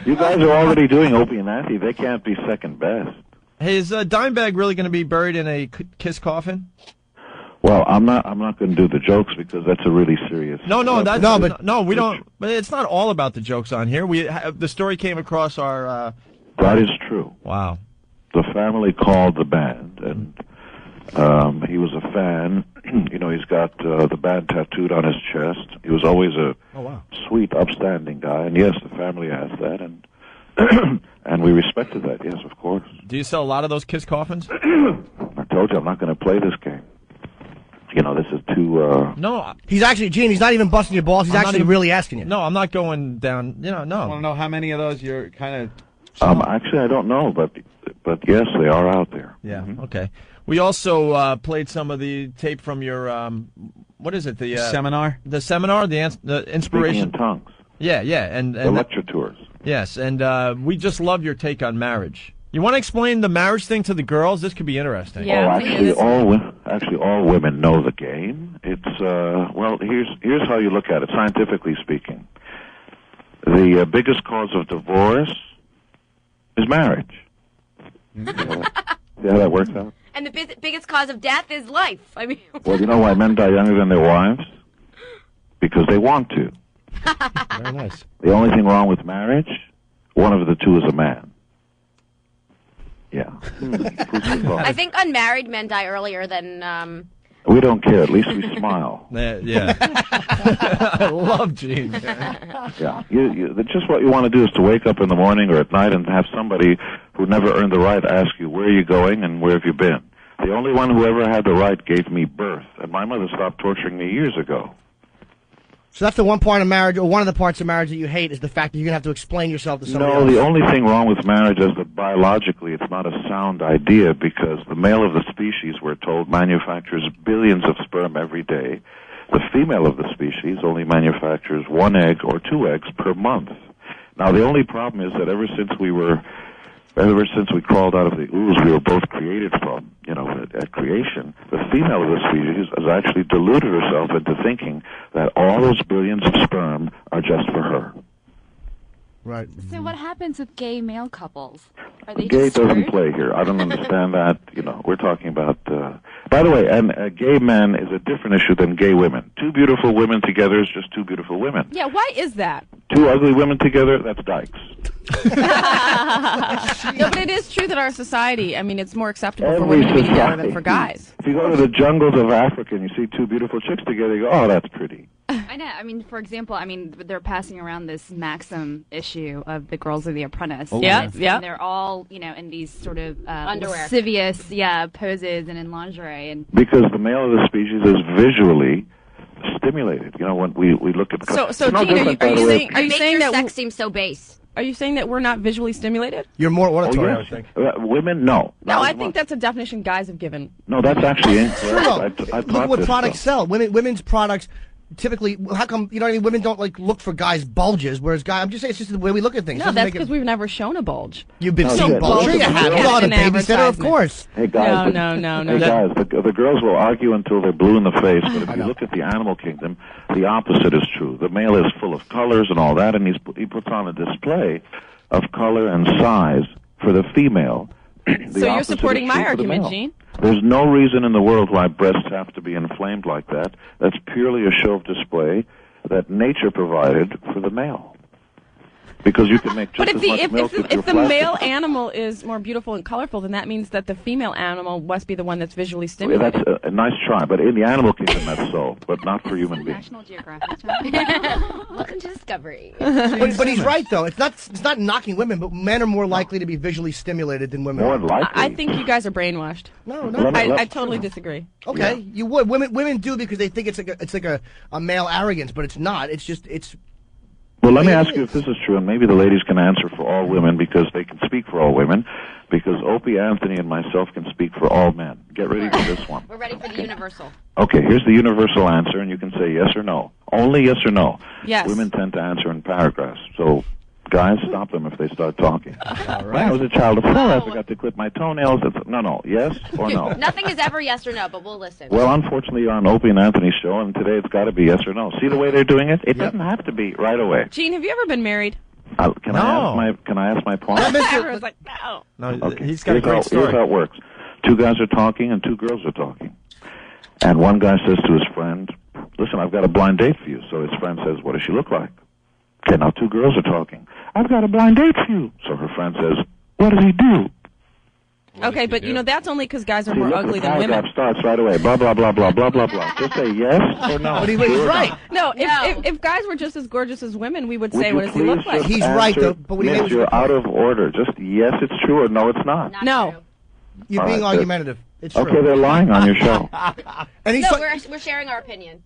[SPEAKER 17] You guys are already doing Opie and Anthony. They can't be second best.
[SPEAKER 1] Hey, is Dimebag really going to be buried in a Kiss coffin?
[SPEAKER 17] Well, I'm not going to do the jokes because that's a really serious.
[SPEAKER 1] No, that's
[SPEAKER 2] No, but-
[SPEAKER 1] no, we don't. But it's not all about the jokes on here. The story came across our.
[SPEAKER 17] That is true.
[SPEAKER 1] Wow.
[SPEAKER 17] The family called the band, and he was a fan. You know, he's got the band tattooed on his chest. He was always a sweet, upstanding guy, and yes, the family asked that, and and we respected that. Yes, of course.
[SPEAKER 1] Do you sell a lot of those Kiss coffins?
[SPEAKER 17] I told you I'm not going to play this game. You know, this is too.
[SPEAKER 1] No.
[SPEAKER 2] He's actually, Gene, he's not even busting your balls. He's
[SPEAKER 1] I'm not
[SPEAKER 2] actually
[SPEAKER 1] even-
[SPEAKER 2] really asking you.
[SPEAKER 1] No, I'm not going down.
[SPEAKER 3] I want
[SPEAKER 1] No.
[SPEAKER 3] to know how many of those you're kind of.
[SPEAKER 17] Actually, I don't know, but yes, they are out there.
[SPEAKER 1] Yeah. Okay. We also played some of the tape from your what is it? The
[SPEAKER 3] Seminar?
[SPEAKER 1] The seminar, the
[SPEAKER 17] Speaking
[SPEAKER 1] inspiration.
[SPEAKER 17] in tongues.
[SPEAKER 1] Yeah, and
[SPEAKER 17] The lecture tours.
[SPEAKER 1] yes, and we just love your take on marriage. You want to explain the marriage thing to the girls? This could be interesting.
[SPEAKER 15] Yeah,
[SPEAKER 17] Oh,
[SPEAKER 15] please.
[SPEAKER 17] actually, all women know the game. It's well, here's how you look at it, scientifically speaking. the biggest cause of divorce is marriage. See how that works out?
[SPEAKER 14] And the biggest cause of death is life. I mean,
[SPEAKER 17] Well, you know why men die younger than their wives? Because they want to.
[SPEAKER 4] Very nice.
[SPEAKER 17] The only thing wrong with marriage, one of the two is a man. Yeah.
[SPEAKER 14] I think unmarried men die earlier than.
[SPEAKER 17] We don't care. At least we smile.
[SPEAKER 4] Yeah. I love Gene.
[SPEAKER 17] Yeah. Just what you want to do is to wake up in the morning or at night and have somebody who never earned the right ask you, where are you going and where have you been? The only one who ever had the right gave me birth, and my mother stopped torturing me years ago.
[SPEAKER 2] So that's the one part of marriage, or one of the parts of marriage that you hate, is the fact that you're going to have to explain yourself to somebody else.
[SPEAKER 17] No, the only thing wrong with marriage is that biologically it's not a sound idea, because the male of the species, we're told, manufactures billions of sperm every day. The female of the species only manufactures 1 egg or 2 eggs per month. Now, the only problem is that ever since we crawled out of the ooze we were both created from, at creation, the female of the species has actually deluded herself into thinking that all those billions of sperm are just for her.
[SPEAKER 2] Right.
[SPEAKER 16] So what happens with gay male couples? Are they
[SPEAKER 17] Gay
[SPEAKER 16] just
[SPEAKER 17] doesn't
[SPEAKER 16] screwed?
[SPEAKER 17] play here. I don't understand that. We're talking about... By the way, and gay men is a different issue than gay women. 2 beautiful women together is just 2 beautiful women.
[SPEAKER 15] Yeah, why is that?
[SPEAKER 17] 2 ugly women together, that's dykes.
[SPEAKER 15] No, but it is true that our society, I mean, it's more acceptable for women to be together than for guys.
[SPEAKER 17] If you go to the jungles of Africa and you see 2 beautiful chicks together, you go, oh, that's pretty.
[SPEAKER 16] I know. I mean, for example, they're passing around this Maxim issue of the girls of the Apprentice.
[SPEAKER 15] Oh, yeah.
[SPEAKER 16] And they're all, in these sort of
[SPEAKER 14] Underwear.
[SPEAKER 16] lascivious, poses and in lingerie. And
[SPEAKER 17] Because the male of the species is visually stimulated. When we look at...
[SPEAKER 15] So
[SPEAKER 17] It's no
[SPEAKER 15] Gene,
[SPEAKER 17] different, by the way.
[SPEAKER 14] Are you saying that sex seems so base?
[SPEAKER 15] Are you saying that we're not visually stimulated?
[SPEAKER 2] You're more auditory,
[SPEAKER 17] Oh,
[SPEAKER 2] I
[SPEAKER 17] yes.
[SPEAKER 2] would think.
[SPEAKER 17] Women, no.
[SPEAKER 15] No, I think that's a definition guys have given.
[SPEAKER 17] No, that's actually incorrect. I
[SPEAKER 2] Look
[SPEAKER 17] taught
[SPEAKER 2] what
[SPEAKER 17] this
[SPEAKER 2] products
[SPEAKER 17] stuff.
[SPEAKER 2] sell. Women's products typically, how come, you know what I mean? Women don't look for guys' bulges, whereas guys, I'm just saying it's just the way we look at things.
[SPEAKER 15] No,
[SPEAKER 2] Doesn't
[SPEAKER 15] that's
[SPEAKER 2] make it-
[SPEAKER 15] because we've never shown a bulge.
[SPEAKER 2] You've been
[SPEAKER 17] No,
[SPEAKER 2] seeing
[SPEAKER 17] shit.
[SPEAKER 2] bulges. Sure you
[SPEAKER 17] Look,
[SPEAKER 2] have.
[SPEAKER 17] look,
[SPEAKER 2] You
[SPEAKER 17] look,
[SPEAKER 2] a
[SPEAKER 15] an
[SPEAKER 2] babysitter, of
[SPEAKER 15] advertisement.
[SPEAKER 2] course.
[SPEAKER 17] Hey guys,
[SPEAKER 15] No.
[SPEAKER 17] Hey guys, the girls will argue until they're blue in the face, but if you look at the animal kingdom, the opposite is true. The male is full of colors and all that, and he puts on a display of color and size for the female. The
[SPEAKER 15] So you're
[SPEAKER 17] opposite
[SPEAKER 15] supporting
[SPEAKER 17] is
[SPEAKER 15] my
[SPEAKER 17] true for the
[SPEAKER 15] argument,
[SPEAKER 17] male.
[SPEAKER 15] Gene?
[SPEAKER 17] There's no reason in the world why breasts have to be inflamed like that. That's purely a show of display that nature provided for the male. Because you can make just
[SPEAKER 15] But
[SPEAKER 17] as much milk
[SPEAKER 15] if
[SPEAKER 17] you're
[SPEAKER 15] the
[SPEAKER 17] plastic.
[SPEAKER 15] male animal is more beautiful and colorful, then that means that the female animal must be the one that's visually
[SPEAKER 17] Yeah,
[SPEAKER 15] stimulated.
[SPEAKER 17] that's a nice try, but in the animal kingdom that's so, but not for human beings.
[SPEAKER 16] National Geographic.
[SPEAKER 14] Welcome to Discovery.
[SPEAKER 2] But he's right though. It's not knocking women, but men are more likely to be visually stimulated than women.
[SPEAKER 17] More
[SPEAKER 2] are.
[SPEAKER 17] likely.
[SPEAKER 15] I think you guys are brainwashed.
[SPEAKER 2] No,
[SPEAKER 15] I totally disagree.
[SPEAKER 2] Okay, you would. Women do because they think it's like a male arrogance, but it's not. It's just
[SPEAKER 17] Well, let me ask you if this is true, and maybe the ladies can answer for all women because they can speak for all women, because Opie, Anthony, and myself can speak for all men. Get ready for this one.
[SPEAKER 14] We're ready for the universal.
[SPEAKER 17] Okay, here's the universal answer, and you can say yes or no. Only yes or no.
[SPEAKER 15] Yes.
[SPEAKER 17] Women tend to answer in paragraphs, so guys, stop them if they start talking. When I was a child of 4, I forgot to clip my toenails. No, yes or no?
[SPEAKER 14] Nothing is ever yes or no, but we'll listen.
[SPEAKER 17] Well, unfortunately, you're on Opie and Anthony's show, and today it's got to be yes or no. See the way they're doing it? It doesn't have to be right away.
[SPEAKER 15] Gene, have you ever been married?
[SPEAKER 17] Can I ask my point?
[SPEAKER 15] Everyone's like, no.
[SPEAKER 4] No,
[SPEAKER 17] Okay.
[SPEAKER 4] he's got a
[SPEAKER 17] Here's
[SPEAKER 4] great
[SPEAKER 17] how
[SPEAKER 4] story.
[SPEAKER 17] it works. 2 guys are talking and 2 girls are talking. And one guy says to his friend, listen, I've got a blind date for you. So his friend says, what does she look like? Okay, now 2 girls are talking. I've got a blind date for you. So her friend says, what does he do?
[SPEAKER 15] Okay, but that's only because guys are
[SPEAKER 17] See,
[SPEAKER 15] more
[SPEAKER 17] look,
[SPEAKER 15] ugly
[SPEAKER 17] the
[SPEAKER 15] than
[SPEAKER 17] paragraph
[SPEAKER 15] women.
[SPEAKER 17] starts right away. Blah, blah, blah, blah, blah, blah, blah. Just say yes or no.
[SPEAKER 2] But he's
[SPEAKER 17] Sure or
[SPEAKER 2] right.
[SPEAKER 17] not.
[SPEAKER 15] No, if guys were just as gorgeous as women, we would say,
[SPEAKER 17] Would
[SPEAKER 15] what
[SPEAKER 17] you
[SPEAKER 15] does he
[SPEAKER 17] please
[SPEAKER 15] look like?
[SPEAKER 17] just
[SPEAKER 2] He's right,
[SPEAKER 17] answer,
[SPEAKER 2] though, but what he
[SPEAKER 17] Miss,
[SPEAKER 2] made was
[SPEAKER 17] you're
[SPEAKER 2] good
[SPEAKER 17] out
[SPEAKER 2] point.
[SPEAKER 17] of order. Just yes, it's true, or no, it's not.
[SPEAKER 15] No.
[SPEAKER 2] You're
[SPEAKER 17] All
[SPEAKER 2] being
[SPEAKER 17] right,
[SPEAKER 2] argumentative. It's true.
[SPEAKER 17] Okay, they're lying on your show.
[SPEAKER 2] And he's
[SPEAKER 14] No,
[SPEAKER 2] talk-
[SPEAKER 14] we're sharing our opinion.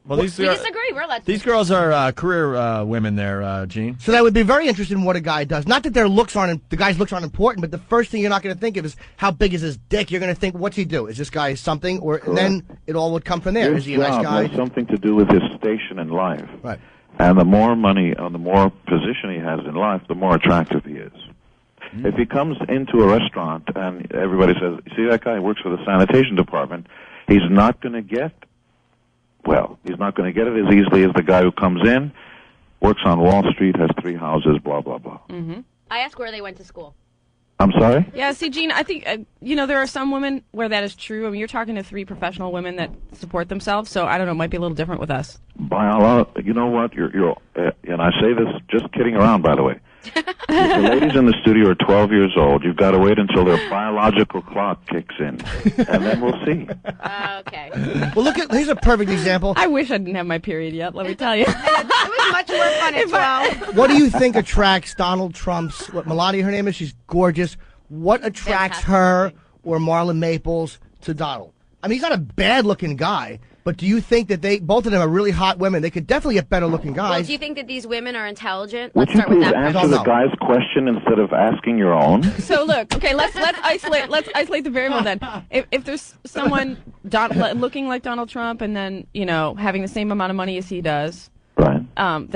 [SPEAKER 1] Well,
[SPEAKER 14] We disagree. We're allowed to.
[SPEAKER 1] These girls are career women there, Gene.
[SPEAKER 2] So that would be very interested in what a guy does. Not that the guy's looks aren't important, but the first thing you're not going to think of is how big is his dick. You're going to think, what's he do? Is this guy something? And then it all would come from there.
[SPEAKER 17] His
[SPEAKER 2] Is he a nice
[SPEAKER 17] job
[SPEAKER 2] guy?
[SPEAKER 17] has something to do with his station in life.
[SPEAKER 2] Right.
[SPEAKER 17] And the more money, the more position he has in life, the more attractive he is. If he comes into a restaurant and everybody says, see that guy who works for the sanitation department, he's not going to get it as easily as the guy who comes in works on Wall Street, has 3 houses, blah, blah, blah.
[SPEAKER 14] Mm-hmm. I asked where they went to school.
[SPEAKER 17] I'm sorry?
[SPEAKER 15] Yeah, see, Gene, I think, there are some women where that is true. I mean, you're talking to 3 professional women that support themselves, so I don't know, it might be a little different with us.
[SPEAKER 17] By a lot, you know what? You're and I say this just kidding around, by the way. If the ladies in the studio are 12 years old, you've got to wait until their biological clock kicks in, and then we'll see.
[SPEAKER 14] Okay.
[SPEAKER 2] Well, here's a perfect example.
[SPEAKER 15] I wish I didn't have my period yet, let me tell you.
[SPEAKER 14] It was much more fun at 12.
[SPEAKER 2] What do you think attracts Donald Trump's, Melania, her name is? She's gorgeous. What attracts her or Marlon Maples to Donald? I mean, he's not a bad-looking guy, but do you think that both of them are really hot women? They could definitely get better-looking guys.
[SPEAKER 14] Well, do you think that these women are intelligent?
[SPEAKER 17] Would
[SPEAKER 14] Let's
[SPEAKER 17] you
[SPEAKER 14] start with
[SPEAKER 17] please
[SPEAKER 14] that.
[SPEAKER 17] answer the guy's question instead of asking your own?
[SPEAKER 15] So look, okay, let's isolate the variable then. If there's someone looking like Donald Trump and then having the same amount of money as he does,
[SPEAKER 17] right?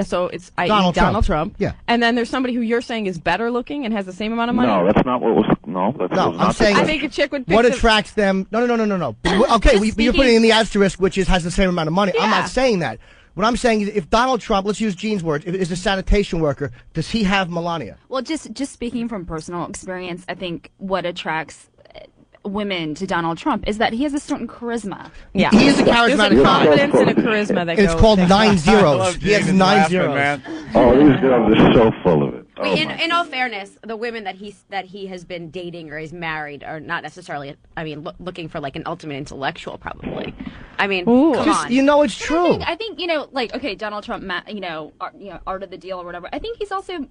[SPEAKER 15] So it's
[SPEAKER 2] Donald
[SPEAKER 15] Trump.
[SPEAKER 2] Yeah.
[SPEAKER 15] And then there's somebody who you're saying is better looking and has the same amount of money.
[SPEAKER 17] No, that's not what was. No, that's
[SPEAKER 2] I'm saying.
[SPEAKER 15] I think a chick would pick
[SPEAKER 2] what attracts them? No. Okay, you're putting in the asterisk, which has the same amount of money. I'm not saying that. What I'm saying is, if Donald Trump, let's use Gene's words, is a sanitation worker, does he have Melania?
[SPEAKER 16] Well, just speaking from personal experience, I think what attracts women to Donald Trump is that he has a certain charisma.
[SPEAKER 15] Yeah,
[SPEAKER 2] he is a charismatic
[SPEAKER 15] There's a confidence and a charisma that
[SPEAKER 2] it's
[SPEAKER 15] goes.
[SPEAKER 2] called 9 zeros. He has 9 zeros.
[SPEAKER 17] Man. Oh, these girls are so full of it.
[SPEAKER 14] Wait, in all fairness, the women that he has been dating or is married are not necessarily. I mean, looking for like an ultimate intellectual, probably. I mean, come on.
[SPEAKER 2] It's true.
[SPEAKER 16] I think okay, Donald Trump, art of the deal or whatever. I think he's also,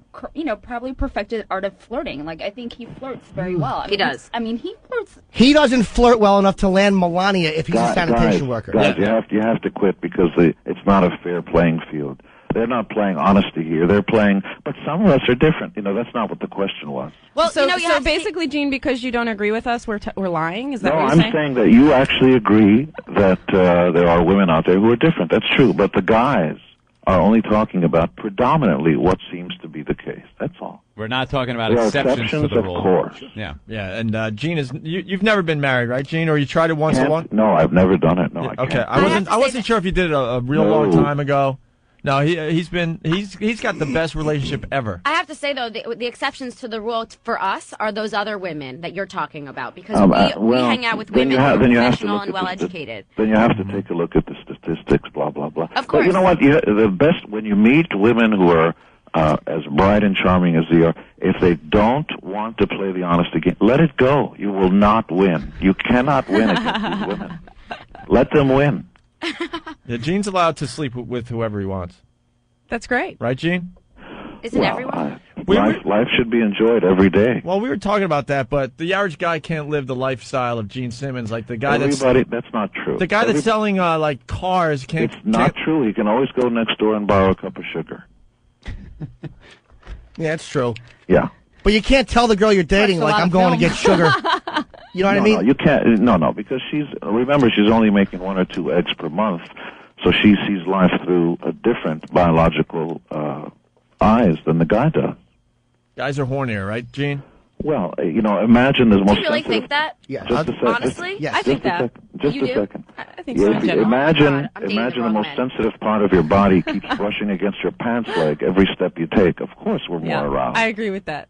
[SPEAKER 16] probably perfected art of flirting. Like I think he flirts very well.
[SPEAKER 14] He does.
[SPEAKER 16] I mean, he flirts.
[SPEAKER 2] He doesn't flirt well enough to land Melania if he's a sanitation worker.
[SPEAKER 17] Guys, you have to quit because it's not a fair playing field. They're not playing honesty here. They're playing, but some of us are different. That's not what the question was.
[SPEAKER 15] Well, so basically, Gene, because you don't agree with us, we're lying? Is that what you're
[SPEAKER 17] saying? No, I'm saying that you actually agree that there are women out there who are different. That's true. But the guys are only talking about predominantly what seems to be the case. That's all.
[SPEAKER 3] We're not talking about
[SPEAKER 17] there
[SPEAKER 3] exceptions to the rule.
[SPEAKER 17] Of course.
[SPEAKER 3] Yeah.
[SPEAKER 1] Yeah, and Gene you've never been married, right, Gene? Or you tried it once or one?
[SPEAKER 17] No, I've never done it. No, I can't.
[SPEAKER 1] Okay, I wasn't sure if you did it a real long time ago. No, he's got the best relationship ever.
[SPEAKER 14] I have to say though, the exceptions to the rule for us are those other women that you're talking about because we hang out with women who are professional and well educated.
[SPEAKER 17] Then you have to take a look at the statistics, blah blah blah.
[SPEAKER 14] Of course.
[SPEAKER 17] But you know what? The best when you meet women who are as bright and charming as they are, if they don't want to play the honest game, let it go. You will not win. You cannot win against these women. Let them win.
[SPEAKER 1] Yeah, Gene's allowed to sleep with whoever he wants.
[SPEAKER 15] That's great.
[SPEAKER 1] Right, Gene?
[SPEAKER 14] Isn't everyone?
[SPEAKER 17] Life should be enjoyed every day.
[SPEAKER 1] Well, we were talking about that, but the average guy can't live the lifestyle of Gene Simmons. Like the guy
[SPEAKER 17] that's not true.
[SPEAKER 1] The guy that's selling like cars can't.
[SPEAKER 17] It's not true. He can always go next door and borrow a cup of sugar.
[SPEAKER 2] Yeah, it's true.
[SPEAKER 17] Yeah.
[SPEAKER 2] But you can't tell the girl you're dating, like, I'm going to get sugar. You know what I mean?
[SPEAKER 17] No, you can't. No, because remember, she's only making 1 or 2 eggs per month, so she sees life through a different biological eyes than the guy does.
[SPEAKER 1] Guys are hornier, right, Gene?
[SPEAKER 17] Well, imagine the most.
[SPEAKER 14] Do you really think that?
[SPEAKER 2] Yeah.
[SPEAKER 14] Honestly?
[SPEAKER 2] Yes.
[SPEAKER 14] I think that.
[SPEAKER 17] Just
[SPEAKER 14] you
[SPEAKER 17] a
[SPEAKER 14] do?
[SPEAKER 17] second.
[SPEAKER 15] I think so.
[SPEAKER 17] Imagine the most sensitive part of your body keeps brushing against your pants leg every step you take. Of course, we're more aroused.
[SPEAKER 15] I agree with that.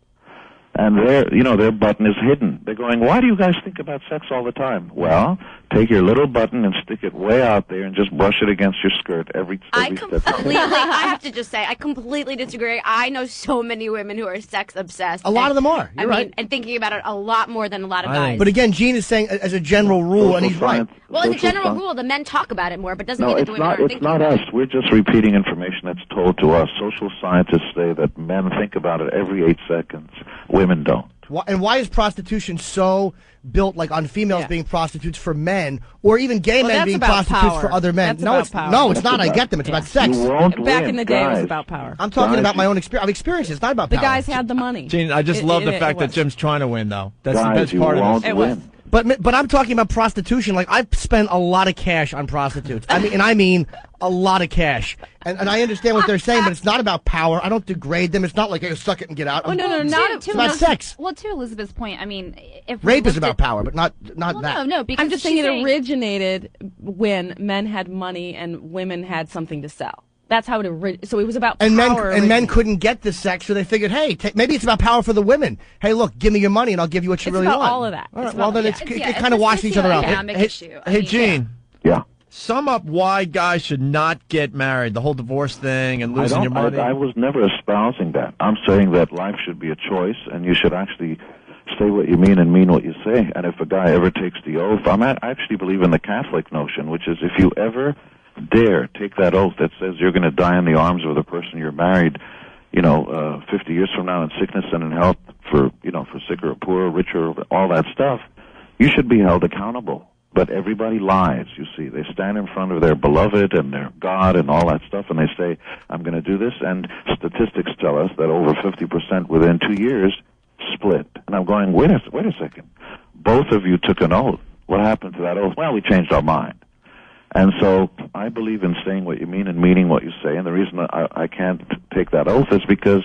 [SPEAKER 17] And their button is hidden. They're going, why do you guys think about sex all the time? Well, take your little button and stick it way out there and just brush it against your skirt every step.
[SPEAKER 14] I have to just say, I completely disagree. I know so many women who are sex obsessed.
[SPEAKER 2] A lot of them are. You're right.
[SPEAKER 14] And thinking about it a lot more than a lot of guys.
[SPEAKER 2] But again, Gene is saying as a general rule, and he's right.
[SPEAKER 14] Well, as a general rule, the men talk about it more, but doesn't mean that the women aren't thinking about it.
[SPEAKER 17] It's not us. We're just repeating information that's told to us. Social scientists say that men think about it every 8 seconds. Women don't.
[SPEAKER 2] And why is prostitution so built like on females being prostitutes for men, or even gay men being prostitutes for other men?
[SPEAKER 15] No,
[SPEAKER 2] it's not. I get them. It's about sex.
[SPEAKER 15] Back in the day, it was about power.
[SPEAKER 2] I'm talking about my own experience. I've experienced it. It's not about
[SPEAKER 15] power.
[SPEAKER 2] The
[SPEAKER 15] guys had the money.
[SPEAKER 1] Gene, I just love the fact that Jim's trying to win, though. That's the best part of it.
[SPEAKER 15] It was.
[SPEAKER 2] But I'm talking about prostitution. Like, I've spent a lot of cash on prostitutes. I mean a lot of cash. And I understand what they're saying, but it's not about power. I don't degrade them. It's not like, hey, suck it and get out.
[SPEAKER 16] It's
[SPEAKER 2] about sex.
[SPEAKER 16] Well, to Elizabeth's point, I mean, if
[SPEAKER 2] rape is about power, but not that.
[SPEAKER 16] No, because
[SPEAKER 15] I'm just saying it originated when men had money and women had something to sell. That's how so it was about
[SPEAKER 2] And
[SPEAKER 15] power.
[SPEAKER 2] men couldn't get the sex, so they figured, hey, maybe it's about power for the women. Hey, look, give me your money and I'll give you what you really
[SPEAKER 15] about
[SPEAKER 2] want.
[SPEAKER 15] all of that.
[SPEAKER 2] All right,
[SPEAKER 15] It's
[SPEAKER 2] well,
[SPEAKER 15] about-
[SPEAKER 2] then it kind of washes each other out.
[SPEAKER 1] Hey, Gene.
[SPEAKER 8] Yeah.
[SPEAKER 1] Sum up why guys should not get married. The whole divorce thing and losing your money.
[SPEAKER 8] I was never espousing that. I'm saying that life should be a choice, and you should actually say what you mean and mean what you say. And if a guy ever takes the oath, I actually believe in the Catholic notion, which is if you ever dare take that oath that says you're going to die in the arms of the person you're married, 50 years from now in sickness and in health, for sicker or poorer, richer, all that stuff, you should be held accountable. But everybody lies, you see. They stand in front of their beloved and their God and all that stuff, and they say, I'm going to do this. And statistics tell us that over 50% within 2 years split. And I'm going, wait a second. Both of you took an oath. What happened to that oath? Well, we changed our mind. And so I believe in saying what you mean and meaning what you say. And the reason I can't take that oath is because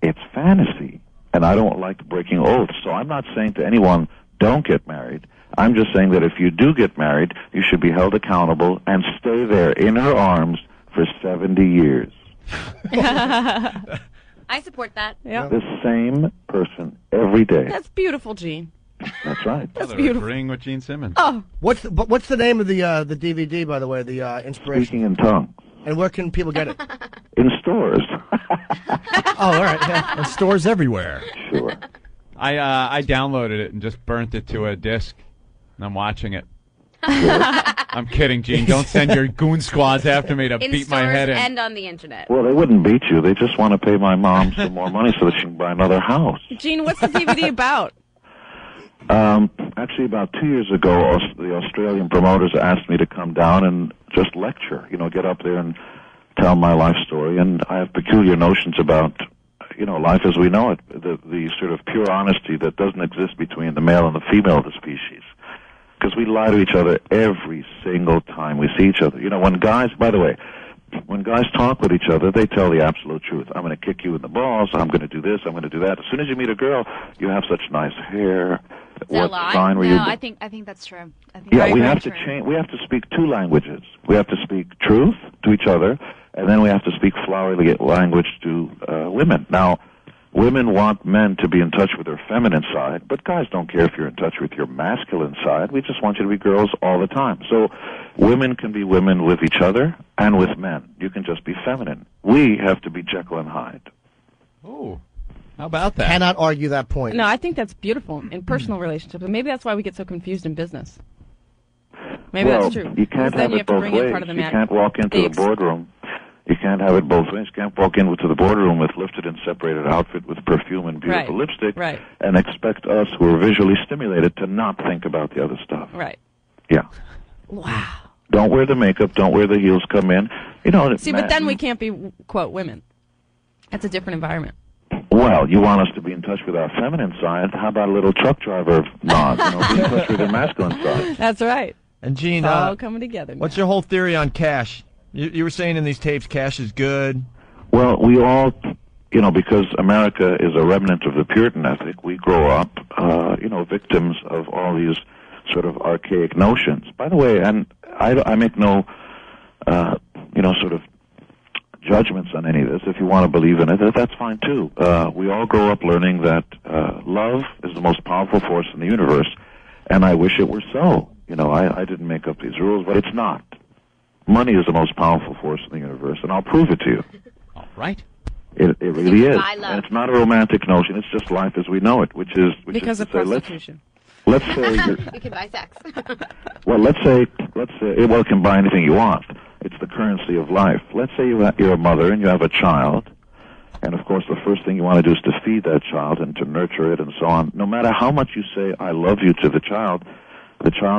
[SPEAKER 8] it's fantasy. And I don't like breaking oaths. So I'm not saying to anyone, don't get married. I'm just saying that if you do get married, you should be held accountable and stay there in her arms for 70 years.
[SPEAKER 14] I support that.
[SPEAKER 15] Yeah.
[SPEAKER 8] The same person every day.
[SPEAKER 15] That's beautiful, Gene.
[SPEAKER 8] That's right.
[SPEAKER 15] That's beautiful.
[SPEAKER 3] Agreeing with Gene Simmons.
[SPEAKER 15] Oh.
[SPEAKER 2] What's the name of the DVD, by the way, the inspiration?
[SPEAKER 8] Speaking in tongues.
[SPEAKER 2] And where can people get it?
[SPEAKER 8] In stores.
[SPEAKER 2] All right. Yeah.
[SPEAKER 1] And stores everywhere.
[SPEAKER 8] Sure.
[SPEAKER 3] I downloaded it and just burnt it to a disc, and I'm watching it. I'm kidding, Gene. Don't send your goon squads after me to
[SPEAKER 14] In
[SPEAKER 3] beat my
[SPEAKER 14] stores
[SPEAKER 3] head in.
[SPEAKER 14] and on the internet.
[SPEAKER 8] Well, they wouldn't beat you. They just want to pay my mom some more money so that she can buy another house.
[SPEAKER 15] Gene, what's the DVD about?
[SPEAKER 8] Actually, about 2 years ago, the Australian promoters asked me to come down and just lecture, get up there and tell my life story. And I have peculiar notions about, life as we know it, the sort of pure honesty that doesn't exist between the male and the female of the species. Because we lie to each other every single time we see each other. When guys, by the way, when guys talk with each other, they tell the absolute truth. I'm going to kick you in the balls. I'm going to do this. I'm going to do that. As soon as you meet a girl, you have such nice hair. What sign were you?
[SPEAKER 16] No, I think that's true.
[SPEAKER 8] We have to change. We have to speak two languages. We have to speak truth to each other, and then we have to speak flowery language to women. Now, women want men to be in touch with their feminine side, but guys don't care if you're in touch with your masculine side. We just want you to be girls all the time. So women can be women with each other and with men. You can just be feminine. We have to be Jekyll and Hyde.
[SPEAKER 3] Oh, how about that?
[SPEAKER 2] Cannot argue that point.
[SPEAKER 15] No, I think that's beautiful in personal relationships, and maybe that's why we get so confused in business. Maybe
[SPEAKER 8] well,
[SPEAKER 15] that's true.
[SPEAKER 8] You can't
[SPEAKER 15] then
[SPEAKER 8] have
[SPEAKER 15] you
[SPEAKER 8] it
[SPEAKER 15] have to
[SPEAKER 8] both
[SPEAKER 15] bring
[SPEAKER 8] ways.
[SPEAKER 15] in part of the
[SPEAKER 8] You can't walk into the boardroom. You can't have it both ways. You can't walk into the boardroom with lifted and separated outfit with perfume and beautiful lipstick and expect us who are visually stimulated to not think about the other stuff.
[SPEAKER 15] Right.
[SPEAKER 8] Yeah.
[SPEAKER 15] Wow.
[SPEAKER 8] Don't wear the makeup. Don't wear the heels. Come in.
[SPEAKER 15] See, but then we can't be, quote, women. That's a different environment.
[SPEAKER 8] Well, you want us to be in touch with our feminine side. How about a little truck driver nod? Be in touch with your masculine side.
[SPEAKER 15] That's right.
[SPEAKER 1] And Gene,
[SPEAKER 15] it's all coming together now.
[SPEAKER 1] What's your whole theory on cash? You were saying in these tapes cash is good.
[SPEAKER 8] Well, we all, because America is a remnant of the Puritan ethic, we grow up, victims of all these sort of archaic notions. By the way, and I make no, sort of judgments on any of this. If you want to believe in it, that's fine too. We all grow up learning that love is the most powerful force in the universe, and I wish it were so. I didn't make up these rules, but it's not. Money is the most powerful force in the universe, and I'll prove it to you.
[SPEAKER 3] All right.
[SPEAKER 8] It really is. And it's not a romantic notion. It's just life as we know it, which is
[SPEAKER 15] because of prostitution.
[SPEAKER 8] Let's say
[SPEAKER 14] you can buy sex.
[SPEAKER 8] well, let's say it can buy anything you want. It's the currency of life. Let's say you're a mother and you have a child, and of course the first thing you want to do is to feed that child and to nurture it and so on. No matter how much you say "I love you" to the child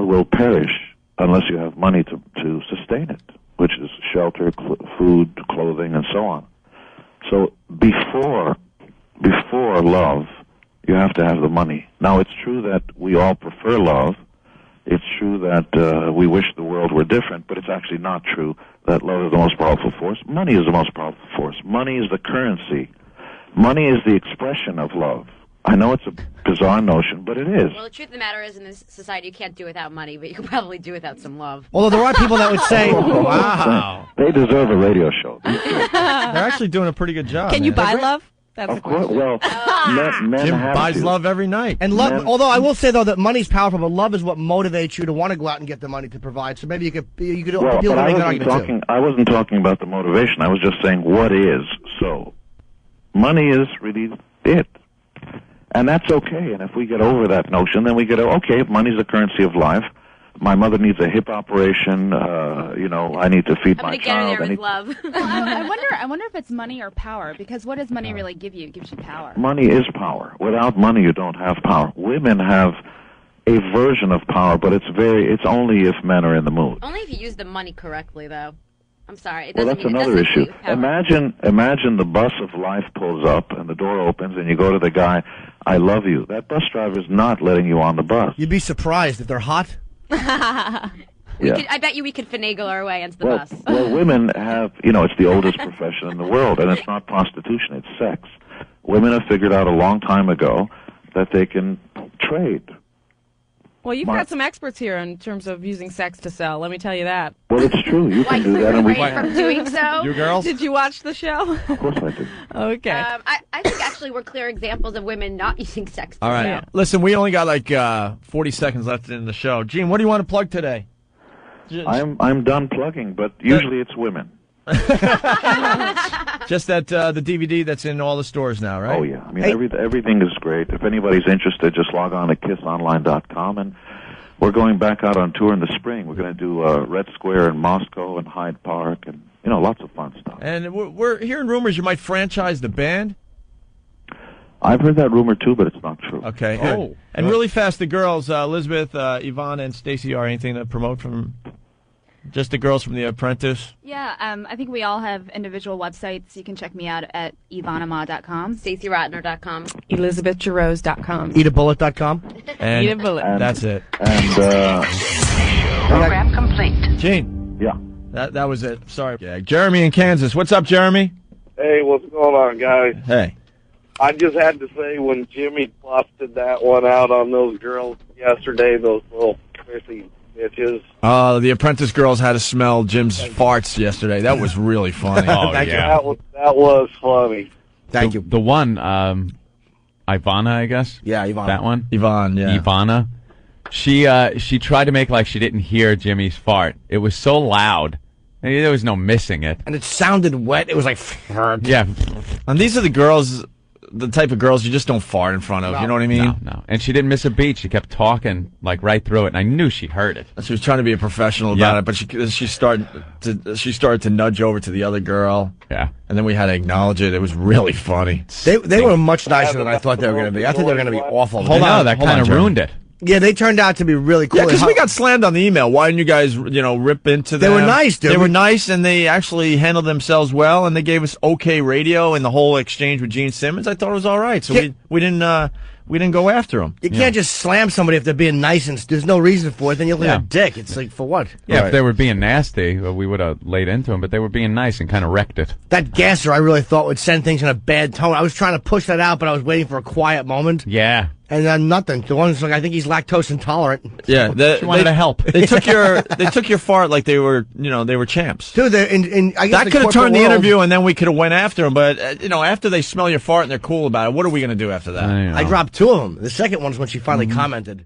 [SPEAKER 8] will perish unless you have money to sustain it, which is shelter, food, clothing, and so on. So before love, you have to have the money. Now, it's true that we all prefer love. It's true that we wish the world were different, but it's actually not true that love is the most powerful force. Money is the most powerful force. Money is the currency. Money is the expression of love. I know it's a bizarre notion, but it is.
[SPEAKER 14] Well, the truth of the matter is, in this society, you can't do without money, but you can probably do without some love.
[SPEAKER 2] Although there are people that would say,
[SPEAKER 1] wow.
[SPEAKER 17] They deserve a radio show.
[SPEAKER 1] They're actually doing a pretty good job.
[SPEAKER 15] Can you
[SPEAKER 1] man.
[SPEAKER 15] buy love? That's
[SPEAKER 17] Of course. Well, men
[SPEAKER 1] Jim
[SPEAKER 17] have
[SPEAKER 1] buys
[SPEAKER 17] to.
[SPEAKER 1] love every night.
[SPEAKER 2] And love, although I will say though that money's powerful, but love is what motivates you to want to go out and get the money to provide. So maybe you could
[SPEAKER 17] Well,
[SPEAKER 2] appeal
[SPEAKER 17] but
[SPEAKER 2] to
[SPEAKER 17] I
[SPEAKER 2] make that
[SPEAKER 17] wasn't
[SPEAKER 2] argument
[SPEAKER 17] talking. I wasn't talking about the motivation. I was just saying what is. So, money is really it, and that's okay. And if we get over that notion, then we get okay. If money's the currency of life, my mother needs a hip operation. I need to feed my child.
[SPEAKER 14] Love.
[SPEAKER 16] I wonder if it's money or power, because what does money really give you? It gives you power.
[SPEAKER 17] Money is power. Without money, you don't have power. Women have a version of power, but it's only if men are in the mood.
[SPEAKER 14] Only if you use the money correctly, though. I'm sorry. It
[SPEAKER 17] Well,
[SPEAKER 14] doesn't
[SPEAKER 17] that's
[SPEAKER 14] mean,
[SPEAKER 17] another
[SPEAKER 14] it doesn't
[SPEAKER 17] issue.
[SPEAKER 14] give you power.
[SPEAKER 17] Imagine the bus of life pulls up and the door opens and you go to the guy, I love you. That bus driver is not letting you on the bus.
[SPEAKER 2] You'd be surprised if they're hot.
[SPEAKER 14] I bet you we could finagle our way into the bus.
[SPEAKER 17] Well, women have, it's the oldest profession in the world, and it's not prostitution, it's sex. Women have figured out a long time ago that they can trade.
[SPEAKER 15] Well, you've got some experts here in terms of using sex to sell. Let me tell you that.
[SPEAKER 17] Well, it's true. You can do that, and we
[SPEAKER 14] from doing so.
[SPEAKER 1] You girls?
[SPEAKER 15] Did you watch the show?
[SPEAKER 17] Of course I did.
[SPEAKER 15] Okay.
[SPEAKER 14] I think actually we're clear examples of women not using sex to
[SPEAKER 1] All right.
[SPEAKER 14] sell.
[SPEAKER 1] Listen, we only got like 40 seconds left in the show. Gene, what do you want to plug today?
[SPEAKER 17] I'm done plugging, but usually it's women.
[SPEAKER 1] Just that the DVD that's in all the stores now, right?
[SPEAKER 17] Oh, yeah. I mean, everything is great. If anybody's interested, just log on to kissonline.com, and we're going back out on tour in the spring. We're going to do Red Square in Moscow and Hyde Park, and, lots of fun stuff.
[SPEAKER 1] And we're hearing rumors you might franchise the band.
[SPEAKER 17] I've heard that rumor, too, but it's not true.
[SPEAKER 1] Okay. Oh. And really fast, the girls, Elizabeth, Ivana, and Stacy, are anything to promote from just the girls from The Apprentice?
[SPEAKER 16] Yeah, I think we all have individual websites. You can check me out at ivanama.com.
[SPEAKER 14] StacyRotner.com.
[SPEAKER 15] ElizabethJarose.com.
[SPEAKER 2] Eatabullet.com.
[SPEAKER 1] And
[SPEAKER 15] Eat a bullet.
[SPEAKER 1] That's it.
[SPEAKER 17] And,
[SPEAKER 18] Program complete.
[SPEAKER 1] Gene.
[SPEAKER 17] Yeah.
[SPEAKER 1] That was it. Sorry. Yeah. Jeremy in Kansas. What's up, Jeremy?
[SPEAKER 19] Hey, what's going on, guys?
[SPEAKER 1] Hey.
[SPEAKER 19] I just had to say, when Jimmy busted that one out on those girls yesterday, those little prissy bitches.
[SPEAKER 1] The Apprentice girls had to smell Jim's farts yesterday. That was really funny.
[SPEAKER 19] That was funny.
[SPEAKER 2] Thank you.
[SPEAKER 3] The one, Ivana, I guess?
[SPEAKER 2] Yeah, Ivana.
[SPEAKER 3] That one?
[SPEAKER 1] Yvonne, yeah.
[SPEAKER 3] Ivana. She tried to make like she didn't hear Jimmy's fart. It was so loud. There was no missing it.
[SPEAKER 2] And it sounded wet. It was like...
[SPEAKER 3] Yeah.
[SPEAKER 1] And these are the girls... The type of girls you just don't fart in front of.
[SPEAKER 2] No.
[SPEAKER 1] You know what I mean?
[SPEAKER 3] No. And she didn't miss a beat. She kept talking like right through it, and I knew she heard it.
[SPEAKER 1] She was trying to be a professional about it, but she started to nudge over to the other girl.
[SPEAKER 3] Yeah.
[SPEAKER 1] And then we had to acknowledge it. It was really funny.
[SPEAKER 2] They were much nicer than I thought they were going to be. I think they were going to be awful.
[SPEAKER 1] Hold on,
[SPEAKER 3] that kind of ruined it.
[SPEAKER 2] Yeah, they turned out to be really cool.
[SPEAKER 1] Yeah, because we got slammed on the email. Why didn't you guys, rip into them?
[SPEAKER 2] They were nice, dude.
[SPEAKER 1] They were nice, and they actually handled themselves well, and they gave us okay radio in the whole exchange with Gene Simmons. I thought it was all right. So we didn't go after them.
[SPEAKER 2] You can't just slam somebody if they're being nice and there's no reason for it. Then you look like a dick. It's like, for what?
[SPEAKER 3] Yeah, if they were being nasty, we would have laid into them, but they were being nice and kind of wrecked it.
[SPEAKER 2] That gasser, I really thought would send things in a bad tone. I was trying to push that out, but I was waiting for a quiet moment.
[SPEAKER 3] Yeah.
[SPEAKER 2] And then nothing. The one's like, I think he's lactose intolerant.
[SPEAKER 1] Yeah,
[SPEAKER 3] she wanted to help.
[SPEAKER 1] They took your fart like they were champs.
[SPEAKER 2] Dude, I guess
[SPEAKER 1] that could have turned the interview, and then we could have went after them. But after they smell your fart and they're cool about it, what are we going to do after that?
[SPEAKER 2] I dropped two of them. The second one's when she finally commented.